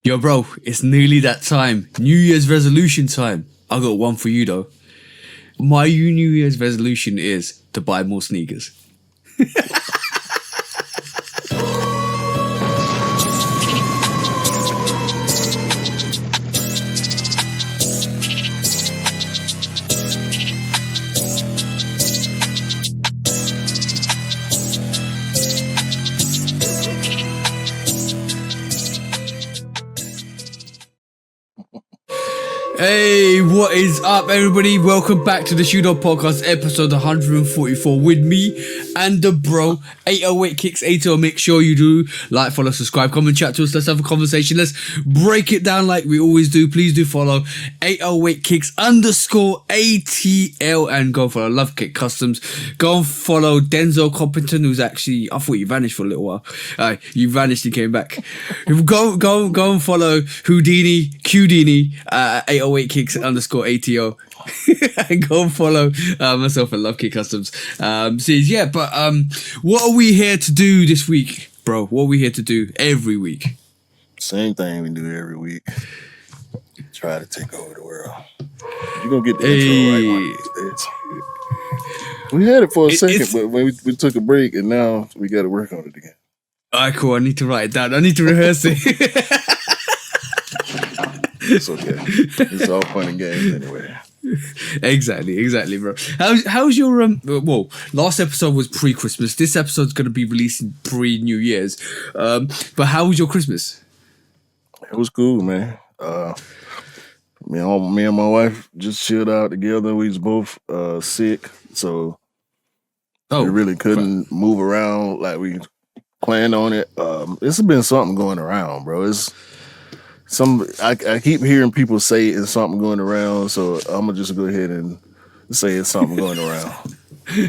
Yo, bro, it's nearly that time. New Year's resolution time. I got one for you, though. My New Year's resolution is to buy more sneakers. Hey, what is up, everybody? Welcome back to the Shoot Up Podcast, episode 144, with me and the bro, 808 Kicks ATL. Make sure you do like, follow, subscribe, comment, chat to us. Let's have a conversation. Let's break it down like we always do. Please do follow 808 Kicks _ATL and go follow Lovekickscustom. Go and follow Denzel Compington, who's actually, I thought you vanished for a little while. You vanished and came back. Go and follow Houdini, Qdini, 808 Kicks _ATO. And go and follow myself at Lovekickscustom. What are we here to do this week, bro? What are we here to do every week? Same thing we do every week. Try to take over the world. You're gonna get the intro right one of these days. We had it for a second, but when we took a break, and now we got to work on it again. Alright, cool. I need to write it down. I need to rehearse it. It's okay. It's all fun and games anyway. Exactly, bro. How's your last episode was pre-Christmas. This episode's gonna be releasing pre-New Year's. But how was your Christmas? It was cool, man. Me and my wife just chilled out together. We was both sick, so we really couldn't move around like we planned on it. It's been something going around, bro. I keep hearing people say it's something going around, so I'm gonna just go ahead and say it's something going around.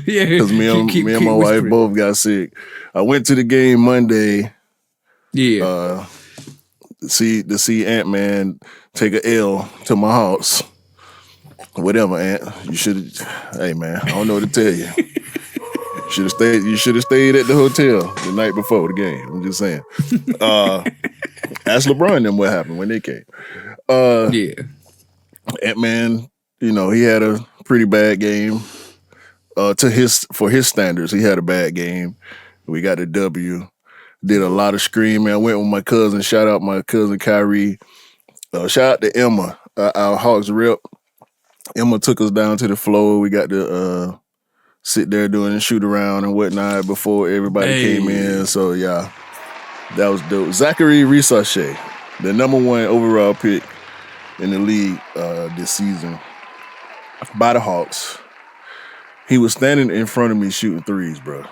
Yeah, because me and my wife both got sick. I went to the game Monday. Yeah. To see Ant-Man take a L to my house. Whatever, Ant. You should. Hey, man, I don't know what to tell you. You should have stayed at the hotel the night before the game. I'm just saying. Ask LeBron and them what happened when they came. Ant-Man, he had a pretty bad game. For his standards, he had a bad game. We got a W. Did a lot of screaming. I went with my cousin. Shout out my cousin Kyrie. Shout out to Emma, our Hawks rep. Emma took us down to the floor. We got to sit there doing a shoot around and whatnot before everybody came in. So yeah, that was dope. Zachary Risachet, the #1 overall pick in the league this season by the Hawks. He was standing in front of me shooting threes, bro.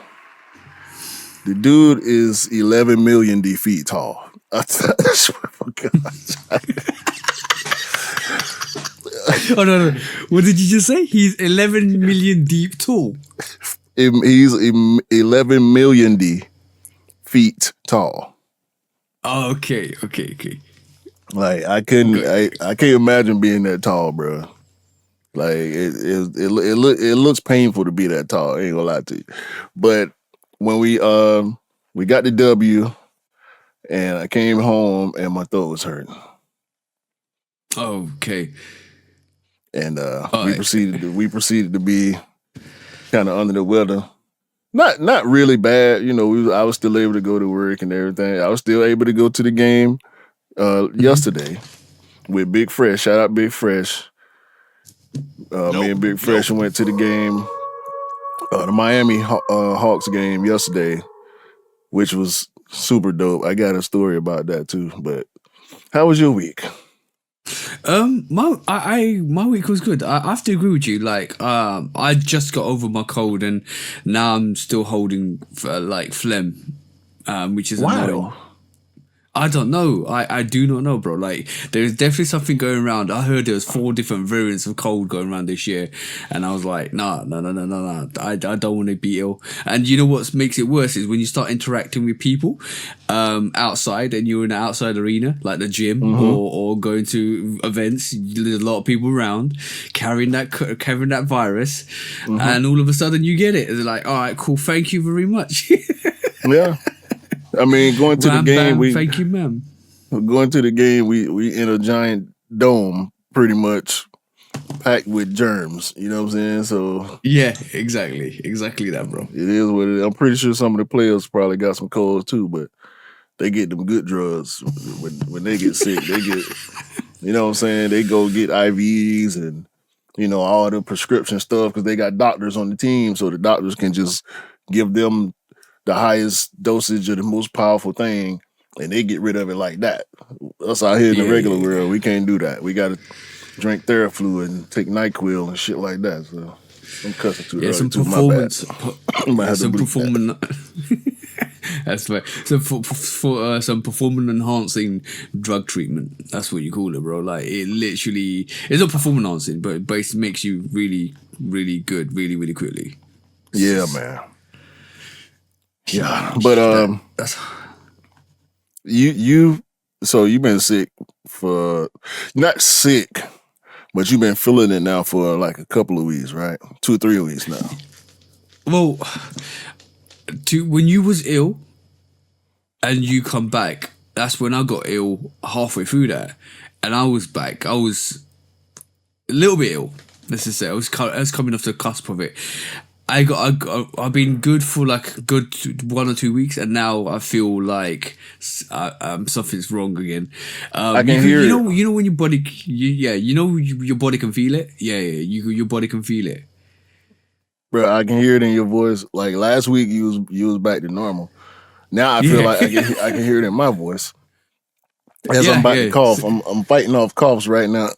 The dude is 11 million feet tall. I swear for God. Oh, no. What did you just say? He's 11 million deep tall. He's 11 million feet tall. Oh, okay. Like I can't imagine being that tall, bro. Like it looks painful to be that tall. I ain't gonna lie to you. But when we got the W, and I came home and my throat was hurting. Okay. And we proceeded to be kind of under the weather. Not really bad, I was still able to go to work and everything. I was still able to go to the game yesterday with Big Fresh. Shout out Big Fresh. Me and Big Fresh went to the game, the Miami Hawks game yesterday, which was super dope. I got a story about that too. But how was your week? My week was good. I have to agree with you. Like, I just got over my cold, and now I'm still holding phlegm, which is annoying. I don't know. I do not know, bro. Like, there's definitely something going around. I heard there was 4 different variants of cold going around this year, and I was like, no. I don't want to be ill. And you know what makes it worse is when you start interacting with people outside, and you're in an outside arena like the gym or going to events. There's a lot of people around carrying that virus, and all of a sudden you get it. It's like, all right, cool. Thank you very much. Yeah. I mean, going to the game, thank you, ma'am. Going to the game, we in a giant dome, pretty much packed with germs. You know what I'm saying? So Yeah, exactly that, bro. it is what it is. I'm pretty sure some of the players probably got some colds too, but they get them good drugs when they get sick. They get, you know what I'm saying? They go get IVs and all the prescription stuff because they got doctors on the team, so the doctors can just give them the highest dosage of the most powerful thing, and they get rid of it like that. Us out here in the regular world, we can't do that. We got to drink Theraflu and take NyQuil and shit like that. So I'm cussing too early. Some too, performance. some performance. That's right. So for some performance enhancing drug treatment, that's what you call it, bro. Like it literally, it's not performance enhancing, but it basically makes you really, really good, really, really quickly. Yeah, man. Yeah, but that's so you've been sick for not sick, but you've been feeling it now for like a couple of weeks, right? 2 or 3 weeks now. Well, when you was ill and you come back, that's when I got ill halfway through that, and I was back. I was a little bit ill. Let's just say I was coming off the cusp of it. I've been good for like a good 1 or 2 weeks, and now I feel like something's wrong again. I can hear it. You know when your body, your body can feel it. Your body can feel it. Bro, I can hear it in your voice. Like last week, you was back to normal. Now I feel like I can hear it in my voice. As I'm about to cough, I'm fighting off coughs right now.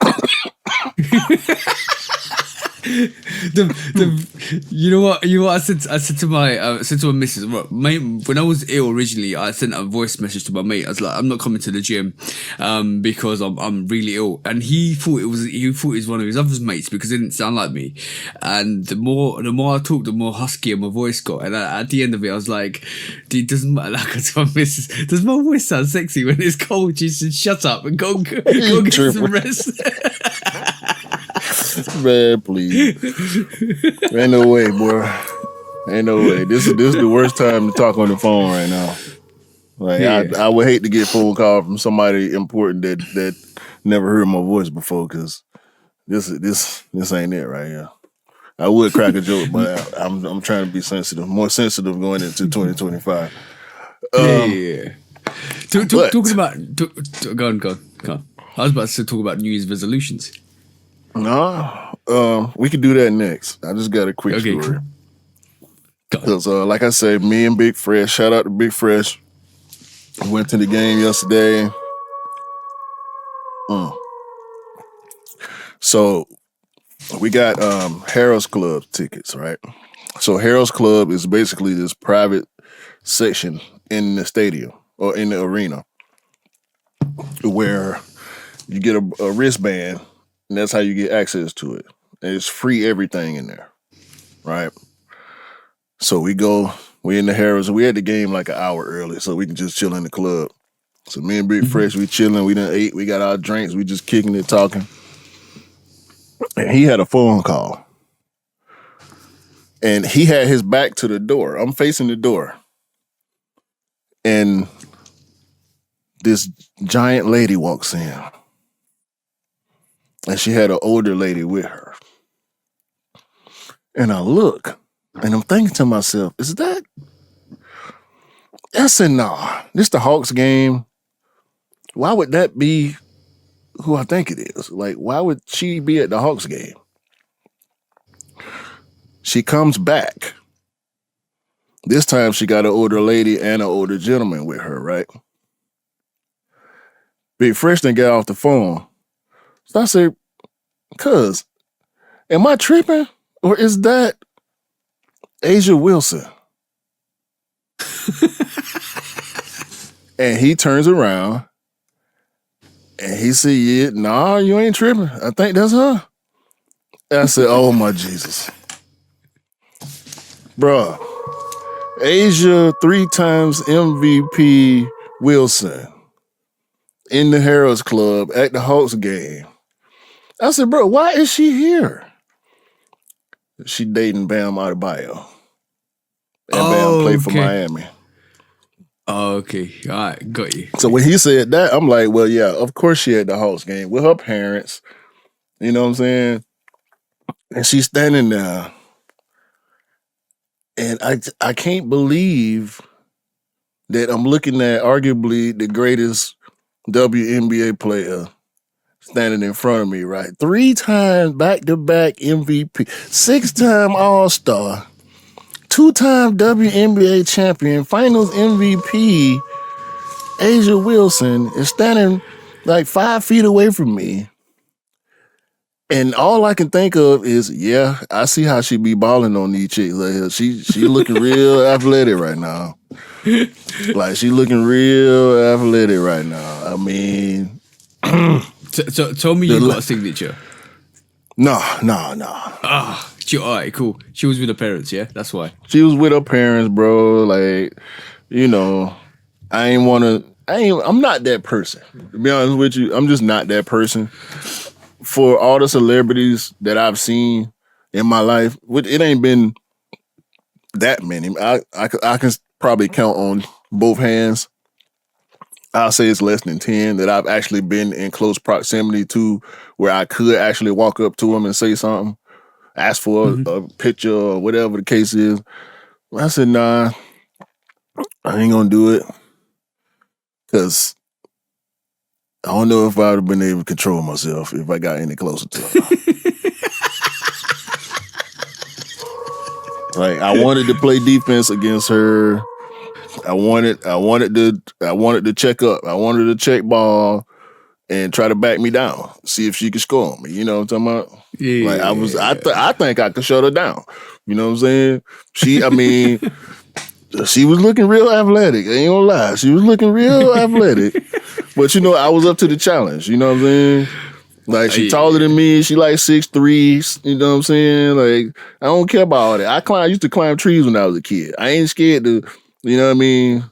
You know what I said to my missus, when I was ill originally, I sent a voice message to my mate. I was like, I'm not coming to the gym because I'm really ill, and he thought it was one of his other mates because it didn't sound like me. And the more I talked, the more huskier my voice got, and at the end of it I was like, dude, doesn't matter. Like I told my missus, does my voice sound sexy when it's cold? She said, shut up and go get some rest. Man, please. Ain't no way, boy. Ain't no way. This is the worst time to talk on the phone right now. Like I would hate to get a phone call from somebody important that never heard my voice before, because this ain't it right here. I would crack a joke, but I'm trying to be more sensitive going into 2025. Talking about go on. I was about to talk about New Year's resolutions. No, we could do that next. I just got a quick story. Because, like I said, me and Big Fresh, shout out to Big Fresh, went to the game yesterday. So we got Harold's Club tickets, right? So Harold's Club is basically this private section in the stadium or in the arena where you get a wristband. And that's how you get access to it. And it's free everything in there, right? So we in the Harris. We had the game like an hour early, so we can just chill in the club. So me and Big Fresh, we chilling. We done ate. We got our drinks. We just kicking it, talking. And he had a phone call. And he had his back to the door. I'm facing the door. And this giant lady walks in. And she had an older lady with her. And I look, and I'm thinking to myself, is that? I said, nah, this the Hawks game. Why would that be who I think it is? Like, why would she be at the Hawks game? She comes back. This time she got an older lady and an older gentleman with her, right? Big Fresh didn't get off the phone. So I said, cuz, am I tripping? Or is that Asia Wilson? And he turns around and he said, yeah, nah, you ain't tripping. I think that's her. And I said, oh my Jesus. Bruh, Asia 3 times MVP Wilson in the Harris Club at the Hawks game. I said, bro, why is she here? She dating Bam Adebayo. And Bam played for Miami. Oh, okay. All right. Got you. So when he said that, I'm like, well, yeah, of course she at the Hawks game with her parents. You know what I'm saying? And she's standing there, and I can't believe that I'm looking at arguably the greatest WNBA player standing in front of me, right? 3 times back-to-back MVP, 6-time All-Star, 2-time WNBA champion, Finals MVP, Asia Wilson is standing like 5 feet away from me. And all I can think of is, yeah, I see how she be balling on these chicks. Like, she looking real athletic right now. Like, she looking real athletic right now. I mean, So tell me you got a signature. No. Ah, all right, cool. She was with her parents, yeah? That's why. She was with her parents, bro. Like, you know, I'm not that person. To be honest with you, I'm just not that person. For all the celebrities that I've seen in my life, it ain't been that many. I can probably count on both hands. I'll say it's less than 10 that I've actually been in close proximity to where I could actually walk up to them and say something, ask for a picture or whatever the case is. I said, nah, I ain't gonna do it because I don't know if I would have been able to control myself if I got any closer to her. Like, I wanted to play defense against her. I wanted to check up. I wanted to check ball and try to back me down, see if she could score on me. You know what I'm talking about? Yeah. Like I think I could shut her down. You know what I'm saying? She was looking real athletic. I ain't gonna lie. She was looking real athletic. But I was up to the challenge. You know what I'm saying? Like, she taller than me. She like 6'3". You know what I'm saying? Like, I don't care about all that. I used to climb trees when I was a kid. I ain't scared to, you know what I mean,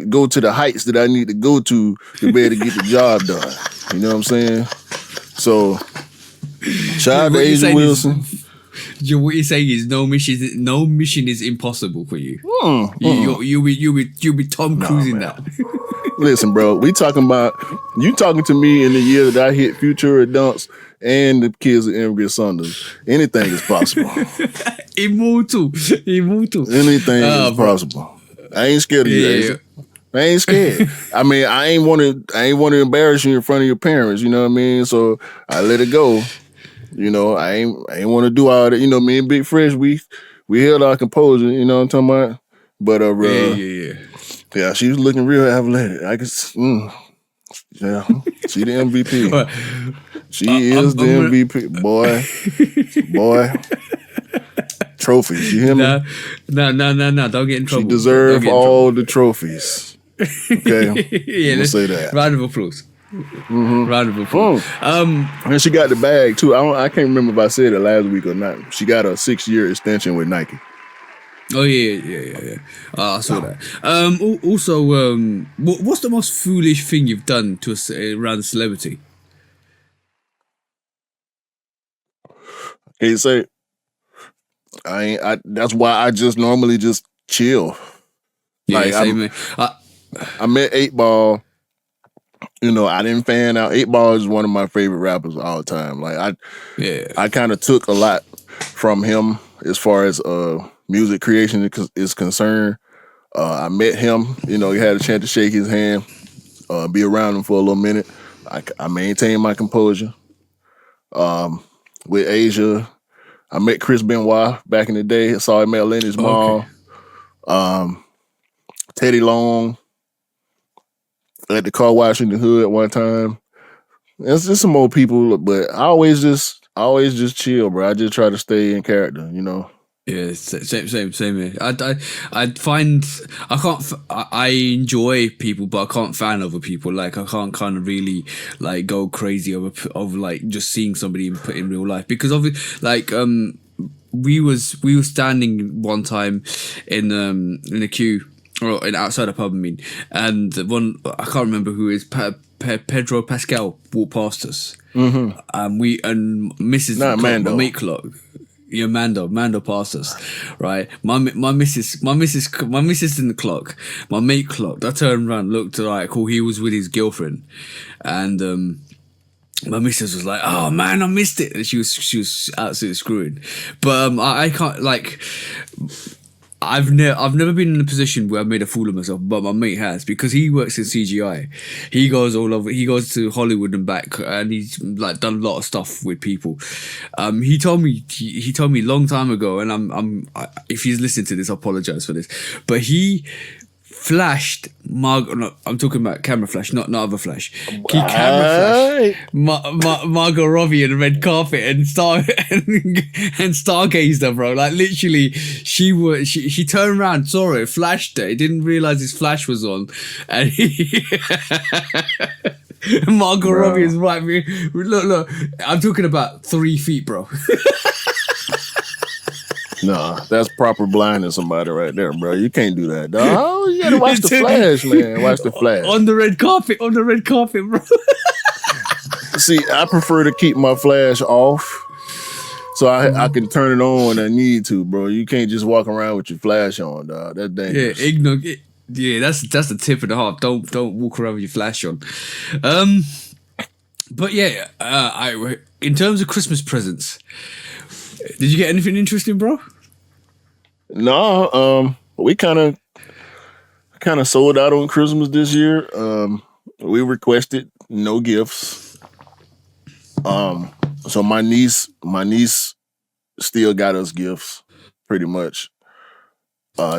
go to the heights that I need to go to be able to get the job done. You know what I'm saying? So, shout out to Asia Wilson. What you're saying is no mission is impossible for you. You'll be Tom Cruise in that. Listen, bro, you talking to me in the year that I hit Future Adults and the kids of Immigrant Sons. Anything is possible. Immortal. Anything is possible. I ain't scared of you, Asia. I ain't scared. I mean, I ain't want to embarrass you in front of your parents. You know what I mean? So I let it go. You know, I ain't want to do all that. You know, me and Big Fresh, we held our composure. You know what I'm talking about? But yeah, she was looking real athletic. I guess, yeah, she the MVP. She is the MVP, boy. Trophies, you hear me? No, don't get in trouble. She deserves all the trophies. Okay, I'm gonna say that. Round of applause. Round of applause. And she got the bag too. I can't remember if I said it last week or not. She got a 6-year extension with Nike. Oh yeah. I saw that. Also, what's the most foolish thing you've done to around a celebrity? Can't say. That's why I just normally just chill. Yeah, like same. I met 8 Ball. You know, I didn't fan out. 8 Ball is one of my favorite rappers of all time. Like I kind of took a lot from him as far as music creation is concerned. I met him. You know, you had a chance to shake his hand, be around him for a little minute. I maintained my composure. With Asia, I met Chris Benoit back in the day. I saw him at Lennox Mall. Teddy Long at the car wash in the hood one time. It's just some more people, but I always just chill, bro. I just try to stay in character, you know. Yeah, same here. I find I enjoy people, but I can't fan other people. Like, I can't kind of really like go crazy over like just seeing somebody in real life, because we was standing one time in a queue, or outside a pub, and one, I can't remember who it is, Pedro Pascal walked past us. We and Mrs. Not Mando. Mate Clock. Yeah, Mando passed us, right? My missus in the clock. My mate clocked. I turned around, looked like, cool. He was with his girlfriend, and my missus was like, "Oh man, I missed it," and she was absolutely screwing. But I can't like. I've never been in a position where I've made a fool of myself, but my mate has, because he works in CGI. He goes all over. He goes to Hollywood and back, and he's like done a lot of stuff with people. He told me a long time ago, and if he's listening to this, I apologize for this, but he flashed no, I'm talking about camera flash, not other flash. He camera flashed Margot Robbie in the red carpet and stargazed her, bro. Like literally, she turned around, saw it, flashed it, didn't realize his flash was on, and Margot Robbie is right. Look, I'm talking about 3 feet, bro. Nah, that's proper blinding somebody right there, bro. You can't do that, dog. Oh, you gotta watch the flash, man. Watch the flash. On the red carpet, bro. See, I prefer to keep my flash off so I can turn it on when I need to, bro. You can't just walk around with your flash on, dog. That's dangerous. Yeah, that's the tip of the heart. Don't walk around with your flash on. But yeah, in terms of Christmas presents, did you get anything interesting, bro? No, we kind of sold out on Christmas this year. We requested no gifts. So my niece still got us gifts, pretty much.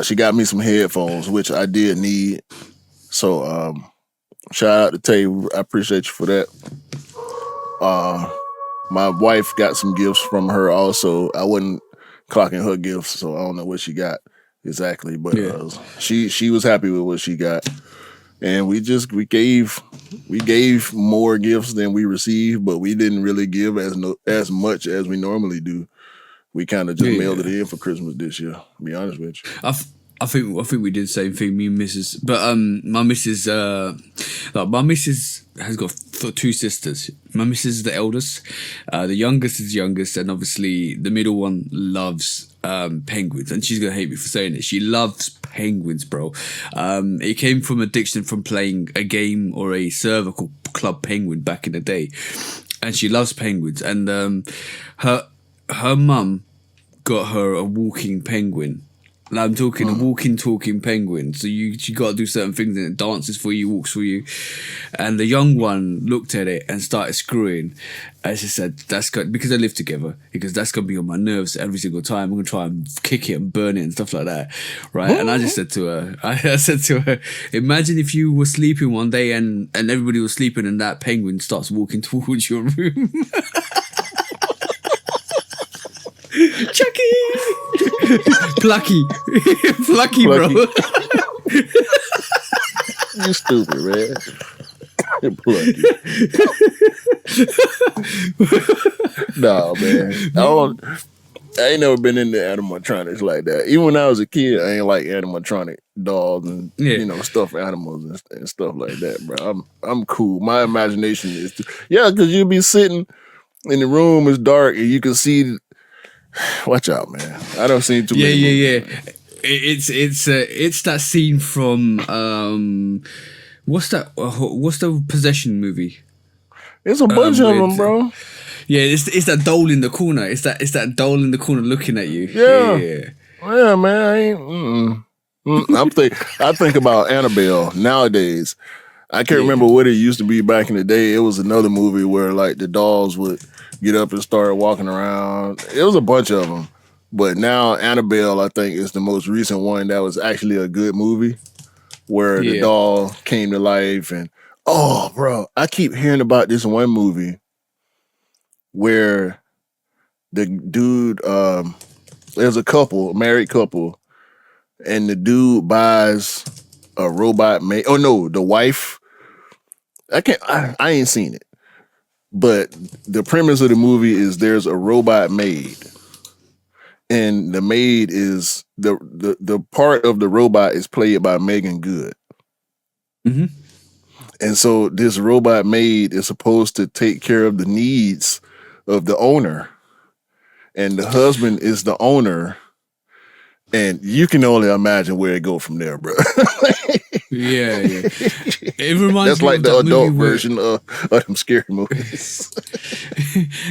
She got me some headphones, which I did need. So shout out to Tay. I appreciate you for that. My wife got some gifts from her also. I wasn't clocking her gifts, so I don't know what she got exactly. But she was happy with what she got. And we gave more gifts than we received, but we didn't really give as much as we normally do. We kind of just mailed it in for Christmas this year, to be honest with you. I think we did the same thing, me and Mrs. But my missus has got 2 sisters. My missus is the eldest. The youngest is the youngest, and obviously the middle one loves penguins. And she's gonna hate me for saying it. She loves penguins, bro. It came from addiction from playing a game or a server called Club Penguin back in the day, and she loves penguins. And her mum got her a walking penguin. Like I'm talking a walking, talking penguin. So you got to do certain things and it dances for you, walks for you. And the young one looked at it and started screwing. And she said, because they live together, because that's going to be on my nerves every single time. I'm going to try and kick it and burn it and stuff like that. Right. And I just said to her, imagine if you were sleeping one day and everybody was sleeping and that penguin starts walking towards your room. Chucky! Plucky, bro. You stupid, man. Plucky. Nah, man. I ain't never been into animatronics like that. Even when I was a kid, I ain't like animatronic dolls and stuffed animals and stuff like that, bro. I'm cool. My imagination is because you'll be sitting in the room, it's dark, and you can see. Watch out, man! I don't see too many. Yeah. It's that scene from what's the Possession movie? It's a bunch of them, bro. Yeah, it's that doll in the corner. It's that doll in the corner looking at you. Yeah, man. I think about Annabelle nowadays. I can't remember what it used to be back in the day. It was another movie where like the dolls would get up and start walking around. It was a bunch of them. But now Annabelle, I think, is the most recent one that was actually a good movie where the doll came to life. And, bro, I keep hearing about this one movie where the dude, there's a married couple, and the dude buys a robot maid. Oh, no, the wife. I ain't seen it. But the premise of the movie is there's a robot maid, and the maid is the part of the robot is played by Megan Good. Mm-hmm. And so this robot maid is supposed to take care of the needs of the owner. and the husband is the owner. And you can only imagine where it go from there, bro. Yeah. It reminds That's me like of the that adult movie version of them scary movies.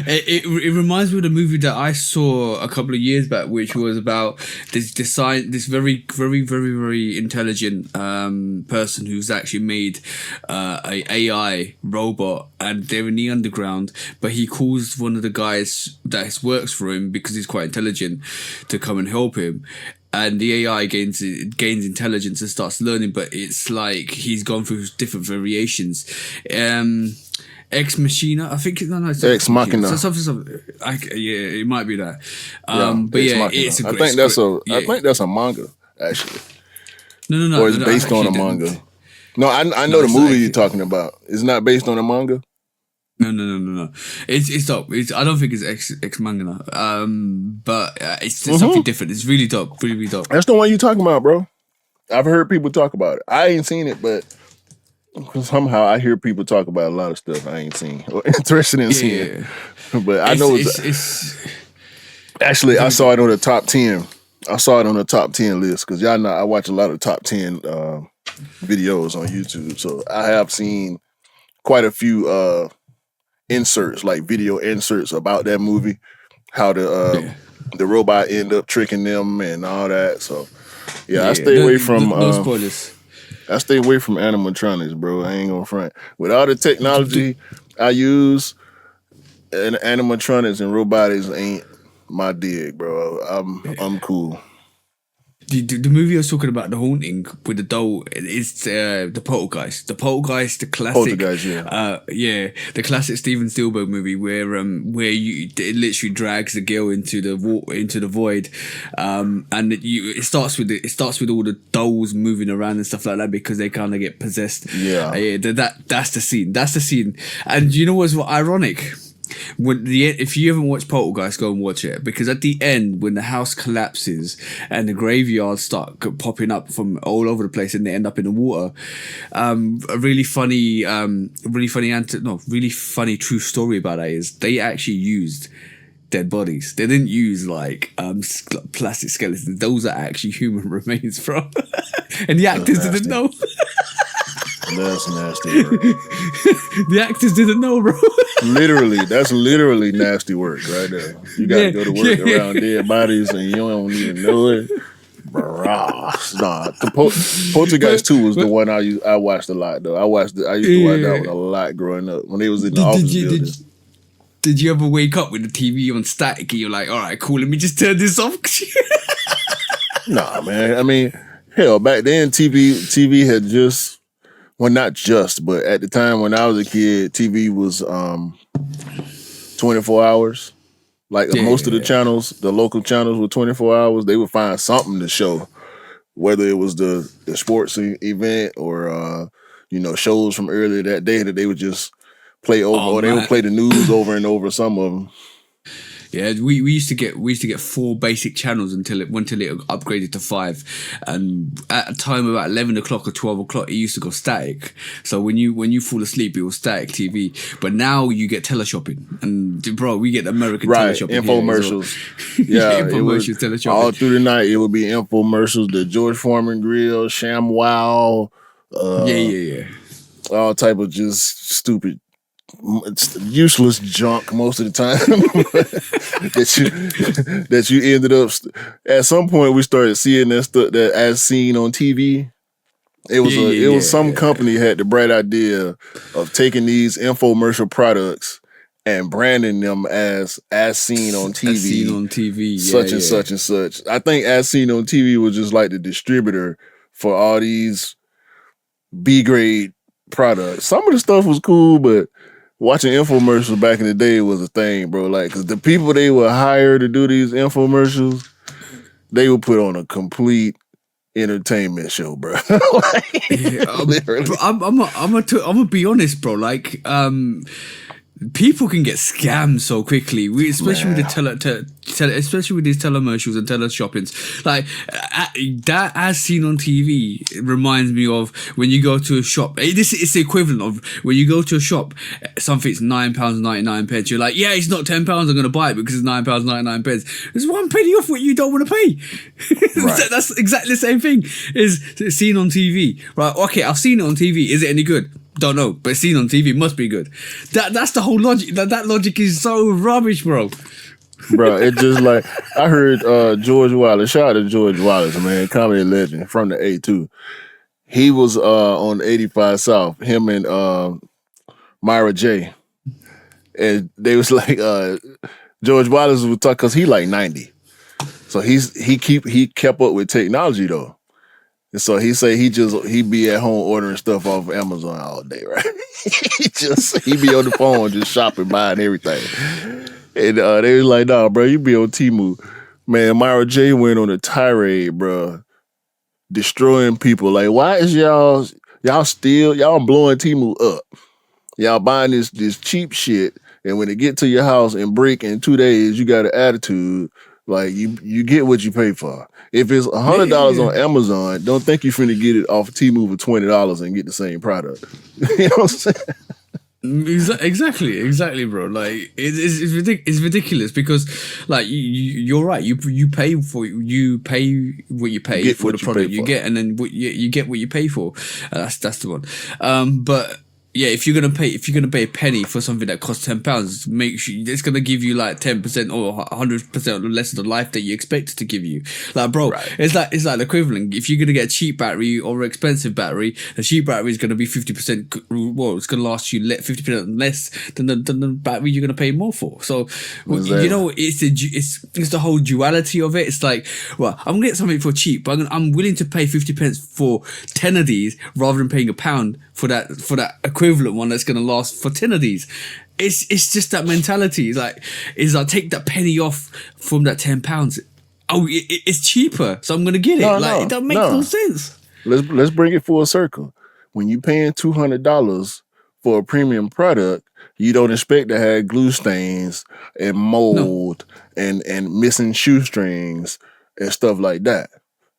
it reminds me of the movie that I saw a couple of years back, which was about this very very very very intelligent person who's actually made a AI robot, and they're in the underground, but he calls one of the guys that works for him because he's quite intelligent to come and help him. And the AI gains intelligence and starts learning, but it's like he's gone through different variations. Ex Machina, I think it's Ex Machina. Yeah, it might be that. But Ex yeah, Machina. it's a I great. think that's a manga actually, No. or it's based on a manga. No, I know the movie you're talking about. It's not based on a manga. No. It's dope. I don't think it's ex manga, but it's something different. It's really dope. Really, really dope. That's the one you talking about, bro. I've heard people talk about it. I ain't seen it, but somehow I hear people talk about a lot of stuff I ain't seen or interested in seeing. But I know it's actually I saw it on the top 10. I saw it on the top 10 list because y'all know I watch a lot of top 10 videos on YouTube. So I have seen quite a few inserts, like video inserts about that movie, how the robot end up tricking them and all that. So I stay away from no spoilers. I stay away from animatronics, bro. I ain't gonna front. With all the technology I use, and animatronics and robotics ain't my dig, bro. I'm cool. The movie I was talking about, The Haunting, with the doll, it's the Poltergeist. The Poltergeist, the classic. Poltergeist, the classic Steven Spielberg movie where it literally drags the girl into the void, and it starts with all the dolls moving around and stuff like that because they kind of get possessed. That's the scene. That's the scene. And you know what's ironic? If you haven't watched Poltergeist, go and watch it, because at the end when the house collapses and the graveyards start popping up from all over the place and they end up in the water, a really funny true story about that is they actually used dead bodies. They didn't use like plastic skeletons. Those are actually human remains, bro. And the actors didn't know. That's nasty, bro. The actors didn't know, bro. That's literally nasty work right there. You gotta go to work around dead bodies and you don't even know it. Nah, the Poltergeist 2 was the one I watched a lot though. I used to watch that one a lot growing up when they was in the office building. Did you ever wake up with the TV on static and you're like, all right, cool, let me just turn this off? Nah, man. I mean, hell, back then TV had just. Well, not just, but at the time when I was a kid, TV was 24 hours. Like most of the channels, the local channels were 24 hours. They would find something to show, whether it was the sports event or shows from earlier that day that they would just play over, or they would play the news over and over. Some of them. Yeah, we used to get 4 basic channels until it upgraded to 5, and at a time about 11 o'clock or 12 o'clock it used to go static. So when you fall asleep it was static TV. But now you get teleshopping, and bro, we get American teleshopping infomercials. Infomercials, teleshopping all through the night. It would be infomercials, the George Foreman grill, ShamWow, all type of just stupid. It's useless junk most of the time that you ended up. At some point, we started seeing that stuff that as seen on TV. It was some company had the bright idea of taking these infomercial products and branding them as seen on TV. As seen on TV, such and such and such. I think as seen on TV was just like the distributor for all these B grade products. Some of the stuff was cool, but watching infomercials back in the day was a thing, bro. Like, because the people they would hire to do these infomercials, they would put on a complete entertainment show, bro. Literally. I'm gonna be honest, bro. Like, people can get scammed so quickly, especially with Man. especially with these telemercials and teleshoppings. Like that, as seen on TV, it reminds me of when you go to a shop. This is the equivalent of when you go to a shop, something's £9.99. You're like, yeah, it's not £10. I'm going to buy it because it's £9.99. It's 1 penny off what you don't want to pay. Right. That's exactly the same thing as seen on TV. Right? Okay, I've seen it on TV. Is it any good? Don't know, but seen on TV must be good. That's the whole logic. That logic is so rubbish, bro. Bro, it just like I heard George Wallace. Shout out to George Wallace, man, comedy legend from the A2. He was on 85 South, him and Myra J. And they was like George Wallace was talking because he like 90. So he kept up with technology though. And so he say he be at home ordering stuff off of Amazon all day, right? he be on the phone just shopping, buying everything. And they was like, nah, bro, you be on Temu. Man, Myra J went on a tirade, bro, destroying people. Like, why is y'all blowing Temu up? Y'all buying this cheap shit, and when it get to your house and break in 2 days, you got an attitude. Like you get what you pay for. If it's $100 on Amazon, don't think you finna get it off Temu for $20 and get the same product. You know what I'm saying? Exactly, bro. Like it's ridiculous because, like, you're right. You pay what you pay for the product you get, and then you get what you pay for. That's the one. But yeah, if you're gonna pay a penny for something that costs £10, make sure it's gonna give you like 10% or 100% less of the life that you expect it to give you. Like, bro, right. It's like the equivalent. If you're gonna get a cheap battery or an expensive battery, the cheap battery is gonna be 50%. Well, it's gonna last you 50% less than the battery you're gonna pay more for. So you know, it's the whole duality of it. It's like, well, I'm gonna get something for cheap, but I'm willing to pay 50p for 10 of these rather than paying £1 for that equivalent one that's going to last for 10 of these. It's just that mentality. It's like take that penny off from that £10. Oh, it's cheaper, so I'm going to get it. It don't make no sense. Let's bring it full circle. When you paying $200 for a premium product, you don't expect to have glue stains and mold and missing shoestrings and stuff like that.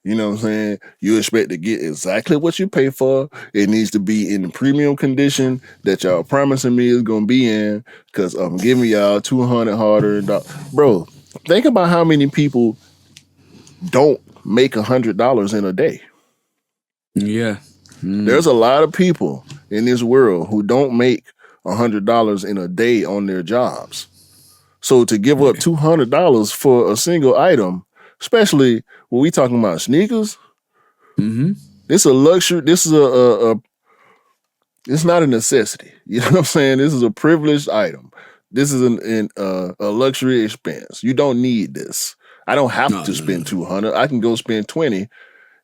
You know what I'm saying? You expect to get exactly what you pay for. It needs to be in the premium condition that y'all promising me is going to be in, because I'm giving y'all $200 harder. Bro, think about how many people don't make $100 in a day. Yeah. There's a lot of people in this world who don't make $100 in a day on their jobs. So to give up $200 for a single item, especially when we talking about sneakers, this is a luxury. This is it's not a necessity. You know what I'm saying? This is a privileged item. This is a luxury expense. You don't need this. I don't have to spend $200. I can go spend $20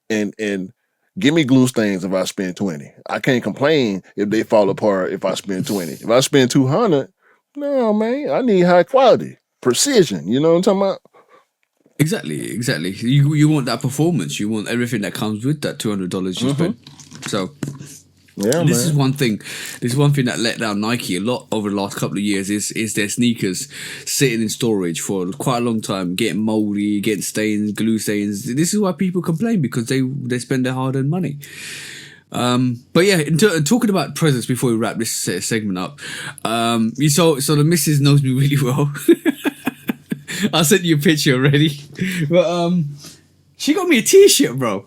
and give me glue stains if I spend $20. I can't complain if they fall apart if I spend $20. If I spend $200, no, man, I need high quality, precision. You know what I'm talking about? Exactly. You want that performance. You want everything that comes with that $200 you spend. So this is one thing. This is one thing that let down Nike a lot over the last couple of years is their sneakers sitting in storage for quite a long time, getting moldy, getting stains, glue stains. This is why people complain, because they spend their hard-earned money. But yeah, talking about presents before we wrap this segment up, so the missus knows me really well. I sent you a picture already, but she got me a T-shirt, bro.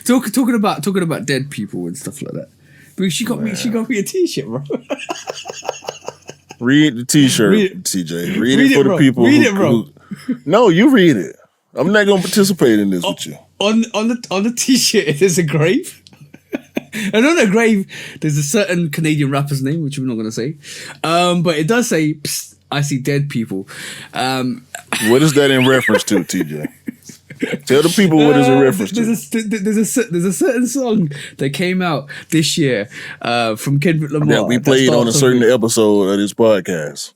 Talking about dead people and stuff like that. But she got me a T-shirt, bro. Read the T-shirt, TJ. Read it for the people. Read it, bro. No, you read it. I'm not gonna participate in this with you. On the T-shirt, there's a grave. And on the grave, there's a certain Canadian rapper's name, which we're not gonna say. But it does say, "Psst, I see dead people." What is that in reference to, TJ? Tell the people what is in reference to. There's a certain song that came out this year from Kendrick Lamar that we played on a certain episode of this podcast.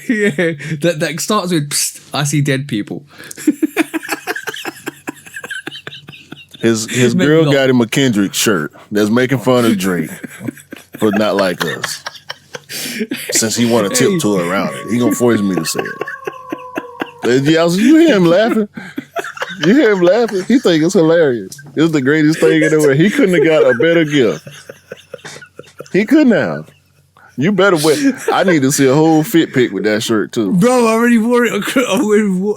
Yeah, that starts with "Psst, I see dead people." His girl got him a Kendrick shirt that's making fun of Drake for not like us. Since he want to tiptoe around it, he gonna force me to say it. You hear him laughing? You hear him laughing? He think it's hilarious. It's the greatest thing in the world. He couldn't have got a better gift. He couldn't have. You better wear. I need to see a whole fit pic with that shirt too, bro. I already wore it. I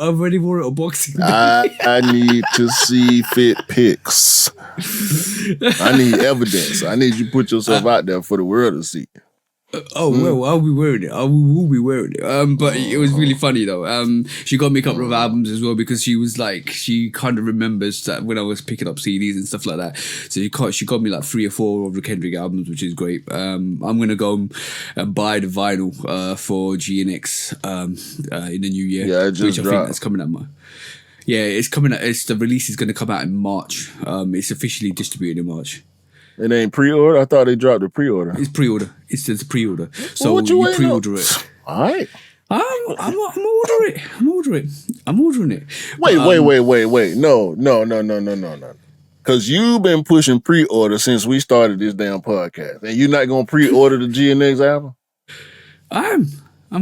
already wore it on Boxing Day. I need to see fit pics. I need evidence. I need you to put yourself out there for the world to see. Well, I'll be wearing it. I will be wearing it. But it was really funny though. She got me a couple of albums as well because she was like, she kind of remembers that when I was picking up CDs and stuff like that. So she got me like 3 or 4 of the Kendrick albums, which is great. I'm gonna go and buy the vinyl for GNX in the new year. Yeah, it just which dropped. I think that's coming out. Yeah, it's coming out. The release is gonna come out in March. It's officially distributed in March. It ain't pre-order. I thought they dropped the pre-order. It's pre-order. It's just pre-order. So what you pre-order it. All right. I'm ordering it. I'm ordering it. Wait. No. Because you've been pushing pre-order since we started this damn podcast. And you're not going to pre-order the GNX album? I'm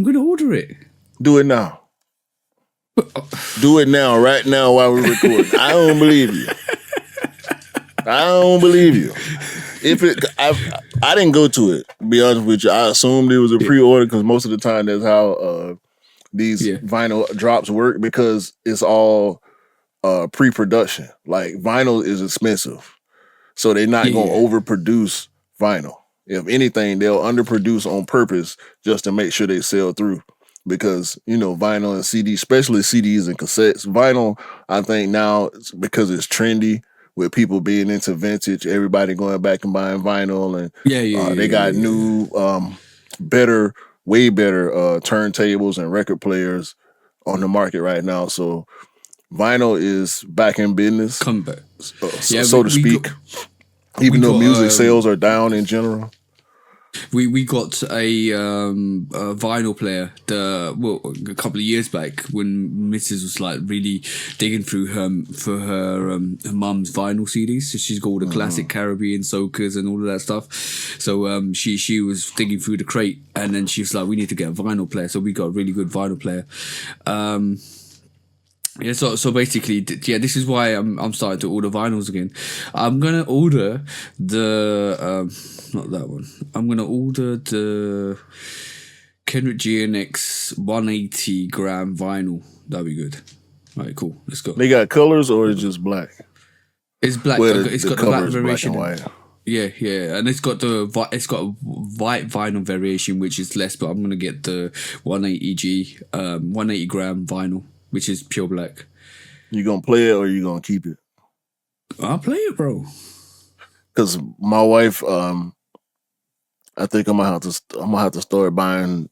going to order it. Do it now. Do it now, right now while we're recording. I don't believe you. If I didn't go to it, to be honest with you. I assumed it was a pre-order because most of the time that's how these vinyl drops work because it's all pre-production. Like vinyl is expensive, so they're not going to overproduce vinyl. If anything, they'll underproduce on purpose just to make sure they sell through. Because, vinyl and CDs, especially CDs and cassettes. Vinyl, I think now, because it's trendy, with people being into vintage, everybody going back and buying vinyl, and they got new, way better turntables and record players on the market right now. So vinyl is back in business, come back, so to speak. Even though music sales are down in general. We got a vinyl player a couple of years back when Mrs. was like really digging through her mum's vinyl CDs. So she's got all the classic Caribbean soakers and all of that stuff. So she was digging through the crate and then she was like, we need to get a vinyl player. So we got a really good vinyl player. So basically, this is why I'm starting to order vinyls again. I'm gonna order the not that one. I'm gonna order the Kendrick GNX 180 gram vinyl. That'd be good. All right, cool. Let's go. They got colors or it's just black? It's black. It's got the black variation. Black and white. Yeah, and it's got a white vinyl variation, which is less. But I'm gonna get the 180 180 gram vinyl, which is pure black. You gonna play it or you gonna keep it? I'll play it, bro. Because my wife, I think I'm gonna have to start buying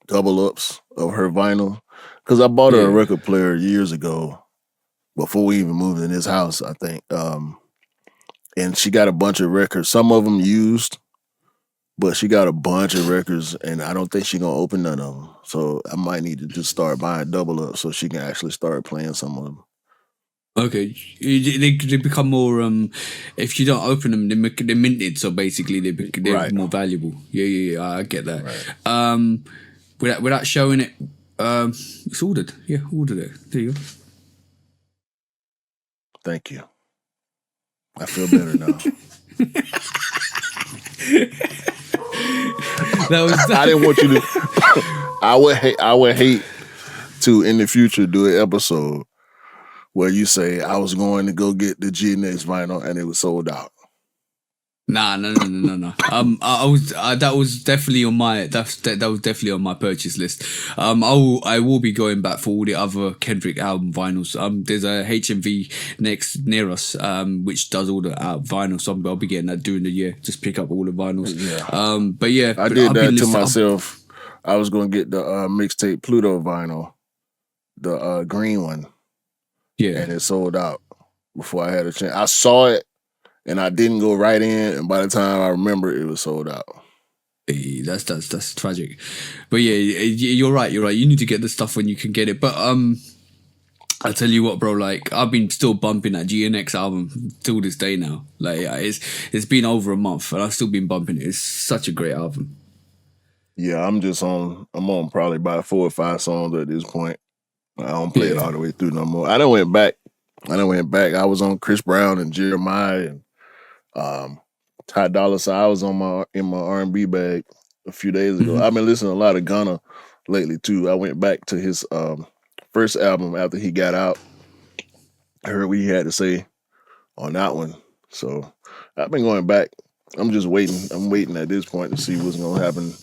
double ups of her vinyl. Because I bought her a record player years ago, before we even moved in this house, I think. And she got a bunch of records, some of them used, but she got a bunch of records, and I don't think she's gonna open none of them. So I might need to just start buying double up so she can actually start playing some of them. Okay, they become more. If you don't open them, they're minted. So basically, they're more valuable. Yeah. I get that. Right. Without showing it, it's ordered. Yeah, ordered it. There you go. Thank you. I feel better now. I didn't want you to. I would hate to in the future do an episode where you say I was going to go get the GNX vinyl and it was sold out. Nah. That was definitely on my that was definitely on my purchase list. I will be going back for all the other Kendrick album vinyls. There's a HMV near us, which does all the vinyls. So I'll be getting that during the year. Just pick up all the vinyls. Yeah. But yeah, I did that to myself. I was gonna get the mixtape Pluto vinyl, the green one. Yeah, and it sold out before I had a chance. I saw it. And I didn't go right in, and by the time I remember, it was sold out. Hey, that's tragic. But yeah, you're right. You need to get the stuff when you can get it. But I tell you what, bro. Like I've been still bumping that GNX album till this day now. Like it's been over a month, and I've still been bumping it. It's such a great album. Yeah, I'm on probably about 4 or 5 songs at this point. I don't play it all the way through no more. I done went back. I was on Chris Brown and Jeremiah and Ty Dolla Sign. I was in my R&B bag a few days ago. Mhm. I've been listening to a lot of Gunna lately too. I went back to his first album after he got out. I heard what he had to say on that one. So I've been going back. I'm just waiting. I'm waiting at this point to see what's gonna happen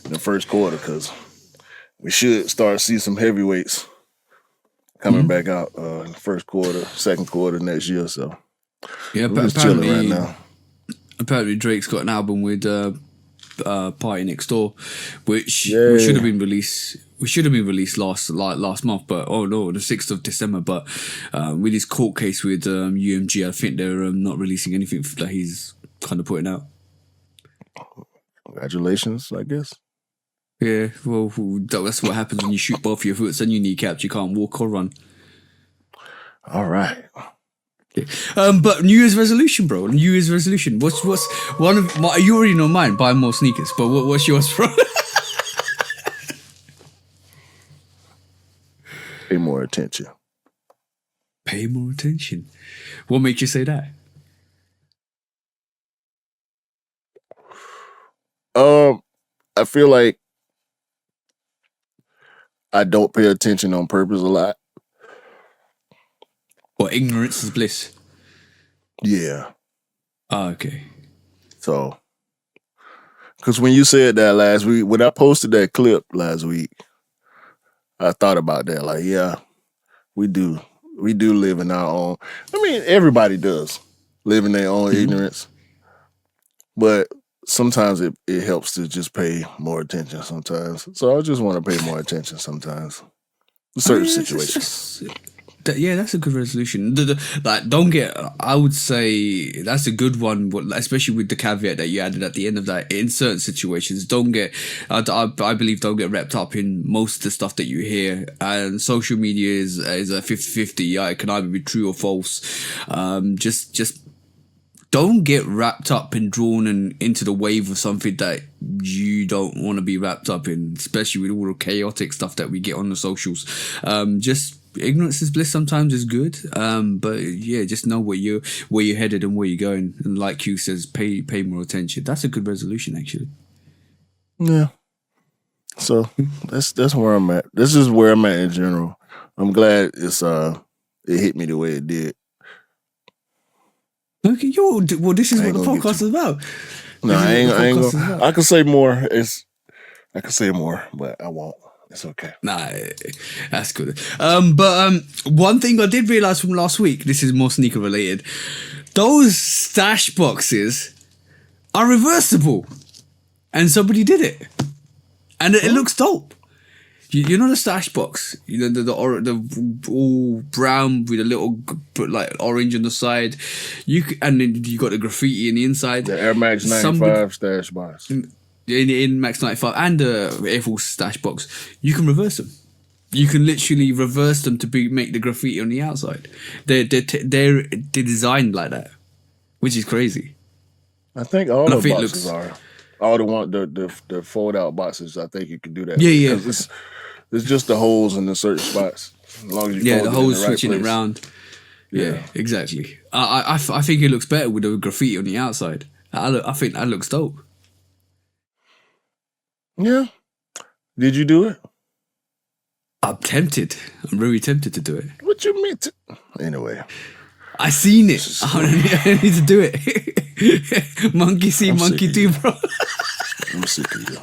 in the first quarter because we should start to see some heavyweights coming back out in the first quarter, second quarter next year. So Yeah, we're but just chilling right now. apparently Drake's got an album with Party Next Door, which Yeah. we should have been released. We should have been released last month, but oh no, the 6th of December. But with his court case with UMG, I think they're not releasing anything that he's kind of putting out. Congratulations, I guess. Yeah, well, that's what happens when you shoot both your foots and your kneecaps. You can't walk or run. All right. But New Year's resolution, bro. New Year's resolution. What's one of my? You already know mine. Buy more sneakers. But what's yours, bro? Pay more attention. Pay more attention. What makes you say that? I feel like I don't pay attention on purpose a lot. Or ignorance is bliss. Yeah. Oh, okay. So, because when you said that last week, when I posted that clip last week, I thought about that. Like, yeah, we do live in our own. I mean, everybody does live in their own ignorance, but sometimes it helps to just pay more attention. Sometimes, so I just want to pay more attention sometimes. In certain situations. That's a good resolution. Like, don't get. I would say that's a good one, especially with the caveat that you added at the end of that. In certain situations, don't get. I believe don't get wrapped up in most of the stuff that you hear. And social media is a 50-50. Yeah, it can either be true or false. Just don't get wrapped up and drawn into the wave of something that you don't want to be wrapped up in, especially with all the chaotic stuff that we get on the socials. Just ignorance is bliss sometimes is good. But yeah, just know where you're headed and where you're going. And like Q says, pay more attention. That's a good resolution, actually. Yeah. So that's where I'm at. This is where I'm at in general. I'm glad it hit me the way it did. Okay, well, this is what the podcast is about. No, I ain't gonna. I can say more. I can say more, but I won't. It's okay. Nah, that's good. But one thing I did realize from last week, this is more sneaker related. Those stash boxes are reversible, and somebody did it, and it looks dope. You know the stash box, you know the all brown with a little like orange on the side. And then you got the graffiti in the inside. The Air Max 95 stash box. In Max 95 and the Air Force stash box, you can reverse them. You can literally reverse them to make the graffiti on the outside. They're designed like that, which is crazy. I think all the boxes are. All the fold out boxes. I think you can do that. Yeah. It's just the holes in the certain spots. As long as you the holes switching it around. Yeah, exactly. I think it looks better with the graffiti on the outside. I think that looks dope. Yeah. Did you do it? I'm tempted. I'm really tempted to do it. What you mean? Anyway. I seen it. I need to do it. Monkey see, monkey do, bro. I'm sick of you.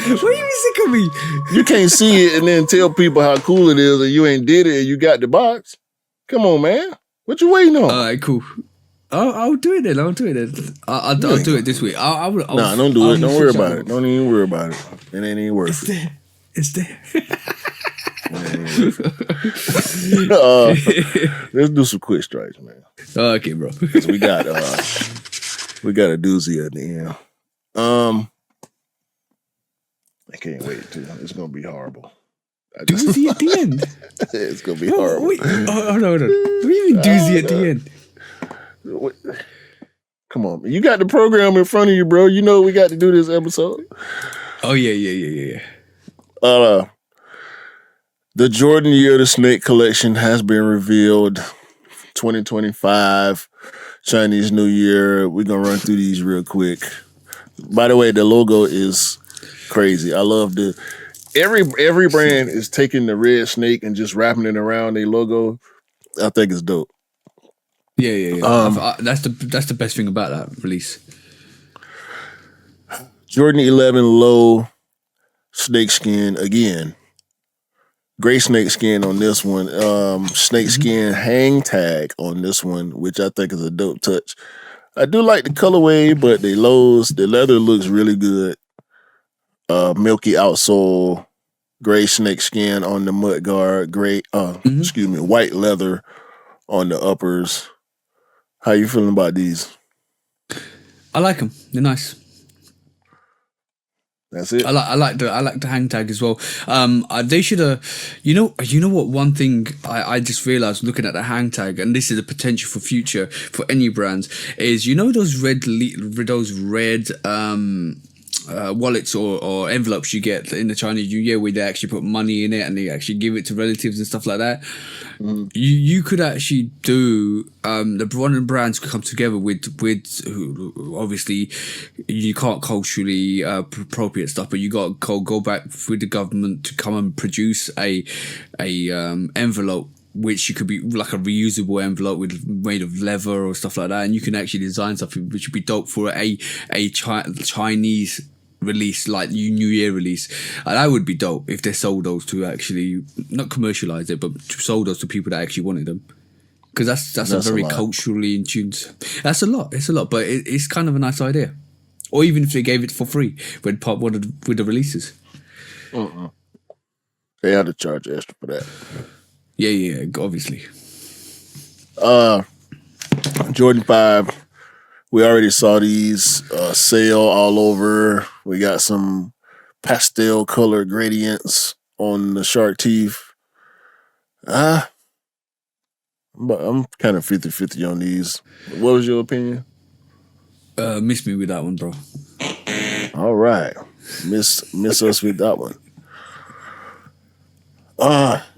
What are you sick of me? You can't see it and then tell people how cool it is and you ain't did it and you got the box. Come on, man. What you waiting on? All right, cool. I'll do it then. I'll do it this week. I'll don't do it. Don't worry about it. Don't even worry about it. It ain't even worth it. It's there. Let's do some quick strikes, man. Okay, bro. We got a doozy at the end. I can't wait to. It's gonna be horrible. Doozy at the end. It's gonna be horrible. Wait, hold on. What do you mean doozy at the end? Come on, man. You got the program in front of you, bro. You know we got to do this episode. Oh yeah. Uh, the Jordan Year of the Snake collection has been revealed. 2025 Chinese New Year. We're gonna run through these real quick. By the way, the logo is crazy. I love every brand is taking the red snake and just wrapping it around their logo. I think it's dope. Yeah. That's the best thing about that release. Jordan 11 low snake skin again. Gray snake skin on this one. Snake skin hang tag on this one, which I think is a dope touch. I do like the colorway, but the leather looks really good. Milky outsole, gray snake skin on the mud guard, white leather on the uppers. How you feeling about these? I like them. They're nice. That's it. I like the hang tag as well. They should have. You know what? One thing I just realized looking at the hang tag, and this is a potential for future for any brands, is those red wallets or envelopes you get in the Chinese New Year where they actually put money in it and they actually give it to relatives and stuff like that. You could actually do the brands could come together with obviously you can't culturally appropriate stuff, but you got to go back with the government to come and produce a envelope which you could be like a reusable envelope made of leather or stuff like that, and you can actually design something which would be dope for a Chinese release, like New Year release. And that would be dope if they sold those to actually not commercialize it, but sold those to people that actually wanted them. Because that's a very culturally in tune. That's a lot. It's a lot, but it's kind of a nice idea. Or even if they gave it for free with the releases. They had to charge extra for that. Yeah, obviously. Jordan 5. We already saw these sale all over. We got some pastel color gradients on the shark teeth. But I'm kind of 50-50 on these. What was your opinion? Miss me with that one, bro. All right. Miss us with that one.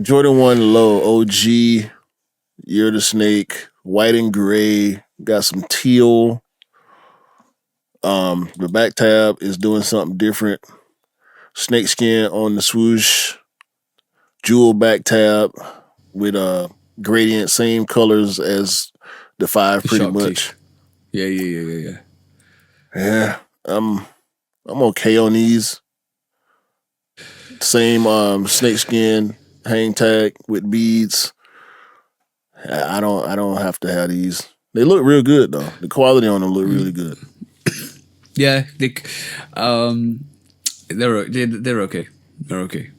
Jordan 1 low, OG, Year of the Snake, white and gray, got some teal. The back tab is doing something different. Snake skin on the swoosh, jewel back tab with gradient, same colors as the 5 pretty Shark much. Teeth. Yeah. Yeah, I'm okay on these. Same snake skin hang tag with beads. I don't have to have these. They look real good though. The quality on them look really good. Yeah, they're okay. They're okay.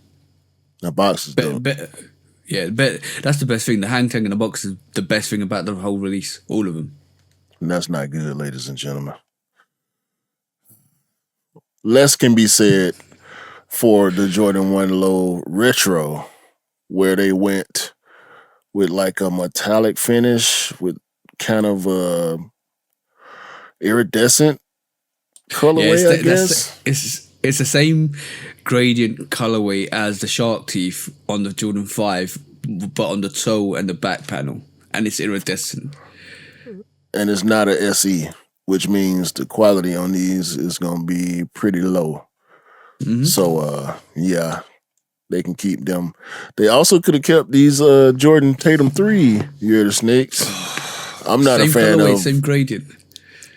The box is dope. That's the best thing. The hang tag in the box is the best thing about the whole release. All of them. And that's not good, ladies and gentlemen. Less can be said for the Jordan 1 Low Retro, where they went with like a metallic finish with kind of a iridescent colorway, I guess. It's the same gradient colorway as the shark teeth on the Jordan 5, but on the toe and the back panel. And it's iridescent. And it's not a SE, which means the quality on these is going to be pretty low. So, yeah, they can keep them. They also could have kept these Jordan Tatum 3 Year of the Snakes. I'm not a fan colorway, of... Same gradient.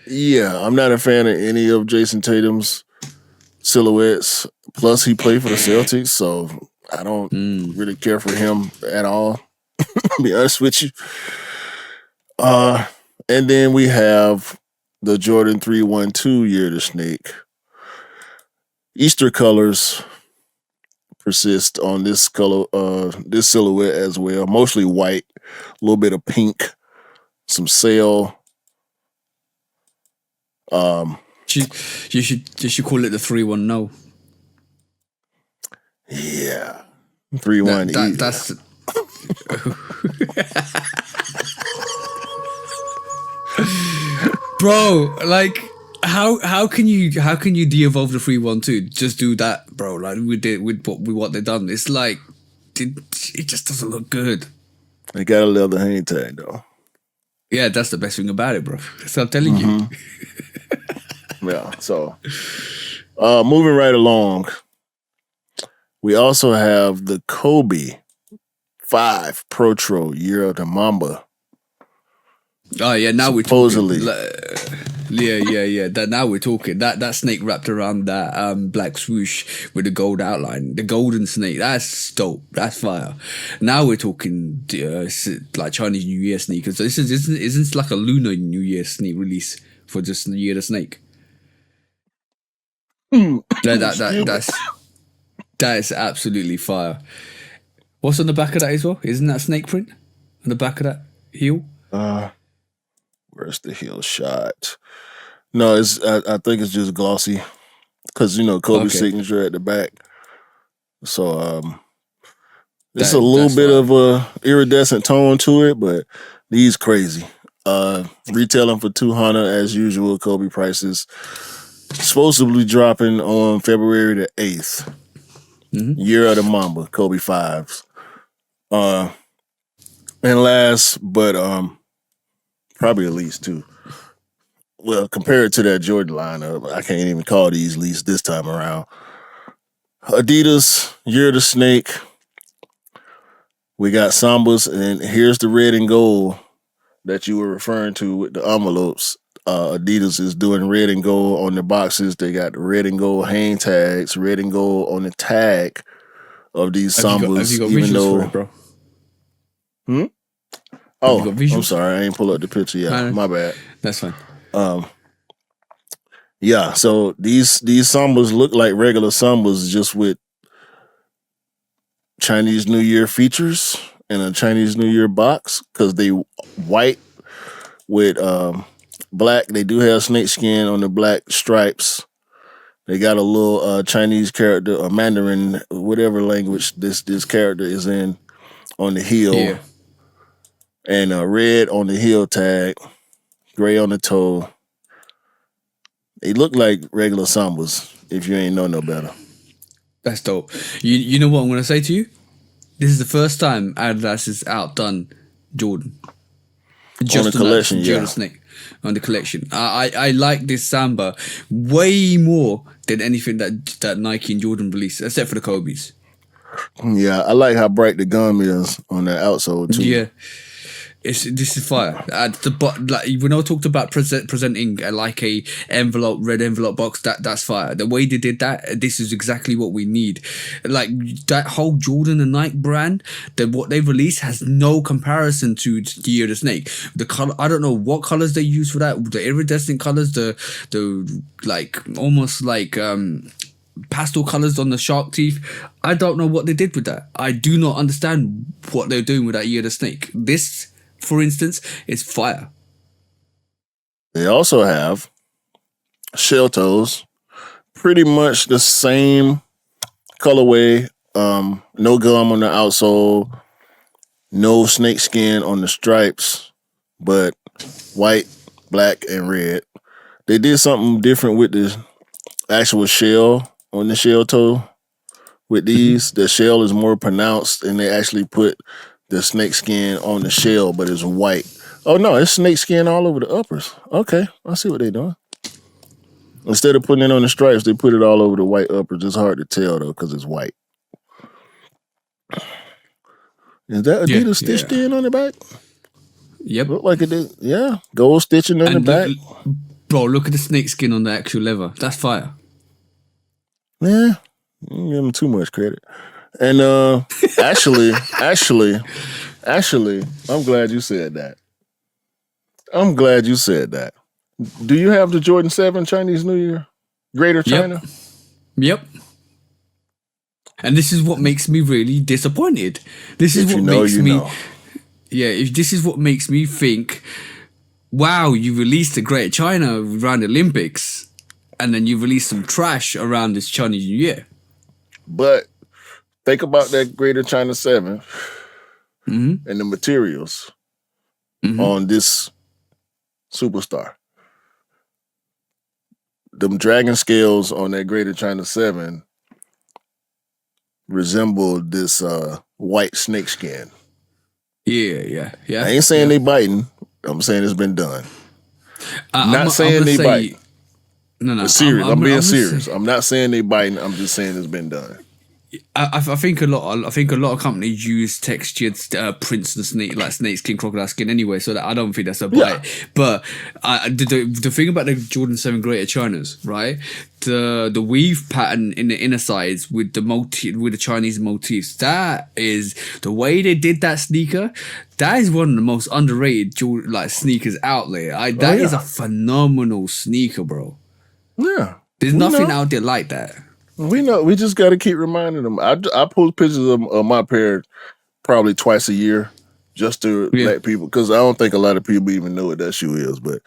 Yeah, I'm not a fan of any of Jason Tatum's silhouettes. Plus, he played for the Celtics, so I don't really care for him at all, to be honest with you. And then we have the Jordan 312 Year of the Snake. Easter colors persist on this color, this silhouette as well. Mostly white, a little bit of pink, some sail. You should call it the 3-1-0. Yeah, 3-1. That's. Bro, like How can you de-evolve the 312? Just do that, bro. Like with what they've done. It's like it just doesn't look good. They got a leather hang tag though. Yeah, that's the best thing about it, bro. So I'm telling you. Yeah. So, moving right along, we also have the Kobe 5 Protro Year of the Mamba. Oh yeah, now supposedly. We're talking. Yeah. Now we're talking. That snake wrapped around that black swoosh with the gold outline, the golden snake. That's dope. That's fire. Now we're talking like Chinese New Year sneakers. This isn't like a Lunar New Year sneak release for just the Year of the Snake. That is absolutely fire. What's on the back of that as well? Isn't that snake print on the back of that heel? Where's the heel shot? No, it's I think it's just glossy because Kobe's signature at the back. So it's a little bit of a iridescent tone to it, but these crazy. Retailing for $200 as usual. Kobe prices supposedly dropping on February the 8th. Year of the Mamba, Kobe 5s. And last, but probably at least two. Well, compared to that Jordan lineup, I can't even call these least this time around. Adidas, Year of the Snake. We got Sambas, and here's the red and gold that you were referring to with the envelopes. Adidas is doing red and gold on the boxes. They got the red and gold hang tags, red and gold on the tag of these Sambas. Have you got visuals for it, bro? Oh, I'm sorry. I ain't pull up the picture yet. My bad. That's fine. Yeah, so these Sambas look like regular Sambas just with Chinese New Year features and a Chinese New Year box because they white with black. They do have snake skin on the black stripes. They got a little Chinese character, a Mandarin, whatever language this character is in, on the heel. Yeah. And red on the heel tag, gray on the toe. They look like regular Sambas if you ain't know no better. That's dope. You know what I'm going to say to you? This is the first time Adidas has outdone Jordan. Just on the collection, Jordan Snake. On the collection. I like this Samba way more than anything that Nike and Jordan released, except for the Kobe's. Yeah, I like how bright the gum is on the outsole too. Yeah. This is fire. When I talked about presenting like a red envelope box, that's fire. The way they did that, this is exactly what we need. Like that whole Jordan and Nike brand, what they've released has no comparison to the Year of the Snake. The color, I don't know what colors they use for that. The iridescent colors, the like almost like pastel colors on the shark teeth. I don't know what they did with that. I do not understand what they're doing with that Year of the Snake. This, for instance, is fire. They also have shell toes, pretty much the same colorway. No gum on the outsole, no snake skin on the stripes, but white, black, and red. They did something different with the actual shell on the shell toe. With these, the shell is more pronounced, and they actually put the snake skin on the shell, but it's white. Oh no, it's snake skin all over the uppers. Okay, I see what they're doing. Instead of putting it on the stripes, they put it all over the white uppers. It's hard to tell though because it's white. Is that Adidas stitched in on the back? Yep. Look like it did. Yeah, gold stitching on the back. Bro, look at the snake skin on the actual leather. That's fire. Yeah, I don't give them too much credit. And actually, I'm glad you said that. Do you have the Jordan 7 Chinese New Year? Greater China? Yep. And this is what makes me really disappointed. This is what makes me... Yeah, if this is what makes me think, wow, you released the Greater China around the Olympics, and then you released some trash around this Chinese New Year. But think about that Greater China 7 and the materials on this superstar. them dragon scales on that Greater China 7 resembled this white snake skin. Yeah. I ain't saying they biting. I'm saying it's been done. Not saying they biting. No. Serious. I'm being serious. I'm not saying they biting. I'm just saying it's been done. I think a lot of companies use textured prints and snakeskin, crocodile skin anyway, so that I don't think that's a bite. Yeah. But the thing about the Jordan 7 Greater Chinas, right? The weave pattern in the inner sides with the Chinese motifs, that is the way they did that sneaker. That is one of the most underrated sneakers out there. That is a phenomenal sneaker, bro. Yeah, there's nothing out there like that. We know. We just got to keep reminding them. I post pictures of my pair probably twice a year, just to let people, because I don't think a lot of people even know what that shoe is. But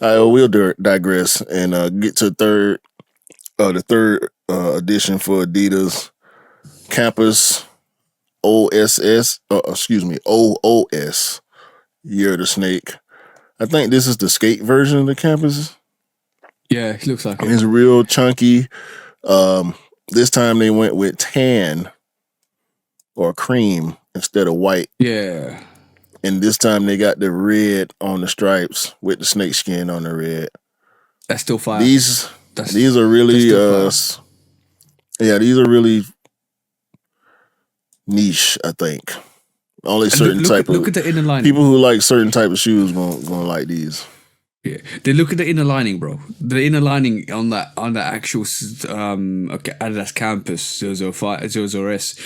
I will digress and get to the third edition for Adidas Campus OOS, Year of the Snake. I think this is the skate version of the Campus. Yeah, it looks like it. It's real chunky. This time they went with tan or cream instead of white. Yeah. And this time they got the red on the stripes with the snake skin on the red. That's still fire. These are really these are really niche, I think. Only certain look at the inner lining. People who like certain type of shoes gonna like these. Yeah, they look at the inner lining, bro. The inner lining on that actual Adidas Campus 00S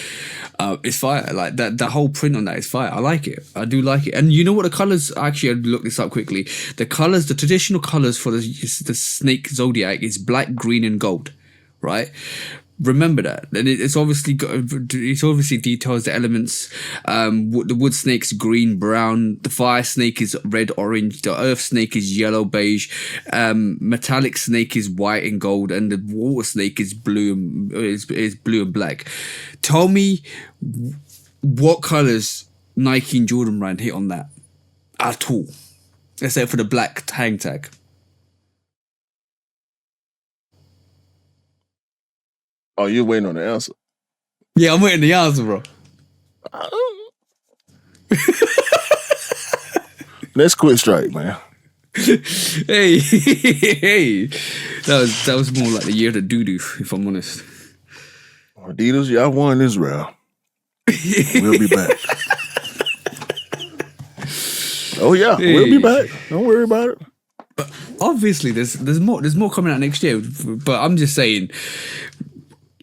is fire. Like that whole print on that is fire. I like it. I do like it. And you know what the colors? Actually, I looked this up quickly. The traditional colors for the snake zodiac is black, green, and gold, right? Remember that, and it's obviously details the elements. The wood snake's green, brown. The fire snake is red, orange. The earth snake is yellow, beige. Metallic snake is white and gold, and the water snake is blue and black. Tell me what colors Nike and Jordan brand hit on that at all, except for the black hang tag. Oh, you're waiting on the answer? Yeah, I'm waiting the answer, bro. Let's quit strike, man. Hey. That was more like the year to doo-doo, if I'm honest. Adidas, y'all won this round. We'll be back. Oh yeah, we'll be back. Don't worry about it. But obviously, there's more coming out next year. But I'm just saying,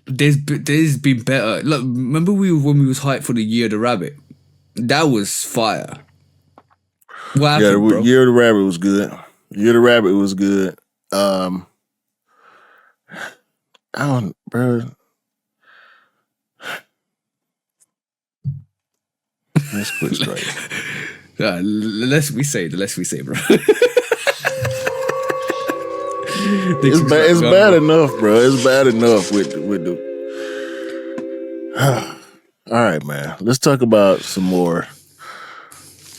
there's been better. Look, remember when we was hyped for the Year of the Rabbit? That was fire. What happened, bro? Year of the Rabbit was good. Year of the Rabbit was good. I don't, bro. Let's quit straight. The less we say, bro. It's bad enough, bro. It's bad enough with the. All right, man. Let's talk about some more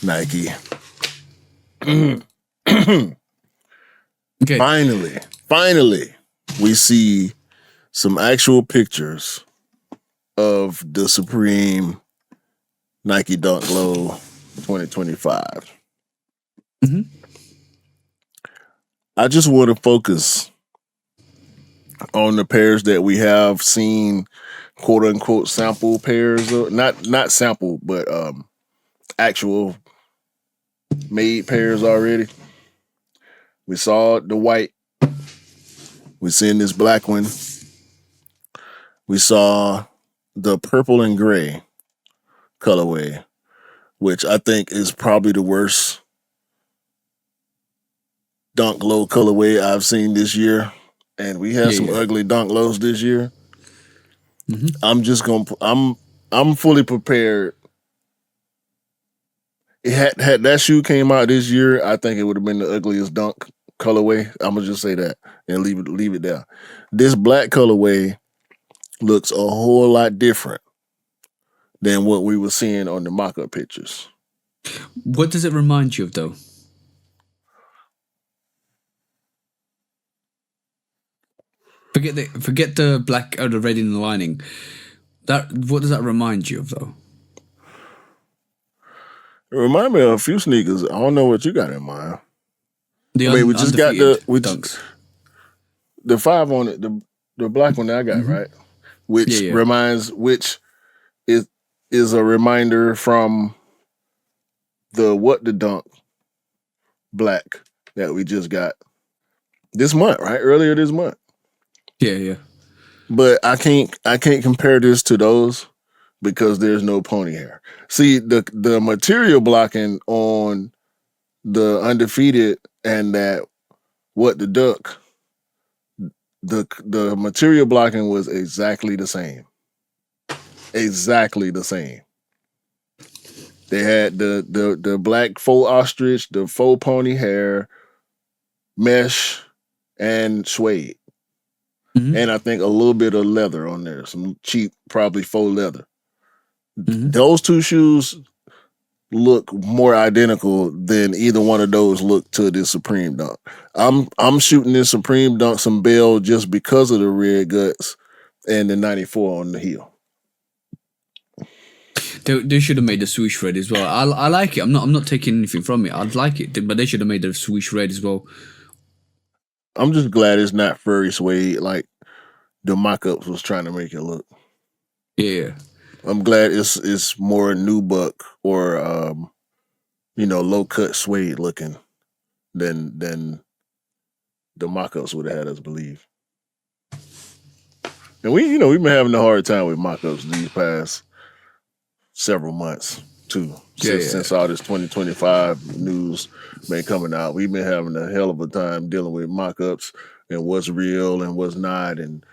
Nike. Okay. Finally, we see some actual pictures of the Supreme Nike Dunk Low 2025. Mm-hmm. I just want to focus on the pairs that we have seen, quote unquote, sample pairs, not sample, but actual made pairs already. We saw the white. We seen this black one. We saw the purple and gray colorway, which I think is probably the worst Dunk Low colorway I've seen this year. And we had some ugly Dunk Lows this year. Mm-hmm. I'm fully prepared. Had that shoe came out this year, I think it would have been the ugliest Dunk colorway. I'm gonna just say that and leave it there. This black colorway looks a whole lot different than what we were seeing on the mock-up pictures. What does it remind you of, though? Forget the black or the red in the lining. What does that remind you of though? It remind me of a few sneakers. I don't know what you got in mind. We just got Dunks. the 5 on it, the black one that I got, right? Which is a reminder from the dunk black that we just got this month, right? Earlier this month. Yeah. But I can't compare this to those because there's no pony hair. See, the material blocking on the undefeated and that the duck, the material blocking was exactly the same. Exactly the same. They had the black faux ostrich, the faux pony hair, mesh, and suede. And I think a little bit of leather on there, some cheap, probably faux leather. Those two shoes look more identical than either one of those look to this Supreme Dunk. I'm shooting this Supreme Dunk some bail just because of the red guts and the 94 on the heel. They should have made the swoosh red as well. I like it. I'm not taking anything from it. I'd like it, but they should have made the swoosh red as well. I'm just glad it's not furry suede like the mock-ups was trying to make it look. Yeah. I'm glad it's more nubuck or low cut suede looking than the mock-ups would have had us believe. And we've been having a hard time with mock-ups these past several months too. Since all this 2025 news been coming out, we've been having a hell of a time dealing with mock-ups and what's real and what's not. And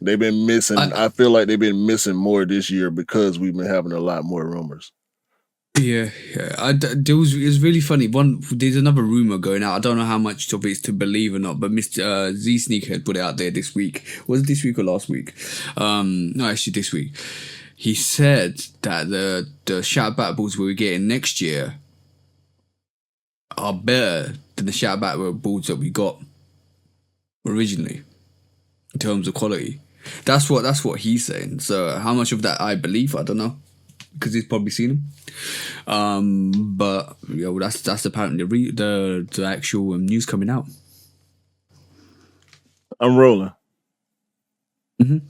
they've been missing. I feel like they've been missing more this year because we've been having a lot more rumors. Yeah. It's really funny. There's another rumor going out. I don't know how much of it's to believe or not, but Mr. Z Sneaker put it out there this week. Was it this week or last week? No, actually this week. He said that the shout back balls we're getting next year are better than the shout back balls that we got originally in terms of quality. That's what he's saying. So how much of that I believe, I don't know, because he's probably seen them. But that's apparently the actual news coming out. I'm rolling. I'm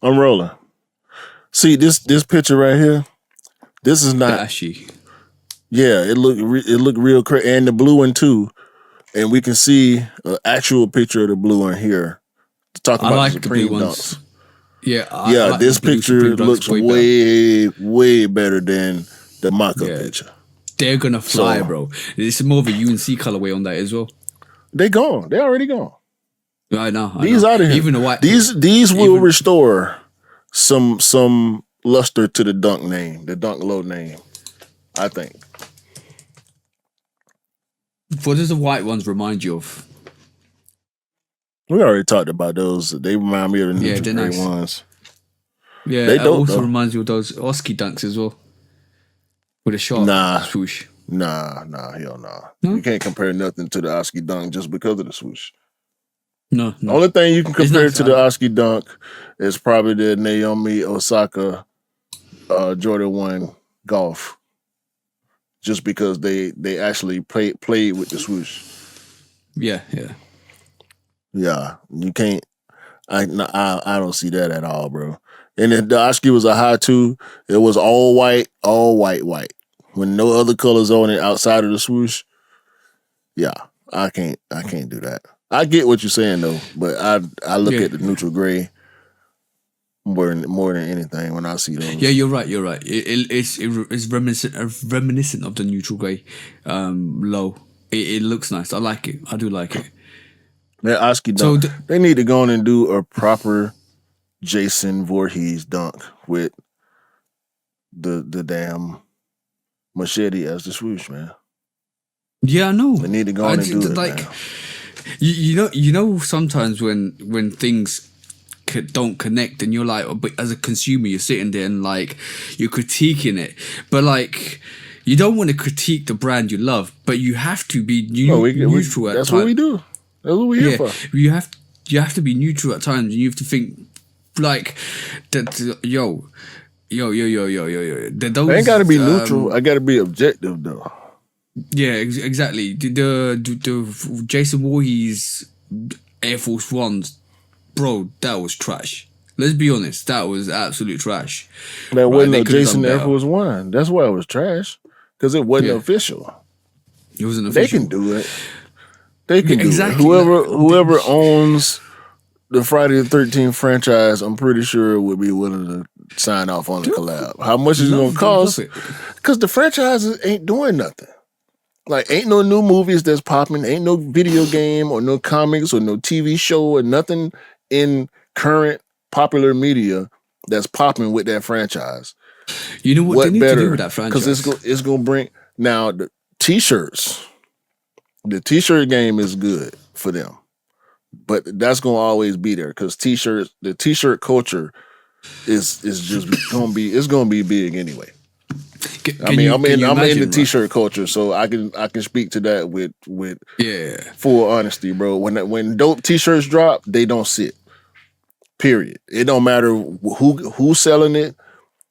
rolling. See this picture right here. This is not ashy. Yeah, it looked real crazy, and the blue one too. And we can see an actual picture of the blue one here. Talk about like the Supreme the blue Dunks. Ones. Yeah, I like this picture looks way better than the mock-up picture. They're gonna fly, bro. It's more of a UNC colorway on that as well. They gone. They already gone. I know. These out of here. Even the white. These will restore some luster to the Dunk name, the Dunk Low name, I think. What does the white ones remind you of? We already talked about those. They remind me of the neutral gray ones. Yeah, it also reminds you of those Oski Dunks as well. With a sharp swoosh. Nah, hell nah. You can't compare nothing to the Oski Dunk just because of the swoosh. No. The only thing you can compare to the Oski Dunk is probably the Naomi Osaka Jordan 1 Golf. Just because they actually played with the swoosh. Yeah. Yeah, you can't. I don't see that at all, bro. And then the Oski was a high too. It was all white, with no other colors on it outside of the swoosh. Yeah, I can't do that. I get what you're saying though, but I look at the neutral gray more than anything when I see those. Yeah, you're right. It's reminiscent of the neutral gray low. It looks nice. I like it. I do like it. That Oski Dunk. So they need to go on and do a proper Jason Voorhees dunk with the damn machete as the swoosh, man. Yeah, I know. They need to go on and do it, like, man. You know, sometimes when things don't connect, and you're like, but as a consumer, you're sitting there and like you're critiquing it, but like you don't want to critique the brand you love, but you have to be neutral. That's what we do. That's what we're here for. you have to be neutral at times. You have to think like that. That those, I ain't got to be neutral. I got to be objective though. Yeah, exactly. The Jason Voorhees Air Force Ones, bro, that was trash. Let's be honest, that was absolute trash. That wasn't a Jason Air Force One. That's why it was trash, because it wasn't official. It wasn't official. They can do it. They can do it. Whoever owns the Friday the 13th franchise, I'm pretty sure would be willing to sign off on the collab. How much is it going to cost? Because the franchises ain't doing nothing. Like, ain't no new movies that's popping. Ain't no video game or no comics or no TV show or nothing in current popular media that's popping with that franchise. You know what they need to do with that franchise? Because it's going to bring... Now, the T-shirts. The T-shirt game is good for them. But that's going to always be there because the T-shirt culture is just going to be... It's going to be big anyway. I'm in the T-shirt culture, so I can speak to that with full honesty, bro. When dope T-shirts drop, they don't sit. Period. It don't matter who's selling it,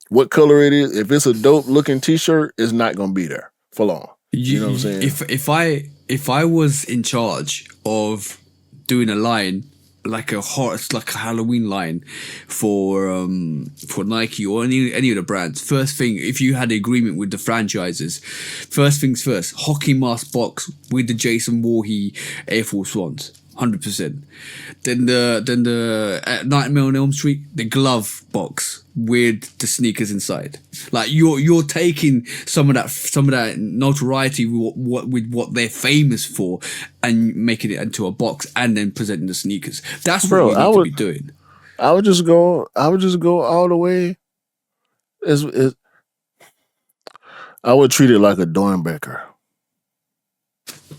what color it is. If it's a dope looking T-shirt, it's not gonna be there for long. You know what I'm saying? If I was in charge of doing a line like a Halloween line for Nike or any of the brands, first thing, if you had an agreement with the franchises, first things first, hockey mask box with the Jason Voorhees Air Force Ones, 100%. Then the Nightmare on Elm Street, the glove box with the sneakers inside. Like you're taking some of that notoriety with what they're famous for and making it into a box and then presenting the sneakers. That's what you need to be doing. I would just go all the way. I would treat it like a Dornbecker.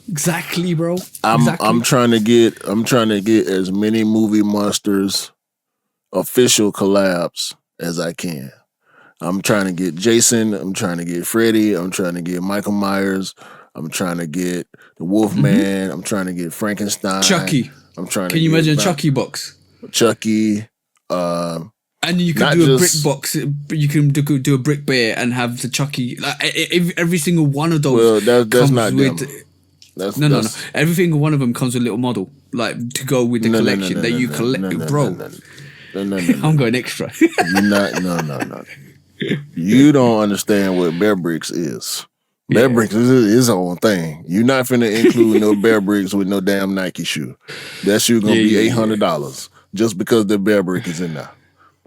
Exactly, bro. I'm trying to get as many movie monsters official collabs as I can. I'm trying to get Jason, I'm trying to get Freddy, I'm trying to get Michael Myers, I'm trying to get the Wolfman, I'm trying to get Frankenstein. Chucky. Can you imagine a Chucky box? Chucky. And you can do a brick box. You can do a brick bear and have the Chucky. Like every single one of those. Well, that's not with. No. Every single one of them comes with a little model, like to go with the collection that you collect, bro. No. I'm going extra. No. You don't understand what Bear Bricks is. Bear Bricks is his own thing. You're not finna include no Bear Bricks with no damn Nike shoe. That shoe gonna be $800 just because the Bear Brick is in there.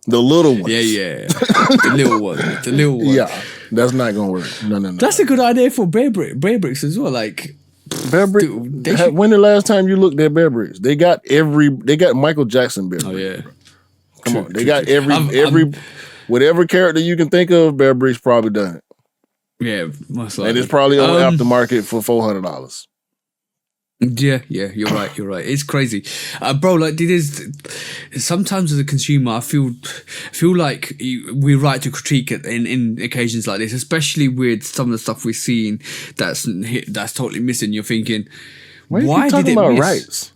The little ones. Yeah. The little one. Yeah, that's not gonna work. No. That's a good idea for Bear Bricks as well. Like Bear Bricks. When the last time you looked at Bear Bricks? They got Michael Jackson Bear Bricks. Oh yeah. Come on, they got every whatever character you can think of. Bear Bricks probably done it. Yeah, most likely. And it's probably on aftermarket for $400. Yeah, you're right. It's crazy, bro. Like it is. Sometimes as a consumer, I feel like we're right to critique it in occasions like this, especially with some of the stuff we're seeing that's totally missing. You're thinking, why did it miss? Rights?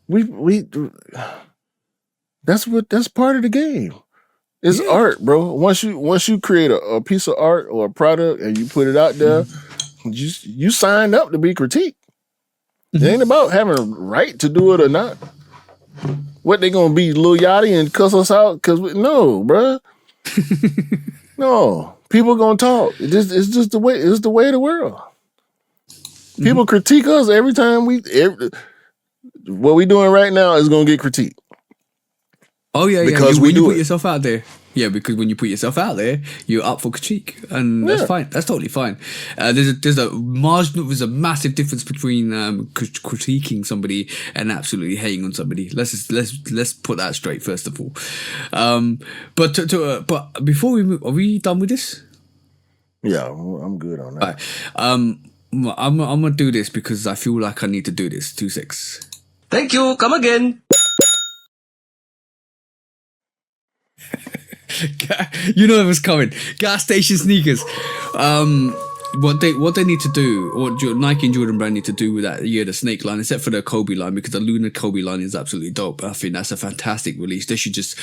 We that's part of the game. It's art, bro. Once you create a piece of art or a product and you put it out there, you signed up to be critiqued. It ain't about having a right to do it or not. What, they gonna be Lil Yachty and cuss us out? No, bruh. No. People gonna talk. It's just the way of the world. People critique us every time what we doing right now is gonna get critiqued. Oh yeah, because when you put yourself out there. Yeah, because when you put yourself out there, you're up for critique, and that's fine. That's totally fine. There's a massive difference between critiquing somebody and absolutely hating on somebody. Let's put that straight first of all. But before we move, are we done with this? Yeah, I'm good on that. Right. I'm gonna do this because I feel like I need to do this. 2 seconds. Thank you. Come again. You know it was coming. Gas station sneakers. what they need to do, or Nike and Jordan Brand need to do with that year the Snake line, except for the Kobe line, because the Lunar Kobe line is absolutely dope. I think that's a fantastic release. They should just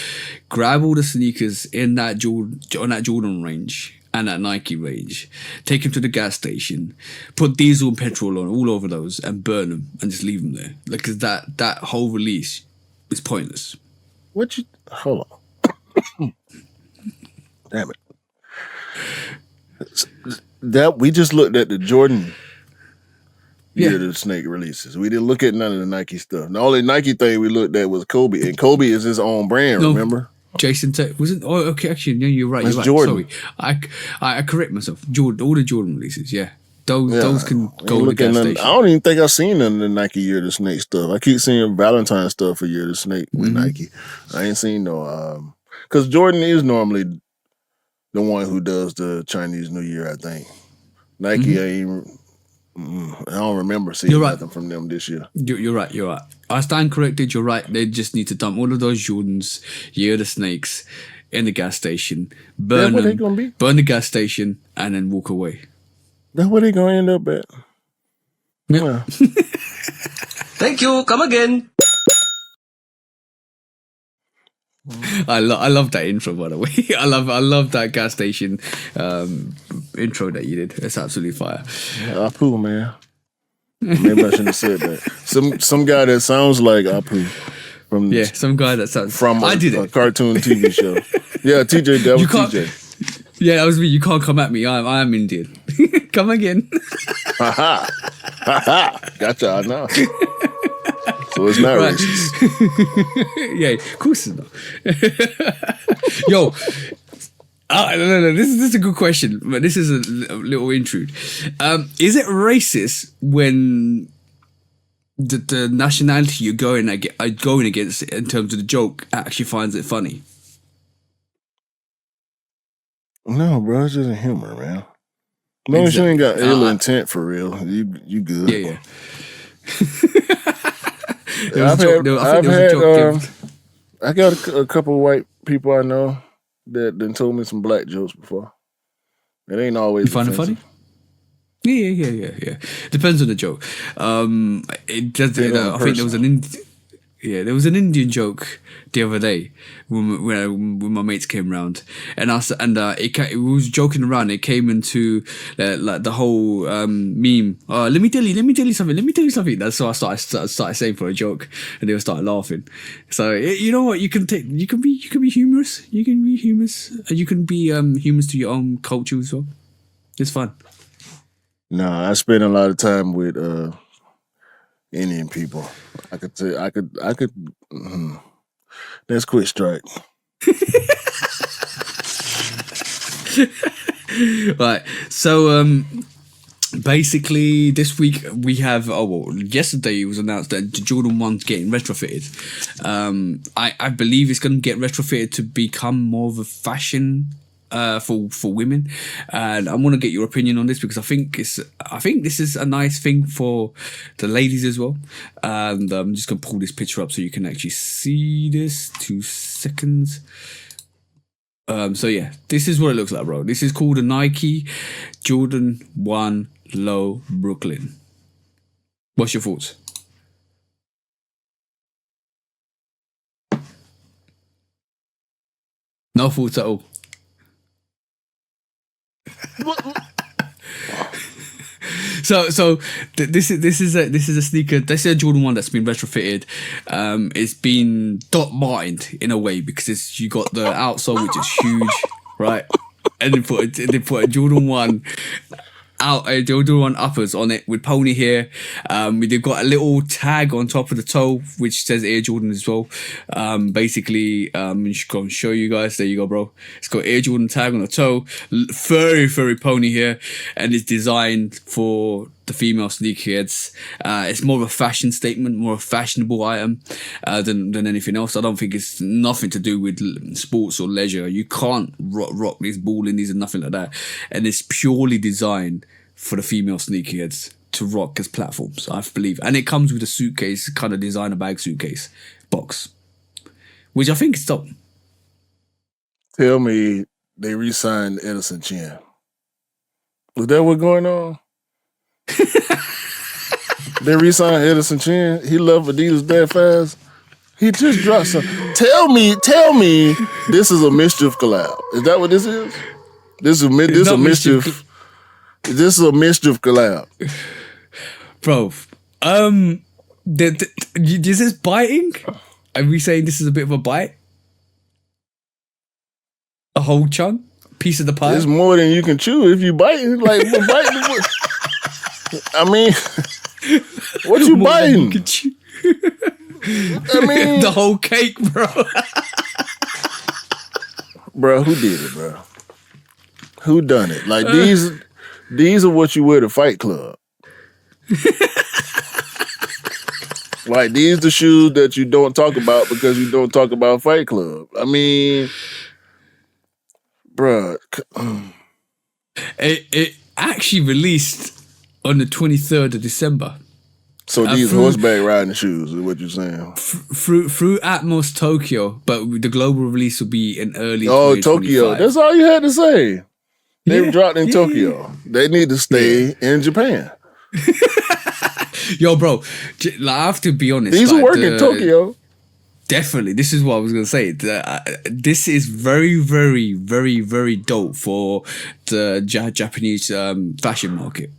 grab all the sneakers in that Jordan range and that Nike range, take them to the gas station, put diesel and petrol on all over those, and burn them, and just leave them there. Because that whole release is pointless. Hold on. Damn it. That we just looked at the Jordan year of the Snake releases. We didn't look at none of the Nike stuff. The only Nike thing we looked at was Kobe, and Kobe is his own brand. No, remember? Jason wasn't. Oh, okay. Actually, no, you're right. It's You're right. Jordan. Sorry, I correct myself. Jordan, all the Jordan releases. Yeah, those can go to the gas station. I don't even think I've seen none of the Nike year of the Snake stuff. I keep seeing Valentine stuff for year of the Snake with Nike. I ain't seen no because Jordan is normally the one who does the Chinese New Year, I think. Nike ain't. I don't remember seeing nothing from them this year. You're right. I stand corrected. You're right. They just need to dump all of those Jordans, Year of the Snakes, in the gas station, burn them, burn the gas station, and then walk away. That's where they gonna end up at. Yeah. Thank you. Come again. I love that intro, by the way. I love that gas station intro that you did. It's absolutely fire. Yeah, Apu, man. Maybe I shouldn't have said that. Some guy that sounds like Apu from some guy that sounds from a cartoon TV show. Yeah, TJ. That was TJ. Yeah, that was me. You can't come at me. I am Indian. Come again. Gotcha. I know. So it's not racist. Yeah, of course it's not. Yo, no. This is a good question, but this is a little intrude. Is it racist when the nationality you're going against in terms of the joke actually finds it funny? No, bro, it's just a humor, man. As long as you ain't got ill intent for real, you good. Yeah. I got a couple of white people I know that done told me some black jokes before. It ain't always. You find it funny? Yeah. Depends on the joke. It does. I think there was there was an Indian joke the other day when my mates came round, and we was joking around. It came into like the whole meme. Let me tell you something. That's what I started saying for a joke, and they all started laughing. So you know what, you can be humorous. You can be humorous. You can be humorous to your own culture as well. It's fun. No, I spend a lot of time with Indian people. I could. Let's quit strike. Right. So basically this week we have yesterday it was announced that the Jordan 1's getting retrofitted. I believe it's going to get retrofitted to become more of a fashion for women, and I want to get your opinion on this because I think this is a nice thing for the ladies as well. And I'm just gonna pull this picture up so you can actually see this. 2 seconds. So yeah, this is what it looks like, bro. This is called a Nike Jordan 1 Low Brooklyn. What's your thoughts? No thoughts at all. So this is a sneaker. This is a Jordan 1 that's been retrofitted. It's been Doc Martined in a way because you got the outsole, which is huge, right? And they put a Jordan 1 Jordan 1 uppers on it with pony hair. They've got a little tag on top of the toe which says Air Jordan as well. Basically, I'm just gonna show you guys. There you go, bro. It's got Air Jordan tag on the toe, very, very pony hair, and it's designed for the female sneakerheads. It's more of a fashion statement, more a fashionable item than anything else. I don't think it's nothing to do with sports or leisure. You can't rock these balling these and nothing like that. And it's purely designed for the female sneakerheads to rock as platforms, I believe. And it comes with a suitcase, kind of designer bag suitcase box, which I think is dope. Tell me they re-signed Edison Chen. Was that what's going on? They re-signed Edison Chen. He left Adidas that fast. He just dropped some. Tell me, this is a mischief collab. Is that what this is? This is a mischief. This is a mischief collab, bro. Is this biting? Are we saying this is a bit of a bite? A whole chunk, piece of the pie. It's more than you can chew if you bite. Like biting. I mean, what you biting? I mean, the whole cake, bro. Bro, who did it, bro? Who done it? Like these are what you wear to Fight Club. Like these the shoes that you don't talk about because you don't talk about Fight Club. I mean, bro, it actually released on the 23rd of December. So these horseback riding shoes is what you're saying? Through Atmos Tokyo, but the global release will be in early 2025. Tokyo. That's all you had to say. They dropped in Tokyo. They need to stay in Japan. Yo, bro, like, I have to be honest. These will work in Tokyo. Definitely. This is what I was going to say. This is very, very, very, very dope for the Japanese fashion market.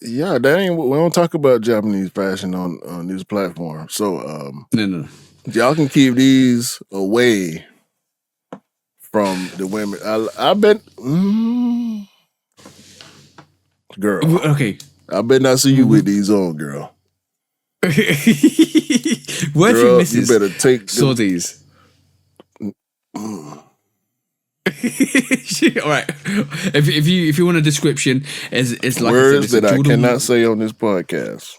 Yeah, we don't talk about Japanese fashion on this platform. So no. Y'all can keep these away from the women. I bet girl. Okay. I bet not see you with these on, girl. What if you misses you better take saw these? All right. If you want a description, it's like words that I cannot say on this podcast.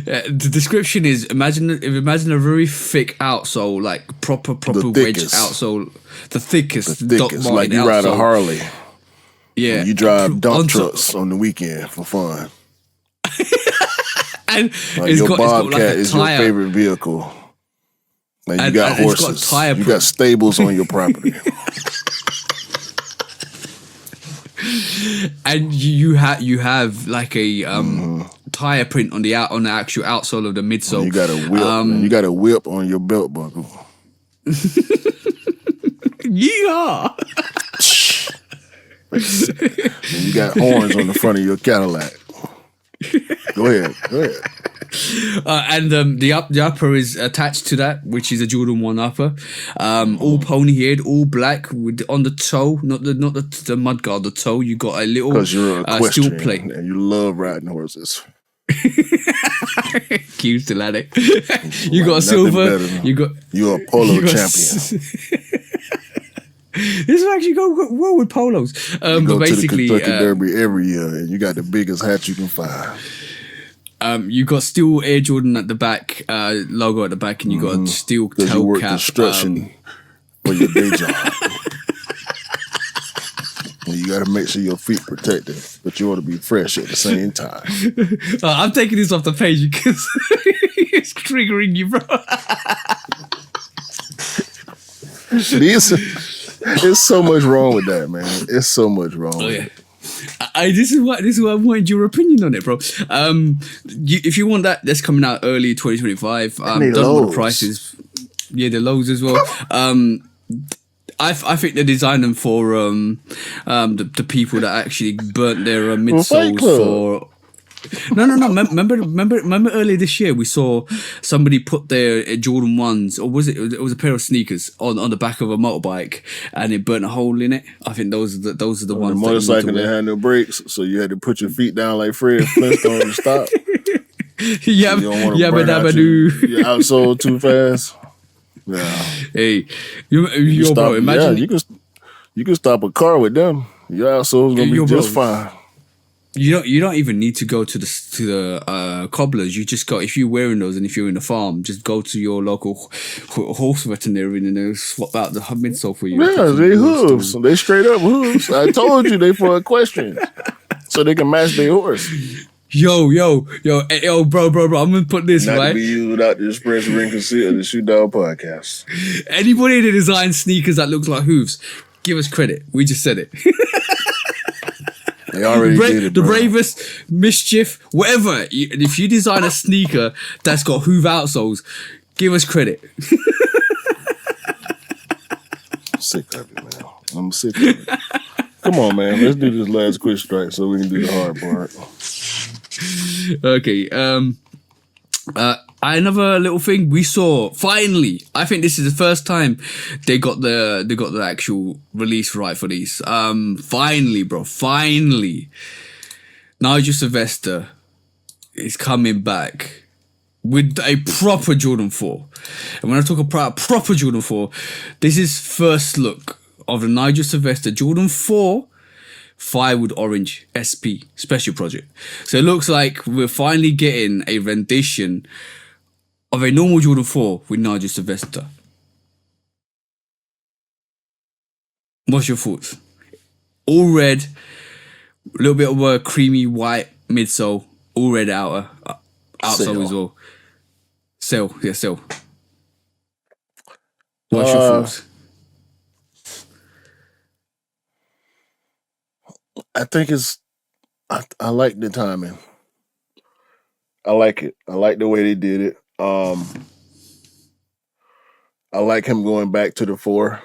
The description is imagine a very thick outsole, like proper wedge outsole, the thickest like you ride a Harley. Yeah, and you drive dump trucks on the weekend for fun. And like your Bobcat is your favorite vehicle. Like you got horses. You got stables on your property. And you have like a tire print on the actual outsole of the midsole. And you got a whip. You got a whip on your belt buckle. Yeehaw! And you got horns on the front of your Cadillac. Go ahead. And the upper is attached to that, which is a Jordan 1 upper, all pony-haired, all black, with on the toe, not the mud guard, the toe. You got a little because you're a steel plate, and you love riding horses. Cute still at it. You got a silver. You're a polo champion. This will actually go well with polos. But basically, to the Kentucky Derby every year, and you got the biggest hat you can find. You got steel Air Jordan at the back, logo at the back, and you got a steel tail you work cap. Construction for your day job. And you got to make sure your feet protected, but you want to be fresh at the same time. I'm taking this off the page because it's triggering you, bro. There's so much wrong with that, man. It's so much wrong. Oh yeah. This is what I wanted your opinion on it, bro. If you want that, that's coming out early 2025. Don't know what the price is. Yeah, the lows as well. I think they designed them for the people that actually burnt their midsoles for. No. Remember earlier this year we saw somebody put their Jordan 1s, or was it? It was a pair of sneakers on the back of a motorbike, and it burnt a hole in it. I think those are the ones. The motorcycle that had no brakes, so you had to put your feet down like Fred Flintstone to stop. Yeah, but your outsole too fast. Yeah. Hey, you stop, bro. Imagine you can stop a car with them. Your outsole's gonna be just fine. You don't even need to go to the cobblers. You just go, if you're wearing those and if you're in a farm, just go to your local horse veterinarian and they'll swap out the midsole for you. Yeah, they hooves. They straight up hooves. I told you they for equestrian, so they can match their horse. Yo, bro. I'm gonna put this Not right. to be used without the express written consent of the Shoot Dog Podcast. Anybody that designs sneakers that looks like hooves, Give us credit. We just said it. They already did it, The bro. bravest, mischief, whatever. If you design a sneaker that's got Hoove outsoles, give us credit. I'm sick of it, man. I'm sick of it. Come on, man. Let's do this last quick strike so we can do the hard part. Okay. Another little thing we saw. Finally, I think this is the first time they got the actual release right for these. Finally, bro. Finally, Nigel Sylvester is coming back with a proper Jordan 4. And when I talk about proper Jordan 4, this is first look of the Nigel Sylvester Jordan 4 Firewood Orange SP Special Project. So it looks like we're finally getting a rendition of a normal Jordan 4 with Nigel Sylvester. What's your thoughts? All red, a little bit of a creamy white midsole, all red outer, outsole as well. Sell. What's your thoughts? I think I like the timing. I like it. I like the way they did it. I like him going back to the 4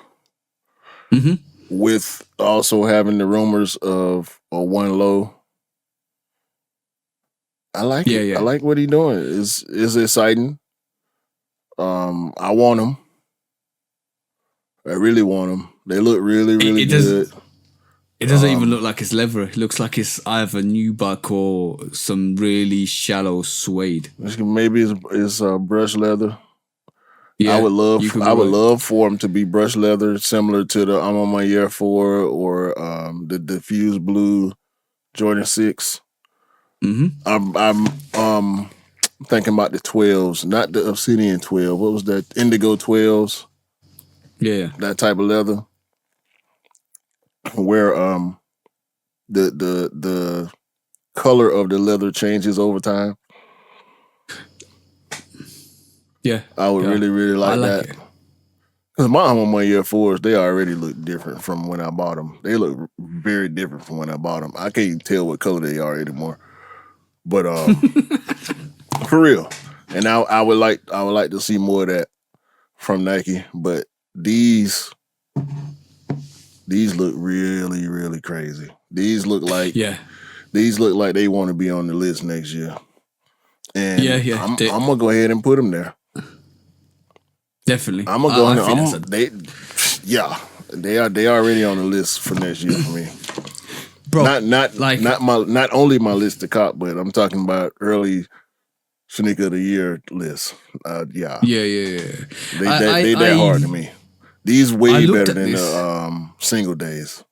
with also having the rumors of a one low. I like it. Yeah. I like what he's doing. It's exciting. I want them. I really want them. They look really, really good. It doesn't even look like it's leather. It looks like it's either nubuck or some really shallow suede. Maybe it's brush leather. Yeah, I would love for them to be brush leather, similar to the I'm on my year 4 or the diffused blue Jordan 6. I'm thinking about the 12s, not the Obsidian 12. What was that? Indigo 12s. Yeah. That type of leather. Where the color of the leather changes over time. Yeah. I would really, really like that. Because my I'm on my year 4s, they already look different from when I bought them. They look very different from when I bought them. I can't tell what color they are anymore. But for real. And I would like to see more of that from Nike. But these look really, really crazy. These look like they want to be on the list next year. And I'm gonna go ahead and put them there. Definitely. I'm gonna go ahead. They are already on the list for next year for me. Bro, not only my list to cop, but I'm talking about early sneaker of the year list. Yeah. They that hard to me. These way better than the single days.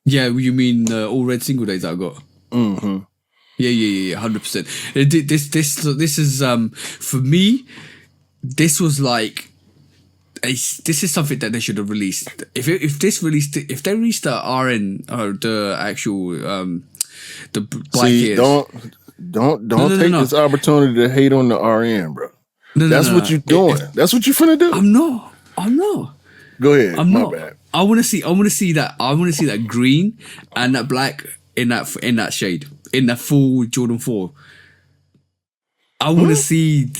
Yeah, you mean all red single days I got? Mm-hmm. Yeah, 100%. This is for me. This was like this is something that they should have released. If they released the RN or the actual the black ears. Don't take this opportunity to hate on the RN, bro. That's what you're doing. That's what you're finna do. I'm not. Go ahead. My bad. I want to see that. I want to see that green and that black in that shade in that full Jordan 4. I want to see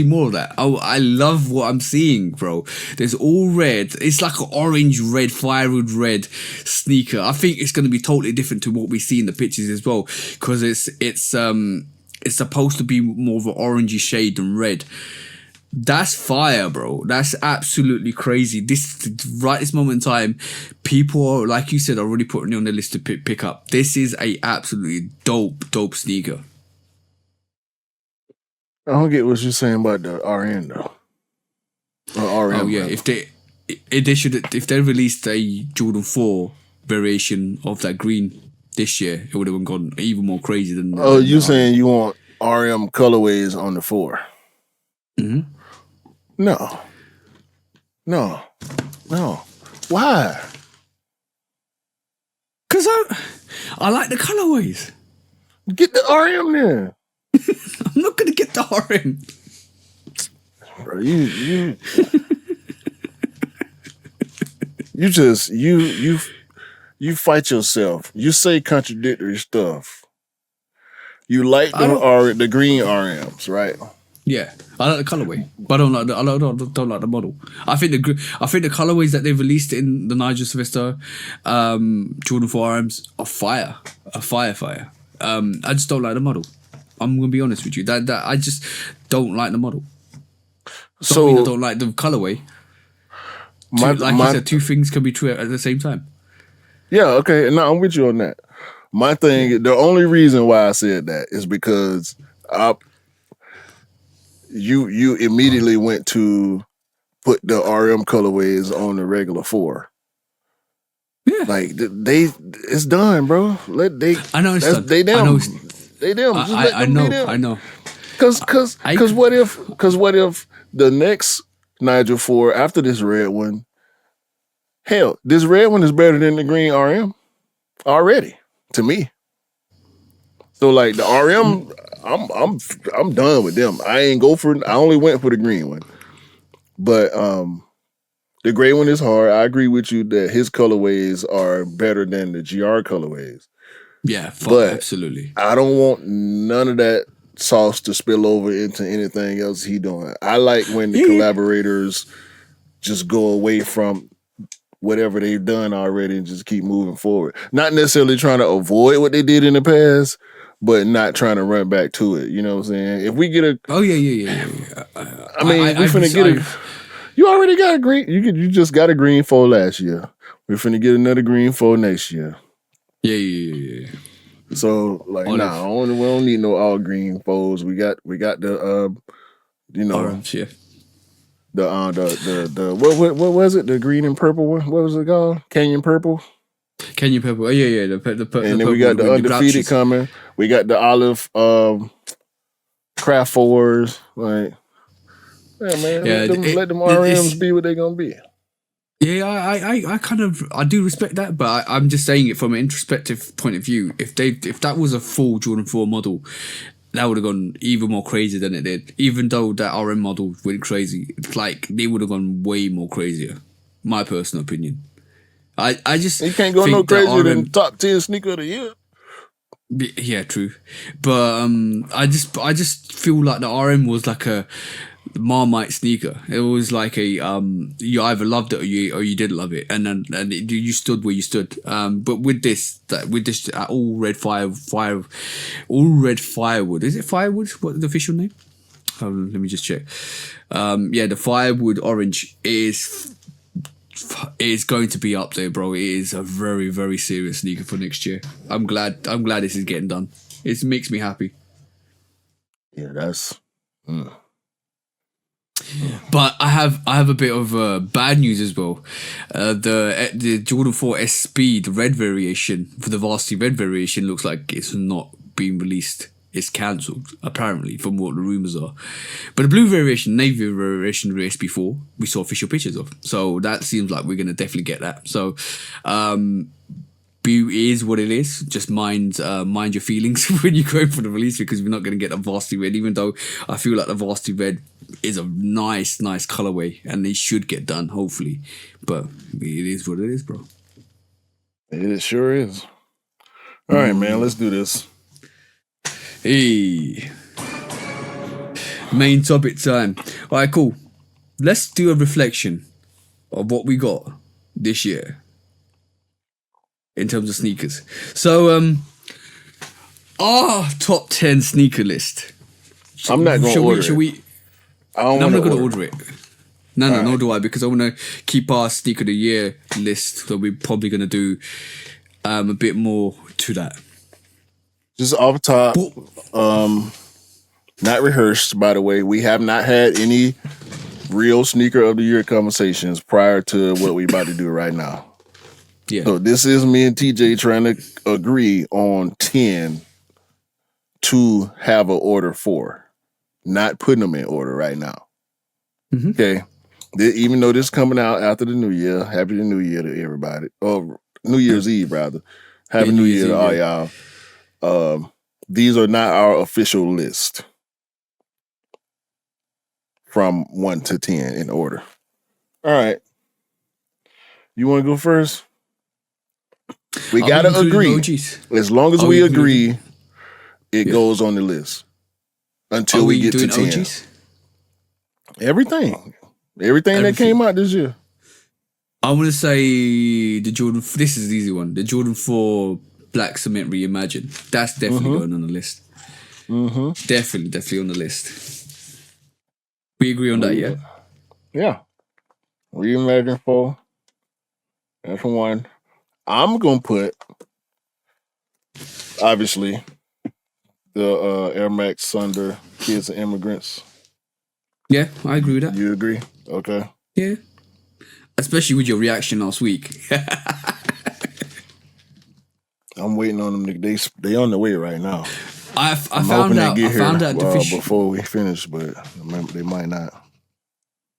more of that. I love what I'm seeing, bro. There's all red. It's like an orange red, firewood red sneaker. I think it's going to be totally different to what we see in the pictures as well, because it's supposed to be more of an orangey shade than red. That's fire, bro. That's absolutely crazy. This moment in time, people are, like you said, already putting it on the list to pick up. This is a absolutely dope sneaker. I don't get what you're saying about the RN though. Oh yeah, if they released a Jordan 4 variation of that green this year, it would have gone even more crazy than. Oh, you saying you want RM colorways on the 4? Mm-hmm. No. Why? Because I like the colorways. Get the RM then. I'm not gonna get the RM. Bro, you you fight yourself. You say contradictory stuff. You like I don't. the green RMs, right? Yeah, I like the colorway, but I don't like don't like the model. I think the colorways that they've released in the Nigel Sylvester, Jordan 4 RMs are fire, fire. I just don't like the model. I'm gonna be honest with you. That I just don't like the model. So I don't like the colorway. You said, two things can be true at the same time. Yeah, okay. No, I'm with you on that. My thing, the only reason why I said that is because you immediately went to put the RM colorways on the regular 4. Yeah, like it's done, bro. I know it's done. They them. I know. They them. Just let them be them. I know. Cause what if the next Nigel 4 after this red one? Hell, this red one is better than the green RM already to me. So like the RM, I'm done with them. I only went for the green one. But the gray one is hard. I agree with you that his colorways are better than the GR colorways. Yeah, but absolutely. I don't want none of that sauce to spill over into anything else he doing. I like when the collaborators just go away from whatever they've done already and just keep moving forward. Not necessarily trying to avoid what they did in the past, but not trying to run back to it. You know what I'm saying? If we get a... Oh, yeah. I mean, we finna get a... You already got a green... You just got a green 4 last year. We're finna get another green 4 next year. Yeah. So, like, we don't need no all green 4s. We got the, Orange, yeah. The what was it? The green and purple one? What was it called? Canyon Purple? Canyon Purple. Oh, yeah. And then we got the Undefeated coming. We got the Olive Craft 4s. Like, yeah, man. Let them RMs be what they're gonna be. Yeah, I do respect that, but I'm just saying it from an introspective point of view. If that was a full Jordan 4 model, that would have gone even more crazy than it did. Even though that RM model went crazy, like they would have gone way more crazier. My personal opinion. I just you can't go no crazier than top 10 sneaker of the year. Yeah, true. But I just feel like the RM was like a Marmite sneaker. It was like a you either loved it or you didn't love it, and you stood where you stood. But with this all red firewood. Is it firewood? What's the official name? Let me just check. The firewood orange is going to be up there, bro. It is a very, very serious sneaker for next year. I'm glad this is getting done. It makes me happy. Yeah, that's. But I have a bit of bad news as well. The Jordan 4 SB, the red variation for the Varsity red variation, looks like it's not being released. It's cancelled, apparently, from what the rumours are. But the blue variation, navy variation of the SB4, we saw official pictures of. So that seems like we're going to definitely get that. So is what it is. Just mind your feelings when you go for the release, because we're not going to get a Varsity red, even though I feel like the Varsity red is a nice colorway and it should get done, hopefully. But it is what it is, bro. It sure is. All right, man, let's do this. Hey, main topic time. All right, cool. Let's do a reflection of what we got this year in terms of sneakers. So, our top 10 sneaker list. I'm not going to order it. I'm not going to order it. No, nor do I, because I want to keep our sneaker of the year list. So we're probably going to do a bit more to that. Just off top, not rehearsed, by the way. We have not had any real sneaker of the year conversations prior to what we're about to do right now. Yeah. So this is me and TJ trying to agree on 10 to have an order for, not putting them in order right now. Mm-hmm. Okay. Even though this is coming out after the New Year, Happy New Year to everybody. Or New Year's Eve, rather. Happy New Year to all y'all. These are not our official list from 1 to 10 in order. All right. You want to go first? We Are got to including agree. OGs? As long as Are we we including- agree, it goes on the list until Are we we get to doing 10. OGs? Everything that came out this year. I want to say the Jordan. This is the easy one. The Jordan 4 Black Cement Reimagined. That's definitely going on the list. Definitely on the list. We agree on that, yeah? Yeah. Reimagine 4. That's one. I'm going to put, obviously, the Air Max Thunder Kids and Immigrants. Yeah, I agree with that. You agree? Okay. Yeah. Especially with your reaction last week. I'm waiting on them. They on the way right now. I I'm found hoping out. they I get found here out the fish. before we finish, but they might not.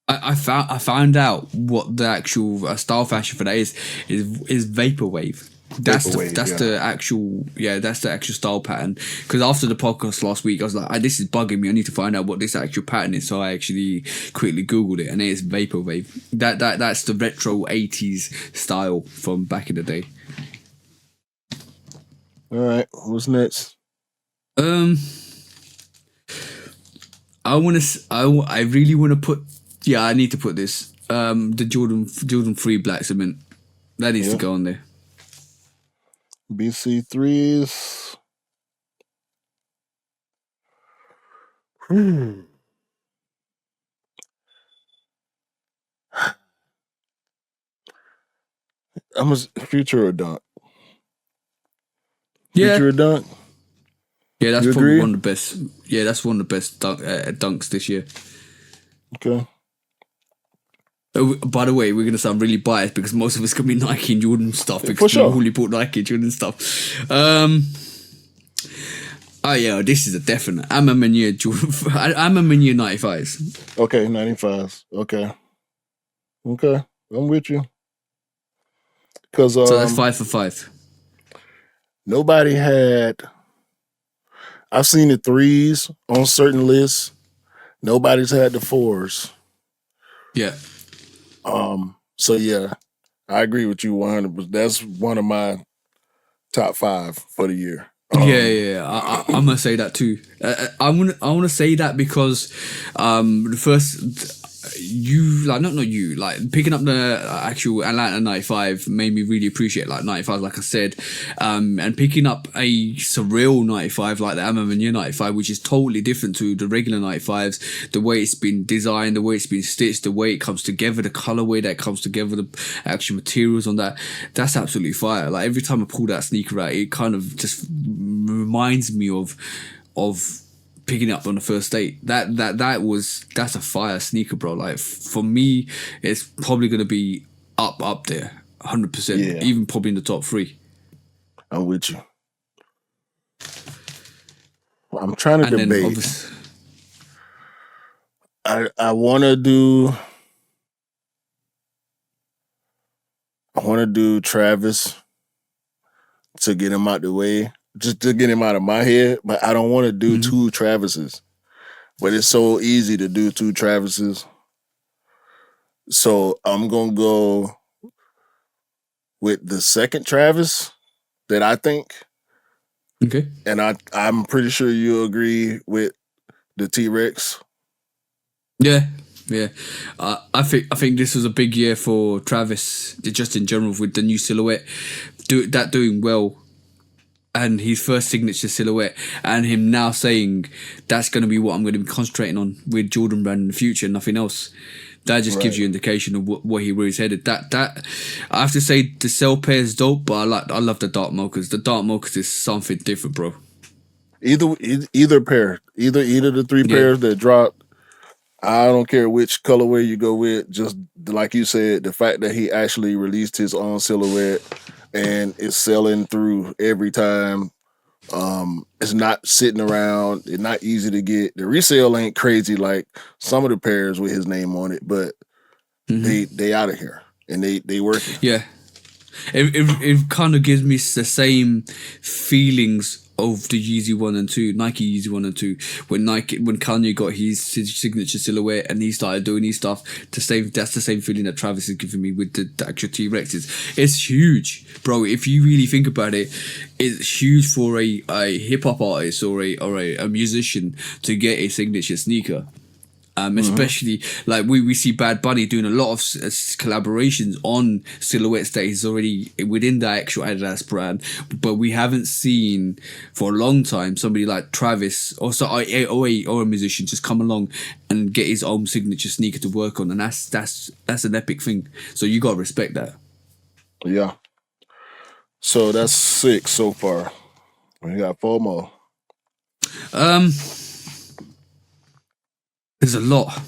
I found out what the actual style fashion for that is vaporwave. That's the actual style pattern. Because after the podcast last week, I was like, this is bugging me. I need to find out what this actual pattern is. So I actually quickly googled it, and it is vaporwave. That's the retro 80s style from back in the day. All right, what's next? I really want to put. Yeah, I need to put this. The Jordan 3 Black Cement. That needs to go on there. BC3s. I'm a Future or Dunk. Yeah. Future or Dunk. Yeah, that's You probably agree? one of the best. Yeah, that's one of the best dunks this year. Okay. By the way, we're gonna sound really biased because most of it's gonna be Nike and Jordan stuff because For sure. we only bought Nike and Jordan stuff. Oh yeah, this is a definite. I'm a Mania Jordan. I'm a Mania 95s. Okay, 95s. Okay, I'm with you. Because So that's 5 for 5. nobody had. I've seen the 3s on certain lists. Nobody's had the 4s. Yeah. So yeah, I agree with you 100%. That's one of my top 5 for the year. Yeah. I'm gonna say that too. I want to say that because the first picking up the actual Atlanta 95 made me really appreciate like 95, like I said, and picking up a surreal 95 like the Amamania 95, which is totally different to the regular 95s. The way it's been designed, the way it's been stitched, the way it comes together, the colorway that comes together, the actual materials on that's absolutely fire. Like every time I pull that sneaker out, it kind of just reminds me of picking up on the first date. That's a fire sneaker, bro. Like for me, it's probably gonna be up there, 100%. Even probably in the top 3. I'm with you. I'm trying to debate. I want to do Travis to get him out the way, just to get him out of my head, but I don't want to do 2 Travises. But it's so easy to do 2 Travises. So I'm going to go with the second Travis that I think. Okay. And I'm pretty sure you agree with the T-Rex. Yeah. I think this was a big year for Travis, just in general, with the new silhouette doing well, and his first signature silhouette, and him now saying that's going to be what I'm going to be concentrating on with Jordan Brand in the future, nothing else. That just gives you an indication of where he was headed. That I have to say the cell pair is dope, but I love the dark mochas. The dark mochas is something different, bro. Either pair, either the 3 pairs that dropped. I don't care which colorway you go with. Just like you said, the fact that he actually released his own silhouette and it's selling through every time. It's not sitting around. It's not easy to get. The resale ain't crazy like some of the pairs with his name on it, but they out of here and they working. Yeah, it kind of gives me the same feelings of the Yeezy 1 and 2, Nike Yeezy 1 and 2, when Kanye got his signature silhouette and he started doing his stuff, that's the same feeling that Travis is giving me with the actual T-Rexes. It's huge, bro. If you really think about it, it's huge for a hip-hop artist or a musician to get a signature sneaker. Especially like we see Bad Bunny doing a lot of collaborations on silhouettes that he's already within the actual Adidas brand, but we haven't seen for a long time somebody like Travis or a musician just come along and get his own signature sneaker to work on, and that's an epic thing. So you gotta respect that. Yeah. So that's 6 so far. We got 4 more. There's a lot,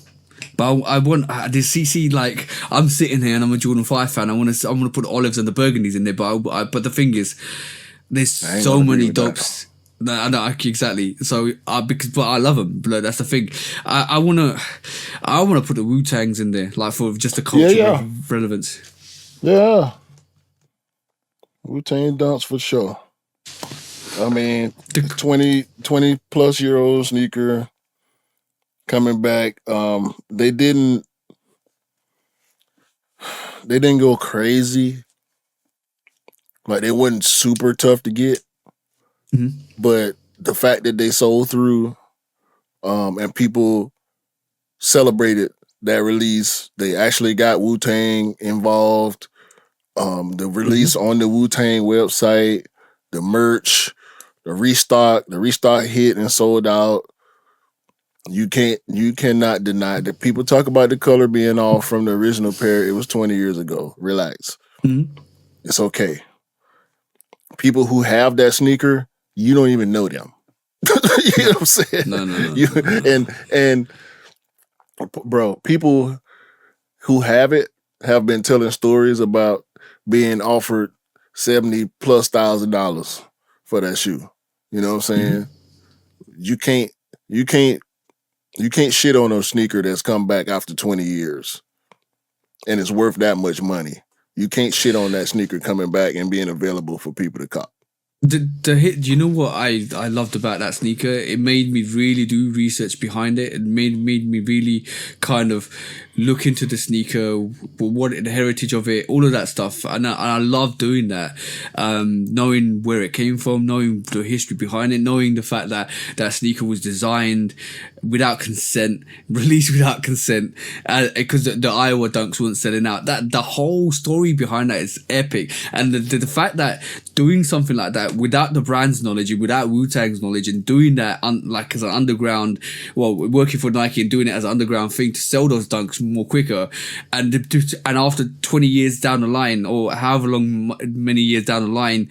but I want this CC. Like I'm sitting here and I'm a Jordan 5 fan. I want to put olives and the burgundies in there, but the thing is, there's so many dopes. No, exactly. So but I love them. But that's the thing. I wanna put the Wu-Tangs in there, like for just the cultural relevance. Yeah, Wu-Tang dunks for sure. I mean, 20 plus year old sneaker. Coming back, they didn't go crazy. Like they wasn't super tough to get, but the fact that they sold through, and people celebrated that release, they actually got Wu-Tang involved. The release on the Wu-Tang website, the merch, the restock hit and sold out. You cannot deny that. People talk about the color being off from the original pair. It was 20 years ago. Relax. It's okay. People who have that sneaker, you don't even know them. You know what I'm saying? No. And bro, people who have it have been telling stories about being offered $70,000+ for that shoe. You know what I'm saying? You can't shit on a sneaker that's come back after 20 years and it's worth that much money. You can't shit on that sneaker coming back and being available for people to cop. The hit. Do you know what I loved about that sneaker? It made me really do research behind it. It made me really kind of look into the sneaker, what the heritage of it, all of that stuff, and I love doing that. Knowing where it came from, knowing the history behind it, knowing the fact that that sneaker was designed without consent, released without consent, because the Iowa Dunks weren't selling out. That the whole story behind that is epic, and the fact that doing something like that without the brand's knowledge and without Wu-Tang's knowledge and doing that like as an underground, working for Nike and doing it as an underground thing to sell those dunks more quicker, and after 20 years down the line or however many years down the line,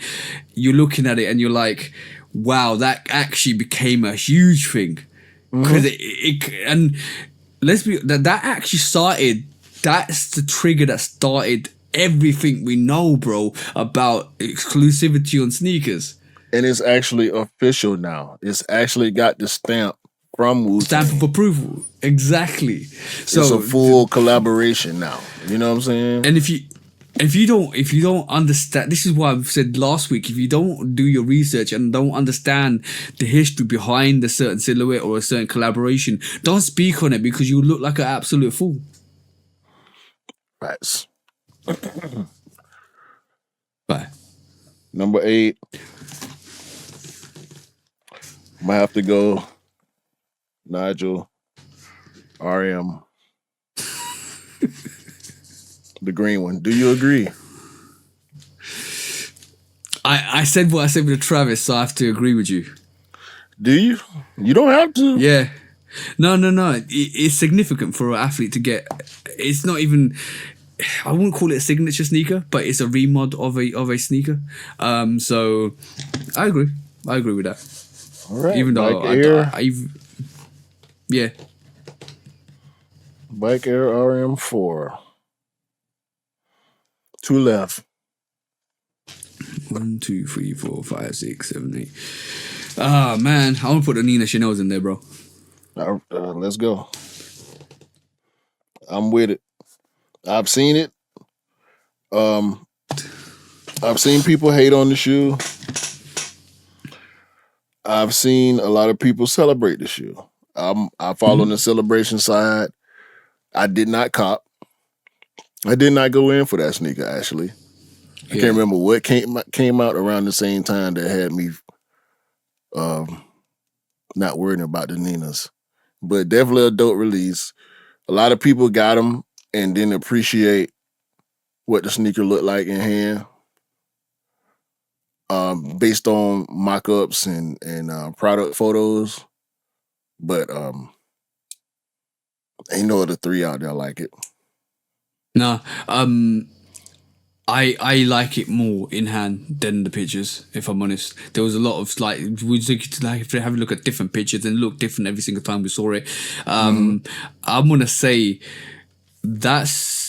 you're looking at it and you're like, wow, that actually became a huge thing. Because and let's be that actually started. That's the trigger that started everything we know, bro, about exclusivity on sneakers. And it's actually official now. It's actually got the stamp from Wu-Tang. Stamp of approval. Exactly. So it's a full collaboration now. You know what I'm saying? And if you don't understand, this is what I've said last week, if you don't do your research and don't understand the history behind a certain silhouette or a certain collaboration, don't speak on it because you look like an absolute fool. Right. Bye. Number 8. Might have to go Nigel RM. The green one. Do you agree? I said what I said with Travis, so I have to agree with you. Do you? You don't have to. Yeah. No. It's significant for an athlete to get. It's not even. I wouldn't call it a signature sneaker, but it's a remod of a sneaker. So I agree. I agree with that. All right. Even though yeah. Bike Air RM4. 2 left. 1, 2, 3, 4, 5, 6, 7, 8. Ah, man, I want to put the Nina Chanel's in there, bro. Let's go. I'm with it. I've seen it. I've seen people hate on the shoe. I've seen a lot of people celebrate the shoe. I follow on the celebration side. I did not cop. I did not go in for that sneaker, actually. I can't remember what came out around the same time that had me not worrying about the Ninas. But definitely a dope release. A lot of people got them and didn't appreciate what the sneaker looked like in hand. Based on mock-ups and product photos. But ain't no other three out there like it. No, I like it more in hand than the pictures. If I'm honest, there was a lot of like we just like to have a look at different pictures and look different every single time we saw it. I'm gonna say that's.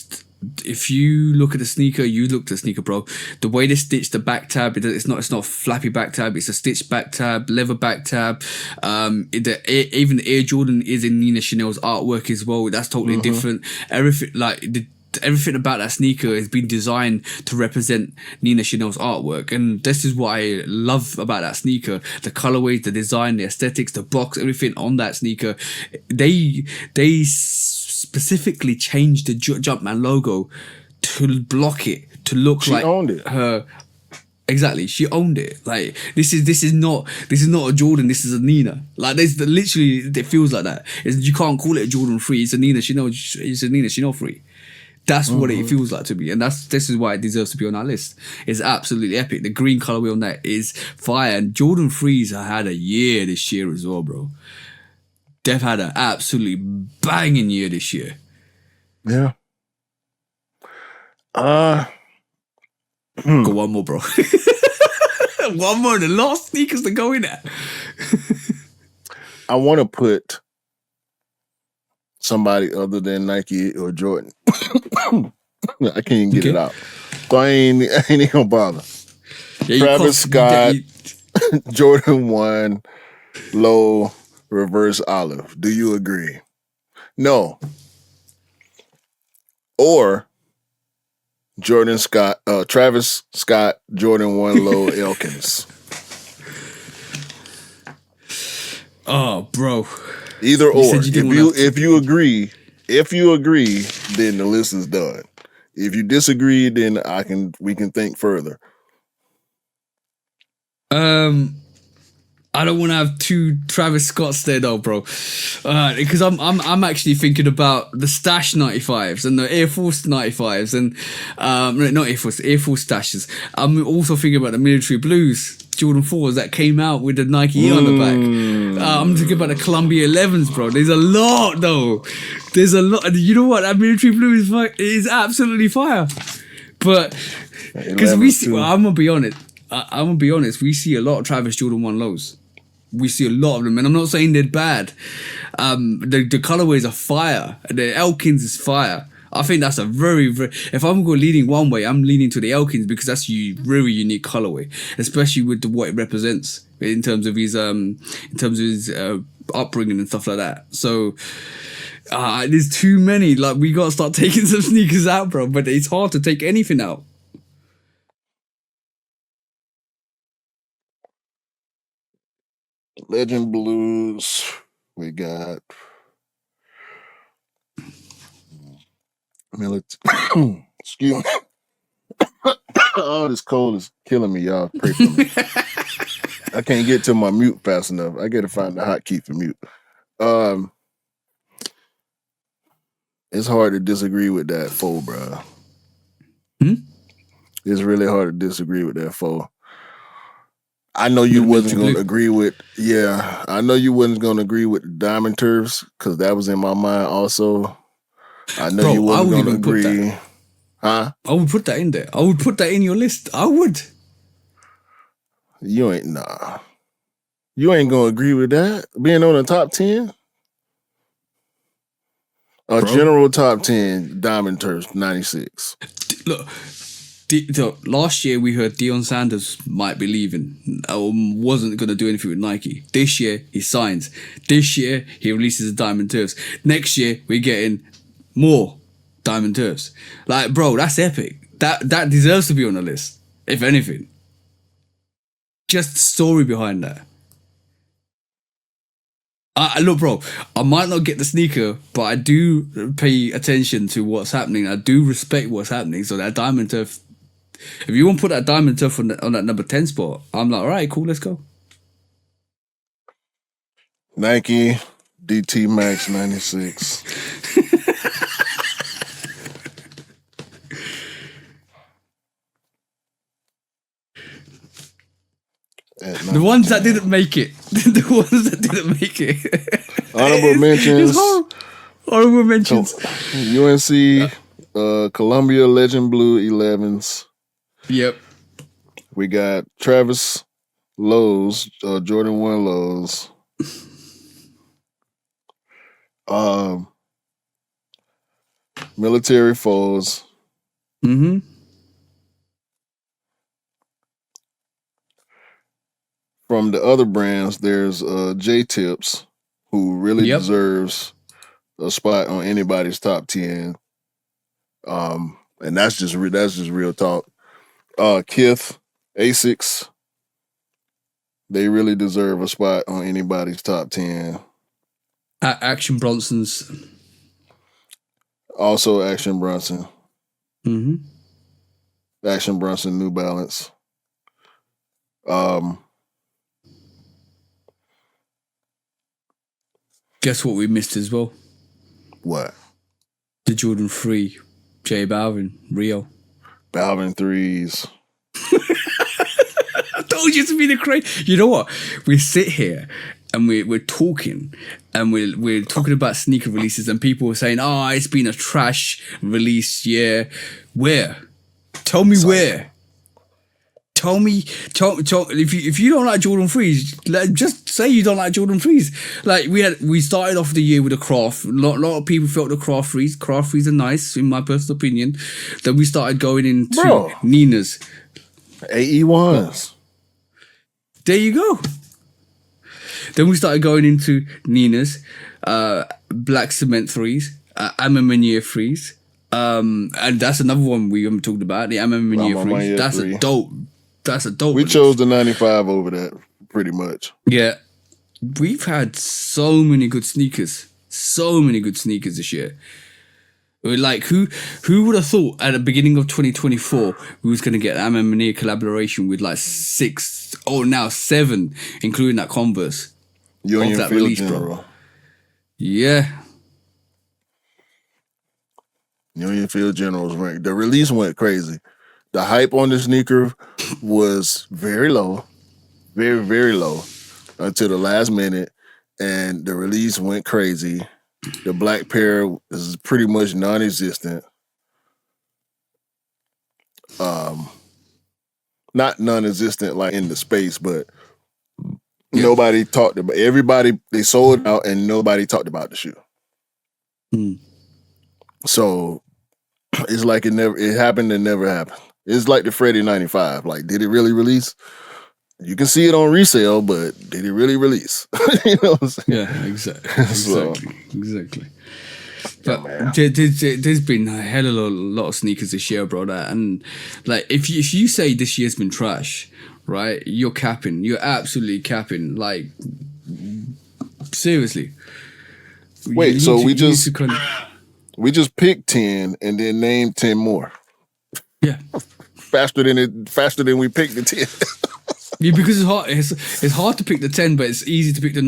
If you look at the sneaker, you look at the sneaker, bro. The way they stitch the back tab, it's not a flappy back tab. It's a stitched back tab, leather back tab. Even the Air Jordan is in Nina Chanel's artwork as well. That's totally different. Everything about that sneaker has been designed to represent Nina Chanel's artwork, and this is what I love about that sneaker: the colorways, the design, the aesthetics, the box, everything on that sneaker. They specifically changed the Jumpman logo to block it to look like owned it. Her. Exactly, she owned it. Like this is not a Jordan. This is a Nina. Like there's literally it feels like that. You can't call it a Jordan 3. It's a Nina Chanel. It's a Nina Chanel 3. That's what it feels like to me, and this is why it deserves to be on our list. It's absolutely epic. The green colorway on that is fire, and Jordan 3s had a year this year as well, bro. They've had an absolutely banging year this year. Yeah. Go one more, bro. One more. The last sneakers to go in there. I want to put somebody other than Nike or Jordan. I can't even get it out. So I ain't even gonna bother. Yeah, Travis Scott, Jordan 1, low, reverse olive. Do you agree? No. Or Travis Scott, Jordan 1, low, Elkins. Oh, bro. Either or. If you agree, then the list is done. If you disagree, then we can think further. I don't want to have two Travis Scotts there though, bro. Because I'm actually thinking about the Stash 95s and the Air Force 95s and not Air Force Stashes. I'm also thinking about the Military Blues Jordan 4s that came out with the Nike E on the back. I'm thinking about the Columbia 11s, bro. There's a lot though. There's a lot. You know what? That Military Blue is absolutely fire. But because we see, well, I'm gonna be honest. We see a lot of Travis Jordan 1 lows. We see a lot of them, and I'm not saying they're bad. The colorways are fire. The Elkins is fire. I think that's a very, very. If I'm going leaning one way, I'm leaning to the Elkins because that's a very unique colorway, especially with what it represents in terms of his upbringing and stuff like that. So there's too many. Like we gotta start taking some sneakers out, bro. But it's hard to take anything out. Legend Blues. We got military. Excuse me. Oh, this cold is killing me, y'all. Pray for me. I can't get to my mute fast enough. I gotta find the hotkey for mute. It's hard to disagree with that foe, bro. It's really hard to disagree with that foe. I know you wasn't going to agree with, I know you wasn't going to agree with the Diamond Turfs because that was in my mind also. I know you wasn't going to agree. Huh? I would put that in there. I would put that in your list. I would. You ain't going to agree with that? Being on the top 10? General top 10, Diamond Turfs, 96. Look. Last year we heard Deion Sanders might be leaving, wasn't going to do anything with Nike. This year he signs. This year he releases the Diamond Turfs. Next year we're getting more Diamond Turfs. Like, bro, that's epic. That deserves to be on the list, if anything. Just the story behind that. Look, bro, I might not get the sneaker, but I do pay attention to what's happening. I do respect what's happening. So that diamond turf, if you want to put that diamond turf on that number 10 spot, I'm like, all right, cool, let's go. Nike DT Max 96. The ones that didn't make it. The ones that didn't make it. Honorable mentions. Honorable mentions. UNC Columbia Legend Blue 11s. Yep. We got Travis Lowe's, Jordan 1 Lowe's. Military Foes. Mm-hmm. From the other brands, there's J Tips, who really deserves a spot on anybody's top 10. And that's just real talk. Kith, Asics, they really deserve a spot on anybody's top 10. Action Bronson's. Also Action Bronson. Mm-hmm. Action Bronson, New Balance. Guess what we missed as well? What? The Jordan 3, J Balvin, Rio. Balvin 3s. I told you to be the crazy. You know what? We sit here and we're talking and we're talking about sneaker releases and people were saying, oh, it's been a trash release year. Where? Tell me where. Tell me if you don't like Jordan 3s, just say you don't like Jordan 3s. Like we started off the year with a Craft. A lot of people felt the Craft 3s. Craft 3s are nice in my personal opinion. Then we started going into Nina's. AE1s. There you go. Then we started going into Nina's, Black Cement 3s, Amamania 3s. And that's another one we haven't talked about, the Amamania 3s. That's a dope. We chose the 95 over that, pretty much. Yeah. We've had so many good sneakers. So many good sneakers this year. Like, who would have thought at the beginning of 2024 we was going to get an Amamania collaboration with like 6, or now 7, including that Converse. Union Field release, General. Bro. Yeah. Union Field General's ranked. The release went crazy. The hype on the sneaker was very low, very, very low until the last minute, and the release went crazy. The black pair is pretty much non-existent. Not non-existent like in the space, but nobody talked about. Everybody, they sold out, and nobody talked about the shoe. So it's like it happened and never happened. It's like the Freddie 95. Like, did it really release? You can see it on resale, but did it really release? You know what I'm saying? Yeah, exactly. But there's been a hell of a lot of sneakers this year, bro. And like, if you say this year's been trash, right? You're capping. You're absolutely capping. Like, seriously. Wait, so we just picked 10 and then named 10 more. Yeah. Faster than we picked the 10. Yeah, because it's hard. It's hard to pick the 10, but it's easy to pick the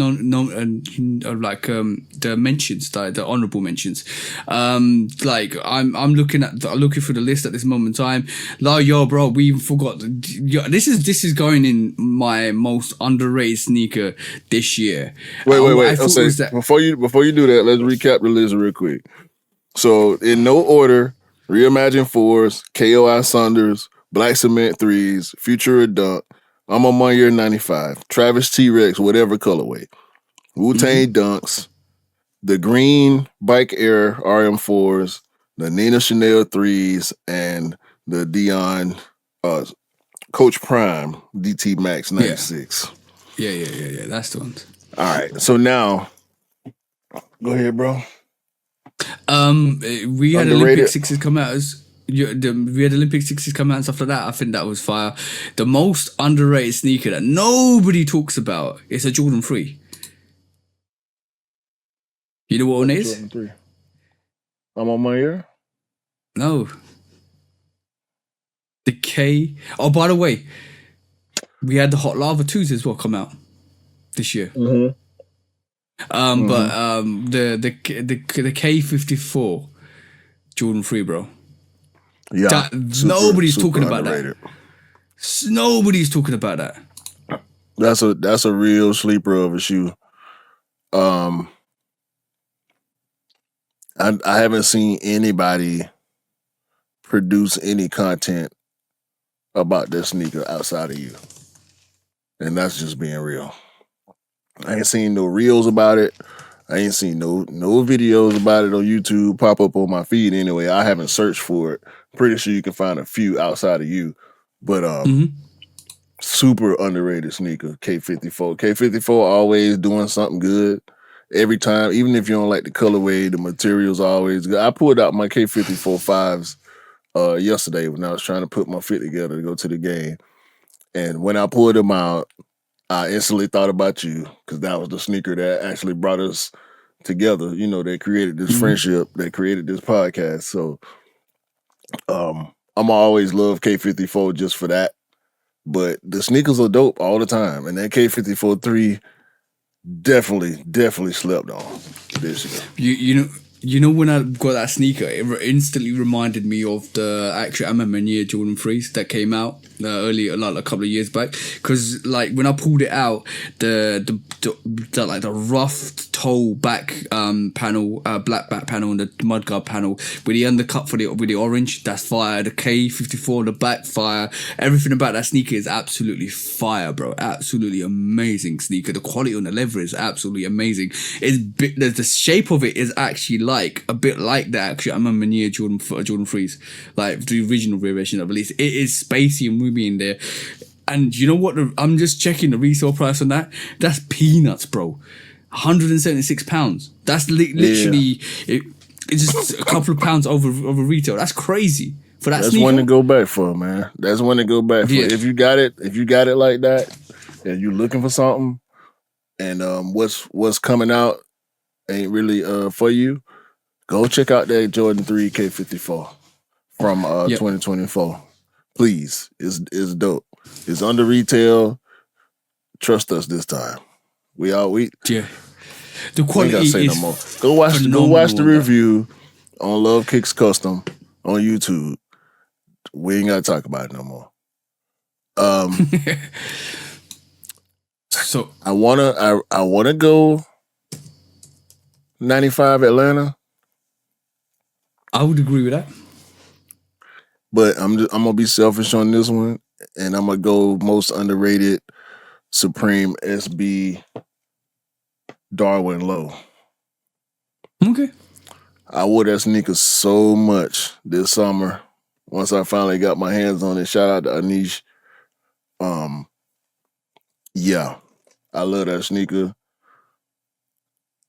the mentions, the honorable mentions. Like I'm looking for the list at this moment in time. Like, yo, bro, we even forgot. This is going in my most underrated sneaker this year. Wait. Before you do that, let's recap the list real quick. So in no order: Reimagine 4s, KOI Saunders, Black Cement 3s, Futura Dunk, I'm on 1 year 95, Travis T-Rex, whatever colorway, Wu-Tang Dunks, the green Bike Air RM4s, the Nina Chanel 3s, and the Dion Coach Prime DT Max 96. Yeah. That's the ones. All right. So now, go ahead, bro. We had Olympic 6s come out we had Olympic 6s come out and stuff like that. I think that was fire. The most underrated sneaker that nobody talks about is a Jordan 3. You know what one What is? Jordan 3? I'm on my ear. No. The K. Oh, by the way, we had the Hot Lava 2s as well come out this year. Mm-hmm. But the K54 Jordan 3, bro. Yeah. Nobody's talking about underrated. that. Nobody's talking about that. That's a real sleeper of a shoe. I haven't seen anybody produce any content about that sneaker outside of you. And that's just being real. I ain't seen no reels about it. I ain't seen no videos about it on YouTube pop up on my feed anyway. I haven't searched for it. Pretty sure you can find a few outside of you. But super underrated sneaker, K54. K54 always doing something good. Every time, even if you don't like the colorway, the material's always good. I pulled out my K54 5s yesterday when I was trying to put my fit together to go to the game. And when I pulled them out, I instantly thought about you because that was the sneaker that actually brought us together. You know, they created this friendship, they created this podcast. So I'm always love K54 just for that. But the sneakers are dope all the time. And that K54 3 definitely slept on this year. You know when I got that sneaker, it instantly reminded me of the actual Amamania Jordan 3s that came out earlier, like a couple of years back. Because like when I pulled it out, the like the rough toe back panel, black back panel, and the mudguard panel with the undercut with the orange, that's fire. The K54 on the back, fire. Everything about that sneaker is absolutely fire, bro. Absolutely amazing sneaker. The quality on the leather is absolutely amazing. The shape of it is actually like a bit like the actual Amamania Jordan 3s, like the original variation at least. It is spacey and roomy in there. And you know what? I'm just checking the resale price on that. That's peanuts, bro. £176. That's literally it's just a couple of pounds over retail. That's crazy for that. That's one to go back for, man. That's one to go back for. Yeah. If you got it like that, and you're looking for something, and what's coming out ain't really for you, go check out that Jordan 3 K54 from 2024. Please, it's dope. It's under retail. Trust us this time. Yeah. The quality ain't gotta say is no more. Go watch the review on Lovekickscustom on YouTube. We ain't gotta talk about it no more. So I wanna go 95 Atlanta. I would agree with that. But I'm gonna be selfish on this one, and I'm gonna go most underrated Supreme SB Darwin Low. Okay. I wore that sneaker so much this summer. Once I finally got my hands on it, shout out to Anish. Yeah, I love that sneaker.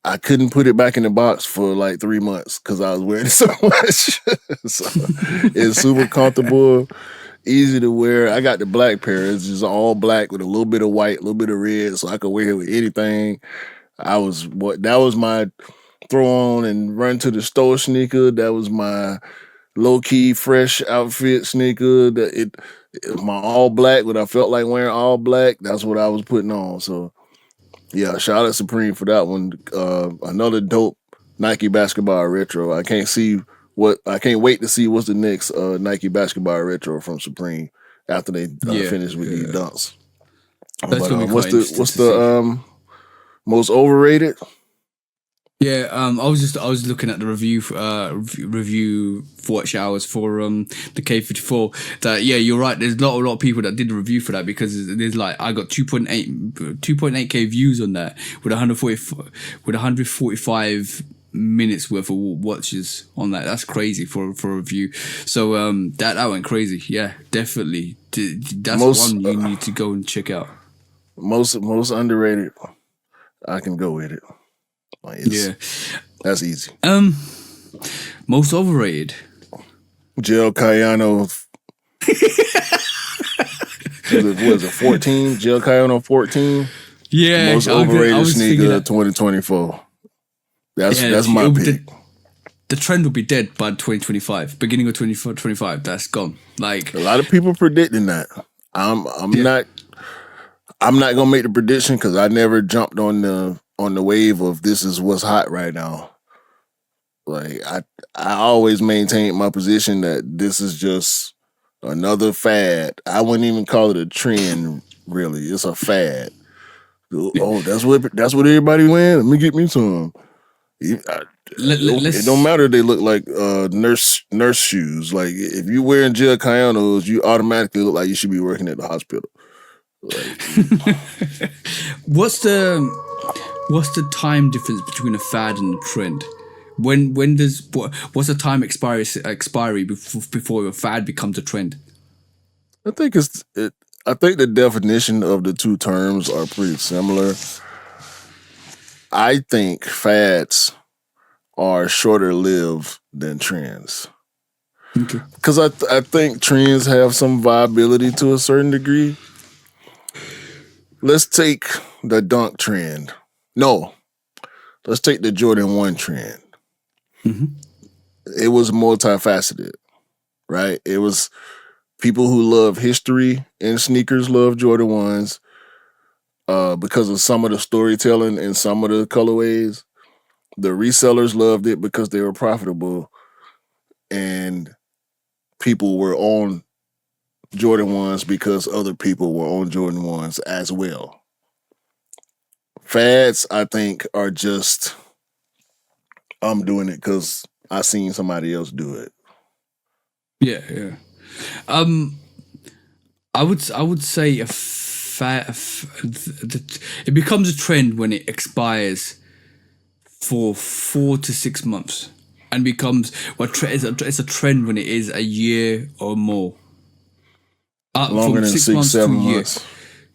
I couldn't put it back in the box for like 3 months because I was wearing it so much. So it's super comfortable, easy to wear. I got the black pair. It's just all black with a little bit of white, a little bit of red, so I could wear it with anything. That was my throw on and run to the store sneaker. That was my low key fresh outfit sneaker. It was my all black. When I felt like wearing all black, that's what I was putting on. So yeah, shout out Supreme for that one. Another dope Nike basketball retro. I can't wait to see what's the next Nike basketball retro from Supreme after they finish with these dunks. That's gonna be what's quite the most overrated? Yeah, I was looking at the review watch hours for the K54. That you're right. There's a lot of people that did the review for that because there's like I got 2.8K views on that with 145 minutes worth of watches on that. That's crazy for a review. So that went crazy. Yeah, definitely. That's one you need to go and check out. Most underrated. I can go with it. That's easy. Most overrated. Gel Cayano. Was it 14? Gel Cayano 14? Yeah. Most overrated sneaker 2024. That's my pick. The trend will be dead by 2025, beginning of 2025. That's gone. Like a lot of people predicting that. I'm not gonna make the prediction because I never jumped on the wave of this is what's hot right now. Like I always maintained my position that this is just another fad. I wouldn't even call it a trend. Really, it's a fad. Oh, that's what everybody wearing. Let me get me some. It don't matter. They look like nurse shoes. Like if you wearing Jill Cayanos, you automatically look like you should be working at the hospital. Like, what's the time difference between a fad and a trend? When does what's the time expiry before a fad becomes a trend? I think I think the definition of the two terms are pretty similar. I think fads are shorter lived than trends. Okay. Because I think trends have some viability to a certain degree. Let's take the dunk trend. No, let's take the Jordan 1 trend. Mm-hmm. It was multifaceted, right? It was people who love history and sneakers love Jordan 1s because of some of the storytelling and some of the colorways. The resellers loved it because they were profitable and people were on Jordan 1s because other people were on Jordan 1s as well. Fads, I think, are just, I'm doing it because I seen somebody else do it. Yeah. I would say it becomes a trend when it expires for 4 to 6 months and becomes it's a trend when it is a year or more. Longer than 6, 7 months.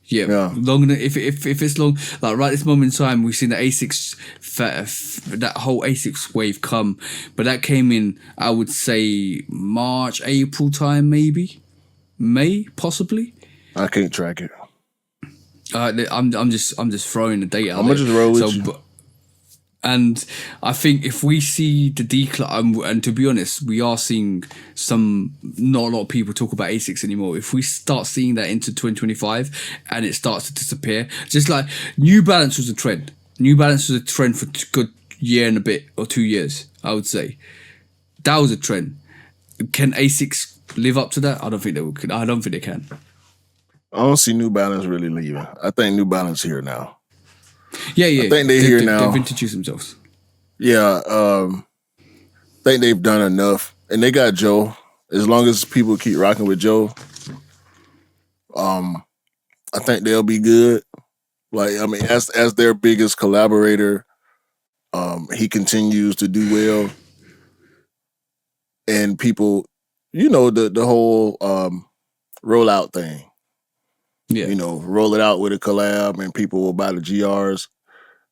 Yeah. Longer than if it's long, like right this moment in time, we've seen the Asics that whole Asics wave come, but that came in, I would say March, April time, maybe May, possibly. I can't track it. I'm just throwing the date out. I'm gonna just roll with you. And I think if we see the decline, and to be honest, we are seeing not a lot of people talk about ASICs anymore. If we start seeing that into 2025 and it starts to disappear, just like New Balance was a trend. New Balance was a trend for a good year and a bit or 2 years, I would say. That was a trend. Can ASICs live up to that? I don't think they can. I don't think they can. I don't see New Balance really leaving. I think New Balance here now. Yeah. I think they're here now. They've introduced themselves. Yeah, I think they've done enough, and they got Joe. As long as people keep rocking with Joe, I think they'll be good. Like, I mean, as their biggest collaborator, he continues to do well, and people, the whole rollout thing. Yeah. Roll it out with a collab and people will buy the GRs.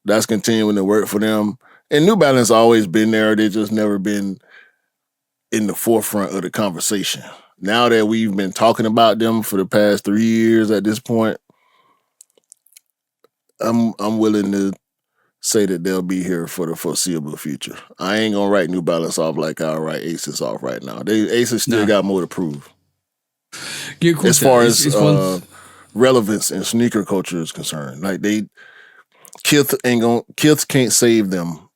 That's continuing to work for them. And New Balance always been there. They just never been in the forefront of the conversation. Now that we've been talking about them for the past 3 years at this point, I'm willing to say that they'll be here for the foreseeable future. I ain't gonna write New Balance off like I write Asus off right now. Asus still got more to prove. Yeah, cool. As far as relevance in sneaker culture is concerned. Like Kith can't save them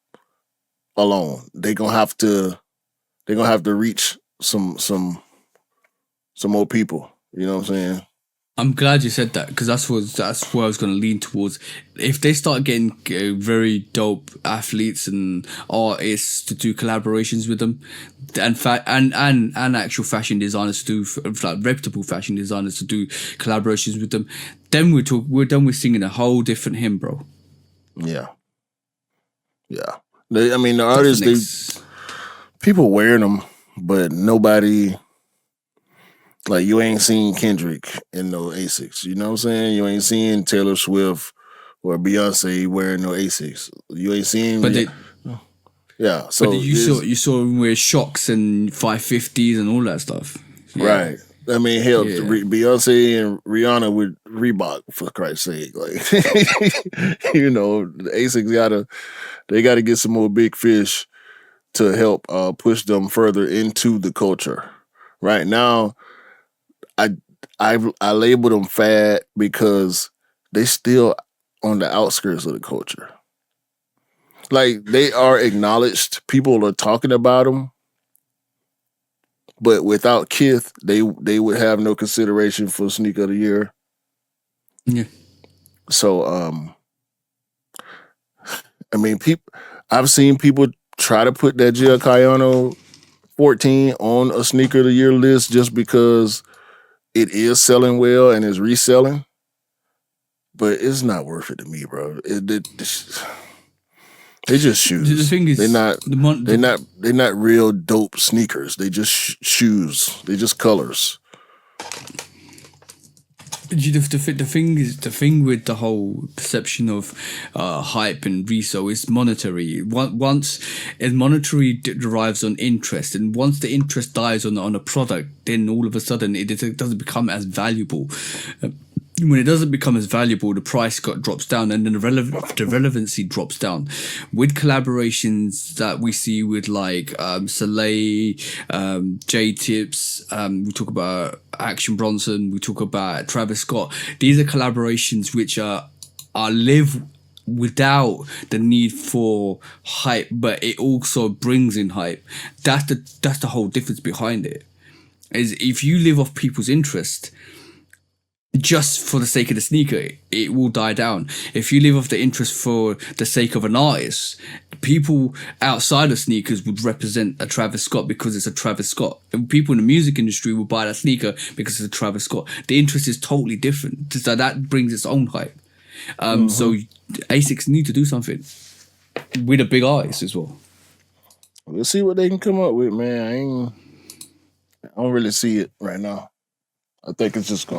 alone. They're gonna have to reach some more people. You know what I'm saying? I'm glad you said that because that's where I was going to lean towards. If they start getting very dope athletes and artists to do collaborations with them, and actual fashion designers to do like reputable fashion designers to do collaborations with them, then we're singing a whole different hymn, bro. Yeah. The artists, people wearing them, but nobody. Like, you ain't seen Kendrick in no Asics. You know what I'm saying? You ain't seen Taylor Swift or Beyonce wearing no Asics. You ain't seen... So you saw him wear Shocks and 550s and all that stuff. Yeah. Right. I mean, hell, Yeah. Beyonce and Rihanna with Reebok, for Christ's sake. Like, the ASICs they gotta get some more big fish to help push them further into the culture. Right now, I label them fad because they still on the outskirts of the culture. Like, they are acknowledged. People are talking about them. But without Kith, they would have no consideration for sneaker of the year. Yeah. So, I mean, I've seen people try to put that Gio Cayano 14 on a sneaker of the year list just because it is selling well and is reselling. But it's not worth it to me, bro. They just shoes. The thing is, they're not real dope sneakers. They just shoes. They just colors. The thing with the whole perception of hype and resale is monetary. Once monetary derives on interest, and once the interest dies on a product, then all of a sudden it doesn't become as valuable. When it doesn't become as valuable, the price drops down, and then the relevancy drops down. With collaborations that we see with like Soleil, J-Tips, we talk about Action Bronson, we talk about Travis Scott. These are collaborations which are live without the need for hype, but it also brings in hype. That's the whole difference behind it. Is if you live off people's interest just for the sake of the sneaker, it will die down. If you live off the interest for the sake of an artist, people outside of sneakers would represent a Travis Scott because it's a Travis Scott. And people in the music industry will buy that sneaker because it's a Travis Scott. The interest is totally different. So that brings its own hype. So ASICs need to do something with a big artist as well. We'll see what they can come up with, man. I don't really see it right now. I think it's just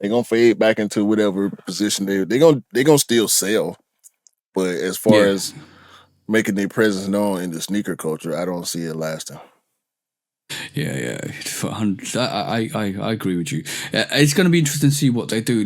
they're gonna fade back into whatever position they're gonna still sell. But as far as making their presence known in the sneaker culture, I don't see it lasting. Yeah. I agree with you. It's going to be interesting to see what they do.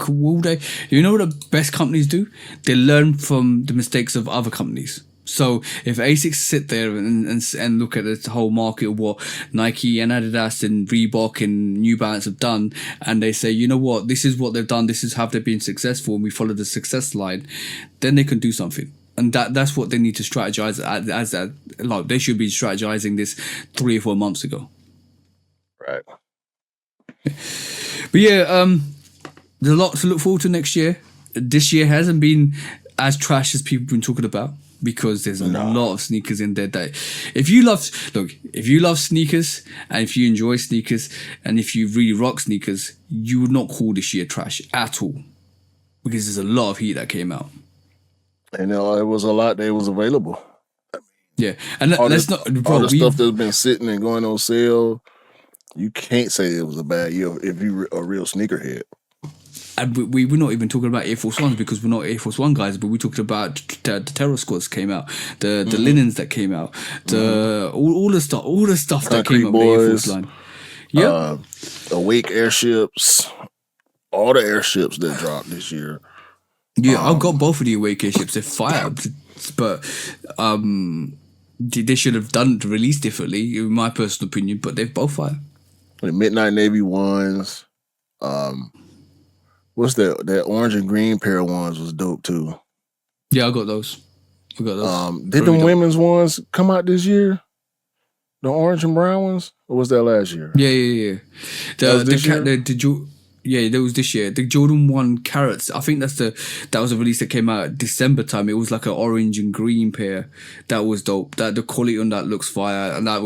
Will they? You know what the best companies do? They learn from the mistakes of other companies. So if ASICs sit there and look at the whole market of what Nike and Adidas and Reebok and New Balance have done, and they say, you know what, this is what they've done, this is how they've been successful, and we follow the success line, then they can do something. And that's what they need to strategize as like they should be strategizing this 3 or 4 months ago. Right. But yeah, there's a lot to look forward to next year. This year hasn't been as trash as people have been talking about, because there's a lot of sneakers in there that if you love sneakers and if you enjoy sneakers and if you really rock sneakers, you would not call this year trash at all, because there's a lot of heat that came out. And it was a lot that was available. Yeah, and all the stuff that's been sitting and going on sale, you can't say it was a bad year if you're a real sneakerhead. And we're not even talking about Air Force Ones, because we're not Air Force One guys, but we talked about the Terror Squads came out, the linens that came out, all the stuff that came out with the Air Force line. Yeah, Awake airships, all the airships that dropped this year. Yeah, I've got both of the Awake airships. They're fire, but they should have done the release differently, in my personal opinion. But they're both fire. The Midnight Navy ones. What's that orange and green pair of ones was dope too. Yeah, I got those. Did the women's ones come out this year? The orange and brown ones? Or was that last year? Yeah. That was this year. The Jordan 1 Carrots, I think that was a release that came out December time. It was like an orange and green pair. That was dope. The quality on that looks fire, and I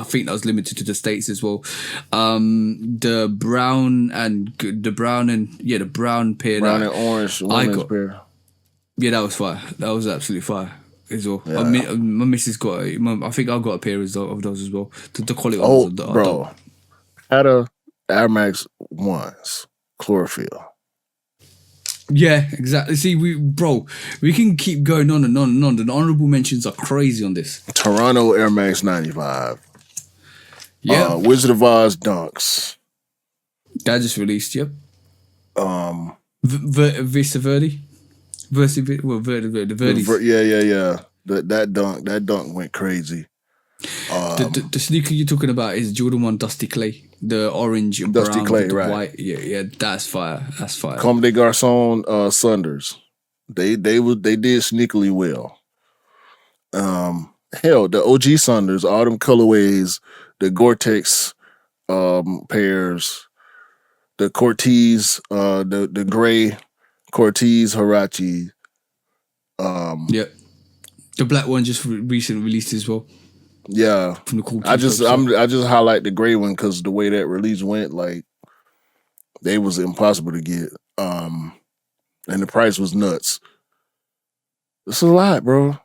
think that was limited to the States as well. The brown pair. Brown and orange women's pair. Yeah, that was fire. That was absolutely fire as well. Yeah. My missus got I think I got a pair of those as well. The quality of those. Bro. Had a Air Max 1s, chlorophyll. Yeah, exactly. See, we can keep going on and on and on. The honorable mentions are crazy on this. Toronto Air Max 95. Yeah. Wizard of Oz dunks. That just released, yep. Vista Verde? Verde. Yeah. That dunk went crazy. The sneaker you're talking about is Jordan 1 Dusty Clay. The orange and Dusty brown Clay, with the right. white. Yeah, that's fire. That's fire. Comme des Garçons Sunders. They did sneakily well. Hell, the OG Sunders, all them colorways, the Gore-Tex pairs, the Cortez, the gray Cortez Huarache. Yeah. The black one just recently released as well. Yeah. From the cool I just highlight the gray one because the way that release went, like they was impossible to get. And the price was nuts. That's a lot, bro.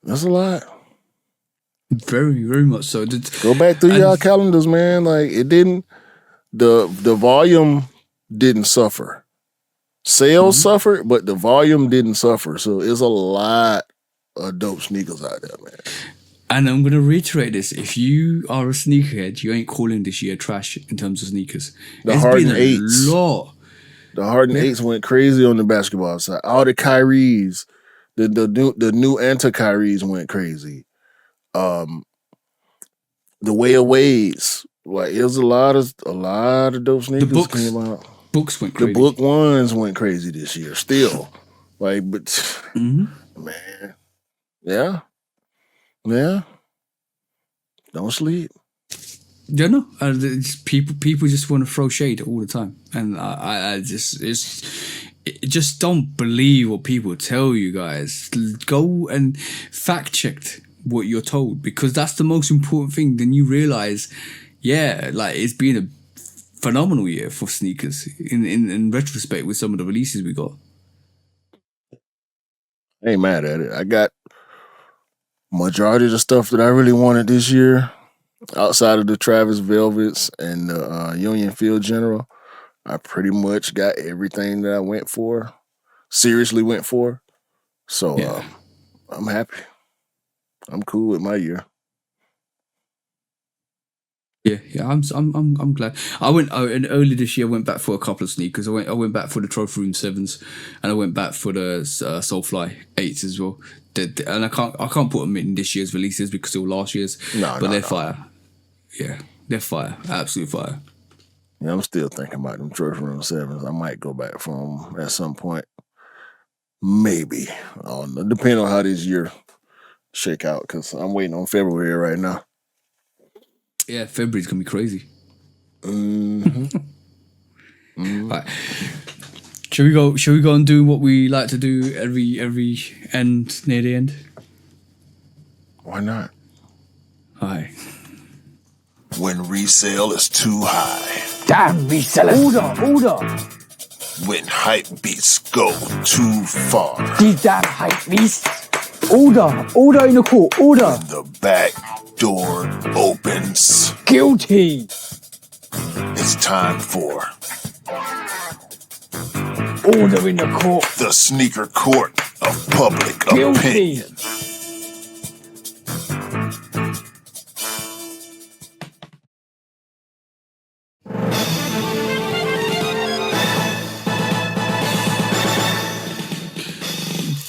That's a lot. Very, very much so. Go back through y'all calendars, man. Like it didn't. The volume didn't suffer. Sales suffered, but the volume didn't suffer. So it's a lot of dope sneakers out there, man. And I'm gonna reiterate this: if you are a sneakerhead, you ain't calling this year trash in terms of sneakers. The Harden been a 8s. lot. The Harden 8s went crazy on the basketball side. All the Kyries, the new anti-Kyries went crazy. The Way of Ways, like it was a lot of dope sneakers came out. Books went crazy. The book ones went crazy this year. Still, like, but man, yeah. Don't sleep. Yeah, no. People just want to throw shade all the time, and I just don't believe what people tell you guys. Go and fact check what you're told, because that's the most important thing. Then you realize, yeah, like it's been a phenomenal year for sneakers in retrospect with some of the releases we got. I ain't mad at it. I got majority of the stuff that I really wanted this year, outside of the Travis Velvets and the Union Field General. I pretty much got everything that I seriously went for. So I'm happy. I'm cool with my year. Yeah, I'm glad. And early this year I went back for a couple of sneakers. I went back for the Trophy Room 7s, and I went back for the Soulfly 8s as well. And I can't put them in this year's releases because they were last year's. But they're fire. Yeah, they're fire. Absolute fire. Yeah, I'm still thinking about them Trophy Room 7s. I might go back for them at some point. Maybe. Depending on how this year shake out, because I'm waiting on February right now. Yeah, February's gonna be crazy. Right. Shall we go and do what we like to do every end near the end? Why not? Aye. When resale is too high. Damn resellers. Order. When hype beats go too far. These damn hype beasts. Order in the court. Order. The back door opens. Guilty. It's time for Order in the court. the sneaker court of public Guilty. opinion.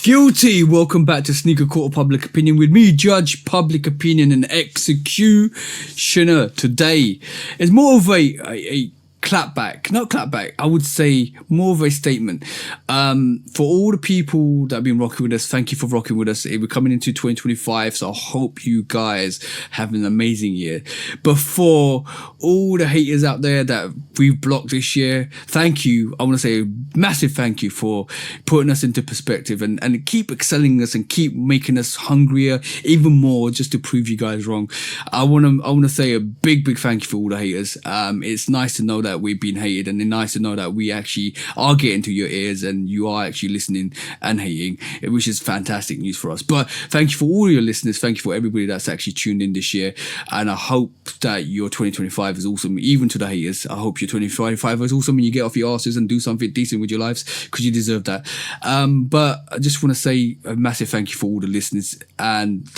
Guilty. Welcome back to Sneaker Court of Public Opinion with me, Judge Public Opinion and Executioner. Today is more of a clapback, not clapback, I would say more of a statement. For all the people that have been rocking with us, thank you for rocking with us. We're coming into 2025, so I hope you guys have an amazing year. But for all the haters out there that we've blocked this year, thank you. I want to say a massive thank you for putting us into perspective and keep excelling us and keep making us hungrier even more just to prove you guys wrong. I want to say a big thank you for all the haters. It's nice to know that we've been hated, and it's nice to know that we actually are getting to your ears and you are actually listening and hating, which is fantastic news for us. But thank you for all your listeners. Thank you for everybody that's actually tuned in this year, and I hope that your 2025 is awesome. Even to the haters, I hope your 2025 is awesome and you get off your asses and do something decent with your lives, because you deserve that. But I just want to say a massive thank you for all the listeners, and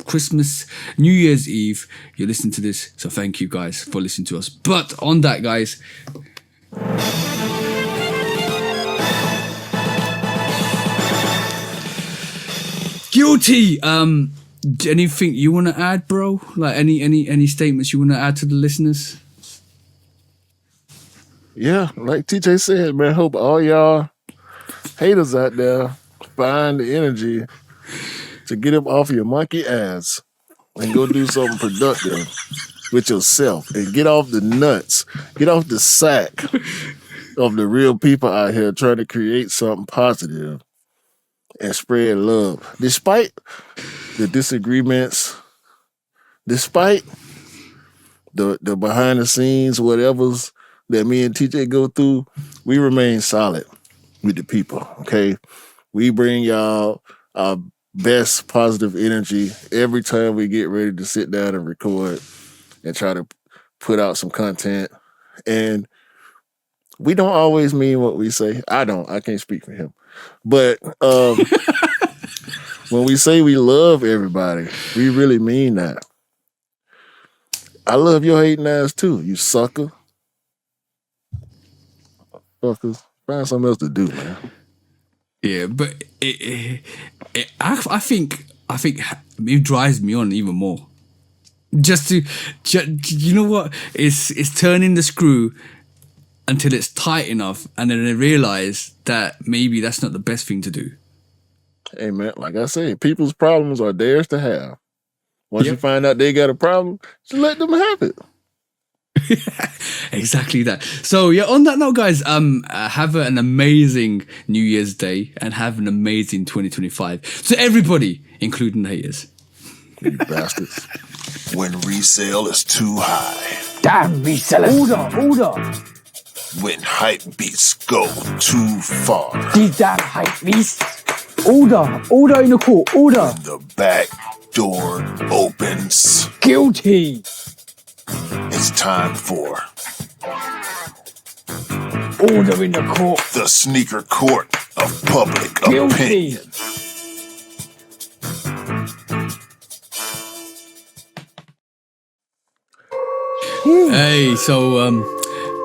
Christmas, New Year's Eve. You're listening to this, so thank you guys for listening to us. But on that, guys, guilty. Anything you want to add, bro? Like any statements you want to add to the listeners? Yeah, like TJ said, man, hope all y'all haters out there find the energy to get up off your monkey ass and go do something productive with yourself and get off the nuts, get off the sack of the real people out here trying to create something positive and spread love. Despite the disagreements, despite the behind the scenes, whatever's that me and TJ go through, we remain solid with the people, okay? We bring y'all our best positive energy every time we get ready to sit down and record and try to put out some content. And we don't always mean what we say. I can't speak for him. But when we say we love everybody, we really mean that. I love your hating ass too, you sucker. Fuckers. Find something else to do, man. Yeah, but I think it drives me on even more. You know what? It's turning the screw until it's tight enough, and then they realize that maybe that's not the best thing to do. Hey man, like I say, people's problems are theirs to have. Once you find out they got a problem, just let them have it. Exactly that. So yeah, on that note, guys, have an amazing New Year's Day and have an amazing 2025. So everybody, including the haters. You bastards. When resale is too high. Damn resellers. Order. When hype beats go too far. These damn hype beasts. Order in the court. Order. When the back door opens. Guilty. It's time for order in the court. The sneaker court of public Guilty. opinion. Hey, so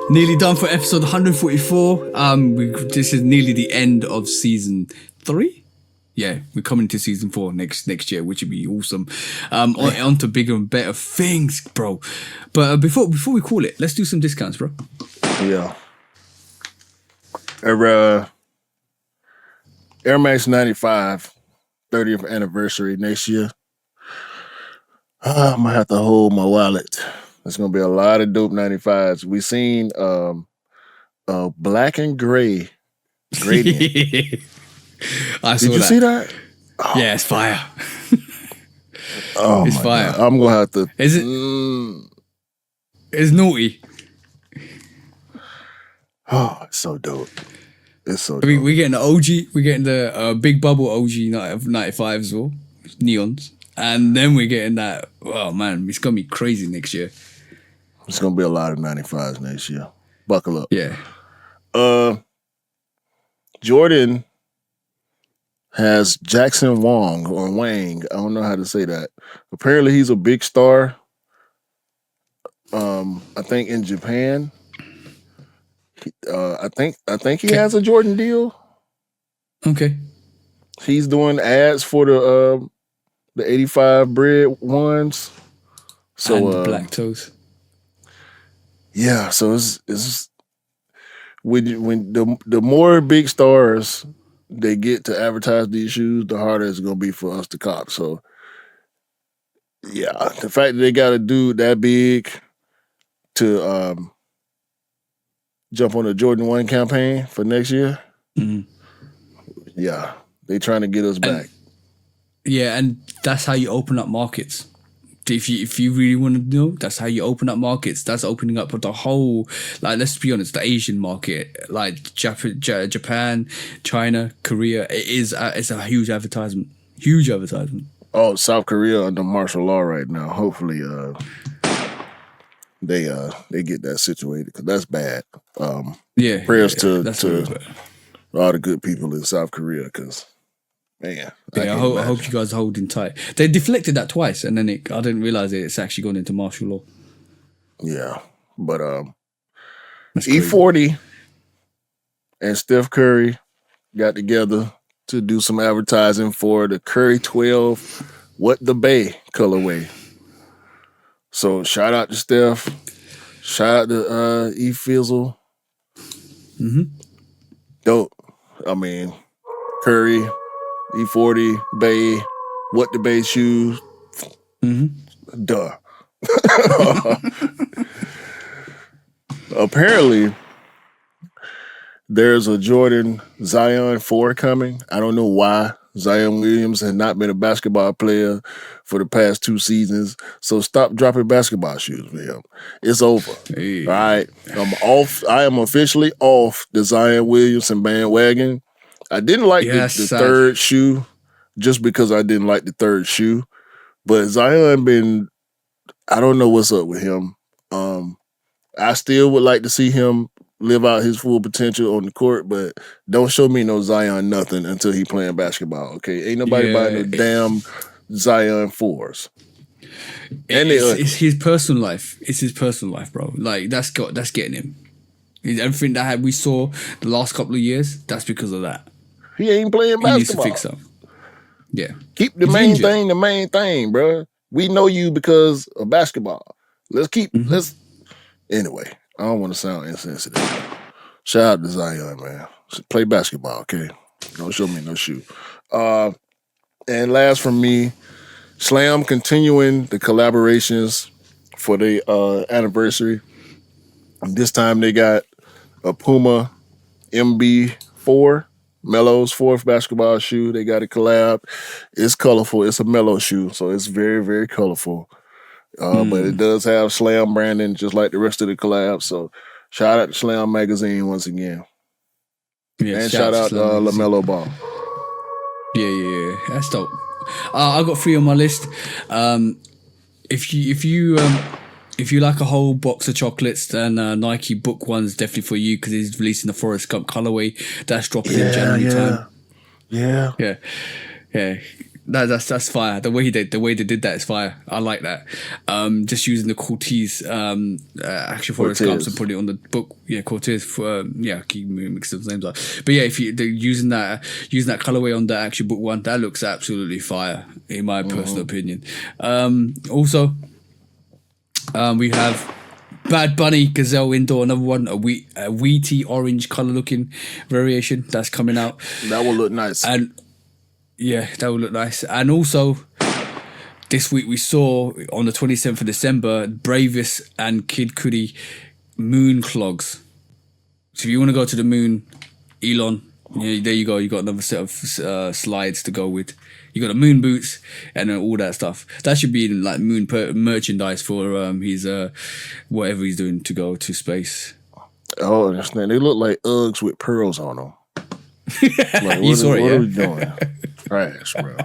nearly done for episode 144. This is nearly the end of season 3. Yeah, we're coming to season 4 next year, which would be awesome. On to bigger and better things, bro. But before we call it, let's do some discounts, bro. Yeah. Air Max 95, 30th anniversary next year. I'm gonna have to hold my wallet. There's gonna be a lot of dope 95s. We seen black and gray gradient. Did you see that? Oh, yeah, it's fire. Oh, it's fire. God. I'm gonna have to. Is it? It's naughty. Oh, it's so dope. It's so dope. We're getting the OG. We're getting the big bubble OG 95 as well, neons, and then we're getting that. Oh man, it's gonna be crazy next year. It's gonna be a lot of 95s next year. Buckle up. Yeah. Jordan has Jackson Wang or Wang. I don't know how to say that. Apparently, he's a big star. I think in Japan. I think he has a Jordan deal. Okay. He's doing ads for the 85 bread ones. So and black toes. Yeah, so it's when the more big stars they get to advertise these shoes, the harder it's gonna be for us to cop. So yeah, the fact that they got a dude that big to jump on the Jordan 1 campaign for next year, yeah, they trying to get us back. Yeah, and that's how you open up markets. If you really want to know, that's how you open up markets. That's opening up the whole, like, let's be honest, the Asian market, like Japan, China, Korea. It's a huge advertisement. Huge advertisement. Oh, South Korea under martial law right now. Hopefully, they get that situated because that's bad. Prayers to all the good people in South Korea because Man, Yeah, I hope you guys are holding tight. They deflected that twice, and then I didn't realize it's actually gone into martial law. Yeah, but That's crazy. E40 and Steph Curry got together to do some advertising for the Curry 12 What the Bay colorway. So shout out to Steph. Shout out to E Fizzle. Dope. I mean, Curry, E40, Bay, What the Bay shoes. Duh. Apparently, there's a Jordan Zion 4 coming. I don't know why. Zion Williams has not been a basketball player for the past 2 seasons. So stop dropping basketball shoes for him. It's over. Hey. All right. I'm off. I am officially off the Zion Williamson bandwagon. I didn't like the third shoe just because I didn't like the third shoe. But Zion I don't know what's up with him. I still would like to see him live out his full potential on the court, but don't show me no Zion nothing until he playing basketball. Okay, ain't nobody buying no damn Zion 4s. And it's his personal life. It's his personal life, bro. Like that's getting him. Everything that we saw the last couple of years, that's because of that. He ain't playing basketball. He needs to fix up. Yeah, keep the main thing, bro. We know you because of basketball. Let's. Anyway, I don't want to sound insensitive. Shout out to Zion, man. Play basketball, okay? Don't show me no shoe. And last from me, Slam continuing the collaborations for the anniversary. This time they got a Puma MB4, Melo's 4th basketball shoe. They got a collab. It's colorful. It's a Melo shoe, so it's very, very colorful. But it does have Slam branding just like the rest of the collabs. So shout out to Slam Magazine once again. Yeah, and shout out to LaMelo Ball. Yeah. That's dope. I got 3 on my list. If you like a whole box of chocolates, then Nike Book One's definitely for you because he's releasing the Forrest Gump colorway. That's dropping in January time. Yeah. That's fire. The way they did that is fire. I like that. Just using the Cortez actual Forrest Gumps and putting it on the book. Yeah, Cortez. I keep mixing those names up. But yeah, if they're using that colorway on the actual Book One, that looks absolutely fire in my personal opinion. Also, we have Bad Bunny Gazelle Indoor, another one, a wheaty orange color looking variation that's coming out. That will look nice. And yeah, that would look nice. And also, this week we saw on the 27th of December, Bravis and Kid Cudi moon clogs. So if you want to go to the moon, Elon, there you go. You got another set of slides to go with. You got the moon boots and all that stuff. That should be like moon merchandise for his whatever he's doing to go to space. Oh, understand. They look like Uggs with pearls on them. Like, You saw it, what yeah? are we doing? Trash, bro.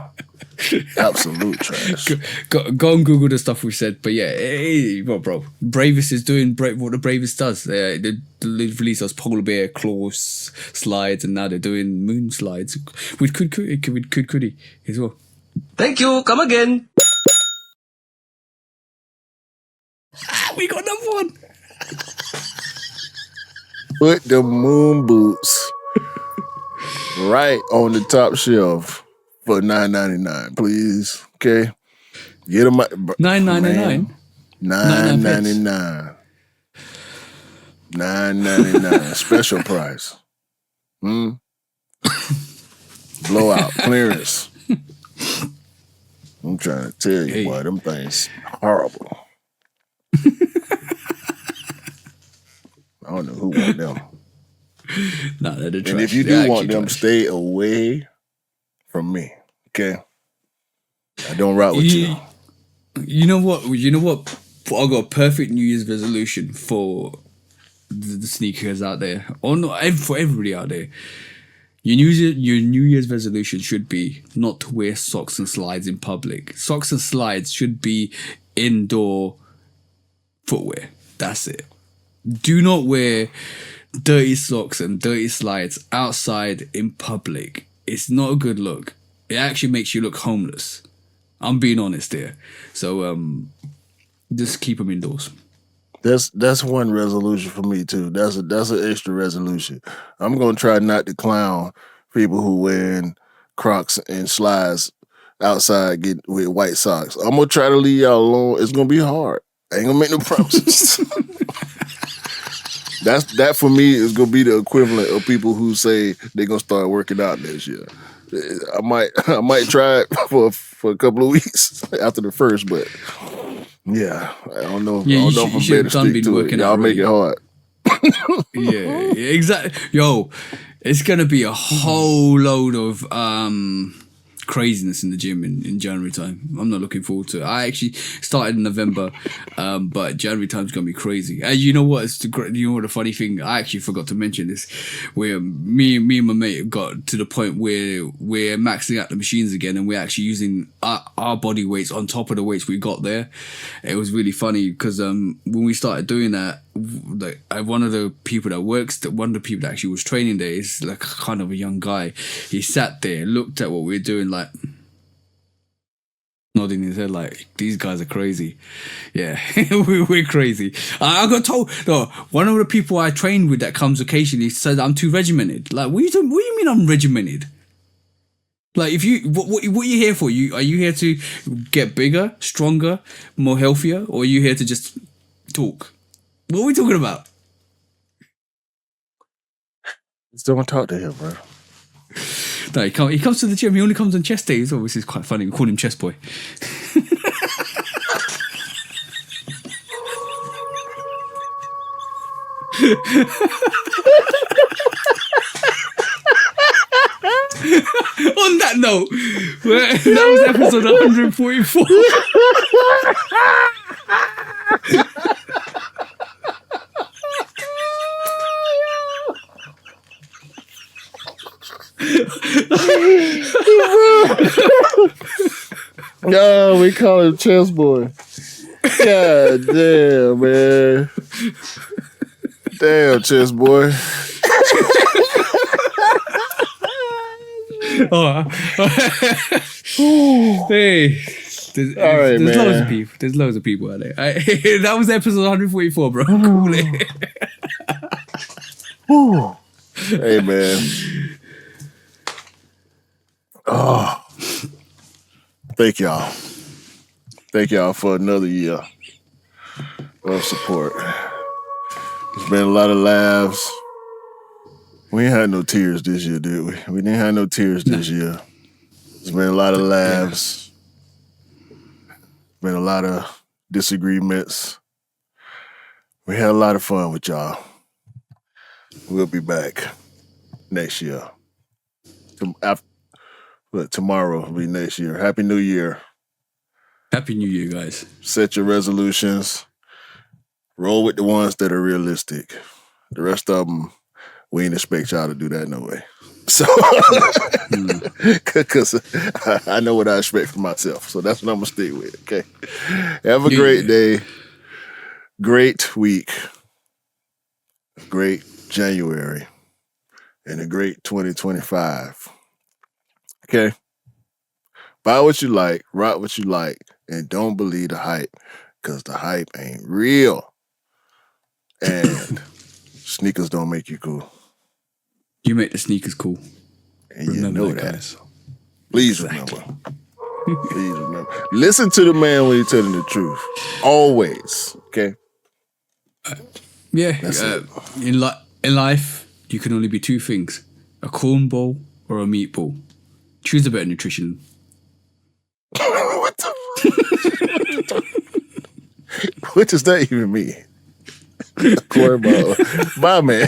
Absolute trash. Go and Google the stuff we said. But yeah, bro. Bravis is doing what the Bravis does. They released those polar bear claw slides, and now they're doing moon slides with Kid Cudi as well. Thank you. Come again. We got another one. Put the moon boots right on the top shelf for $9.99, please. Okay, get them. $9.99. $9.99. $9.99. Special price. Blowout clearance. I'm trying to tell you, boy, them things horrible. I don't know who want them. No, they're the trash. And if you do want them, stay away from me. Okay? I don't rock with you. You know what? I got a perfect New Year's resolution for the sneakers out there. Or not for everybody out there. Your New Year's resolution should be not to wear socks and slides in public. Socks and slides should be indoor footwear. That's it. Do not wear dirty socks and dirty slides outside in public. It's not a good look. it actually makes you look homeless. I'm being honest here. So just keep them indoors. That's one resolution for me too. That's an extra resolution. I'm gonna try not to clown people who wearing Crocs and slides outside with white socks. I'm gonna try to leave y'all alone. It's gonna be hard. I ain't gonna make no promises. That for me is gonna be the equivalent of people who say they're gonna start working out next year. I might try it for a couple of weeks after the first, but yeah, I don't know. Yeah, I don't know if I'm better stick to it. Y'all make it hard. Yeah, exactly. Yo, it's gonna be a whole load of craziness in the gym in January time. I'm not looking forward to it. I actually started in November, but January time's gonna be crazy. And you know what? You know what? The funny thing, I actually forgot to mention this, where me and my mate got to the point where we're maxing out the machines again, and we're actually using our body weights on top of the weights we got there. It was really funny because when we started doing that, like one of the people that actually was training there is like kind of a young guy. He sat there, looked at what we were doing, like nodding his head like, these guys are crazy. Yeah, we're crazy. I got told, no, one of the people I trained with that comes occasionally said I'm too regimented. Like, what do you mean I'm regimented? Like, if you what are you here for? Are you here to get bigger, stronger, more healthier, or are you here to just talk? What are we talking about? Just don't talk to him, bro. No, he comes to the gym. He only comes on chest days. Oh, this is quite funny. We call him Chest Boy. On that note, that was episode 144. No, we call him Chess Boy. God damn, man. Damn, Chess Boy. Hey, there's man. loads of people. There's loads of people out there. That was episode 144, bro. Cool it. Hey, man. Oh, thank y'all. Thank y'all for another year of support. It's been a lot of laughs. We ain't had no tears this year, did we? We didn't have no tears this year. It's been a lot of laughs. Been a lot of disagreements. We had a lot of fun with y'all. We'll be back next year. Tomorrow will be next year. Happy New Year. Happy New Year, guys. Set your resolutions. Roll with the ones that are realistic. The rest of them, we ain't expect y'all to do that no way. So, because I know what I expect from myself. So that's what I'm going to stick with, okay? Have a great day. Great week. Great January. And a great 2025. Okay? Buy what you like, rock what you like, and don't believe the hype, because the hype ain't real. And sneakers don't make you cool. You make the sneakers cool. And remember you know that, that. guys. Please remember. Please remember. Listen to the man when he's telling the truth. Always. Okay? In life, you can only be two things. A cornball or a meatball. Choose a better nutrition. What the what does that even mean? Cornball. Bye, man.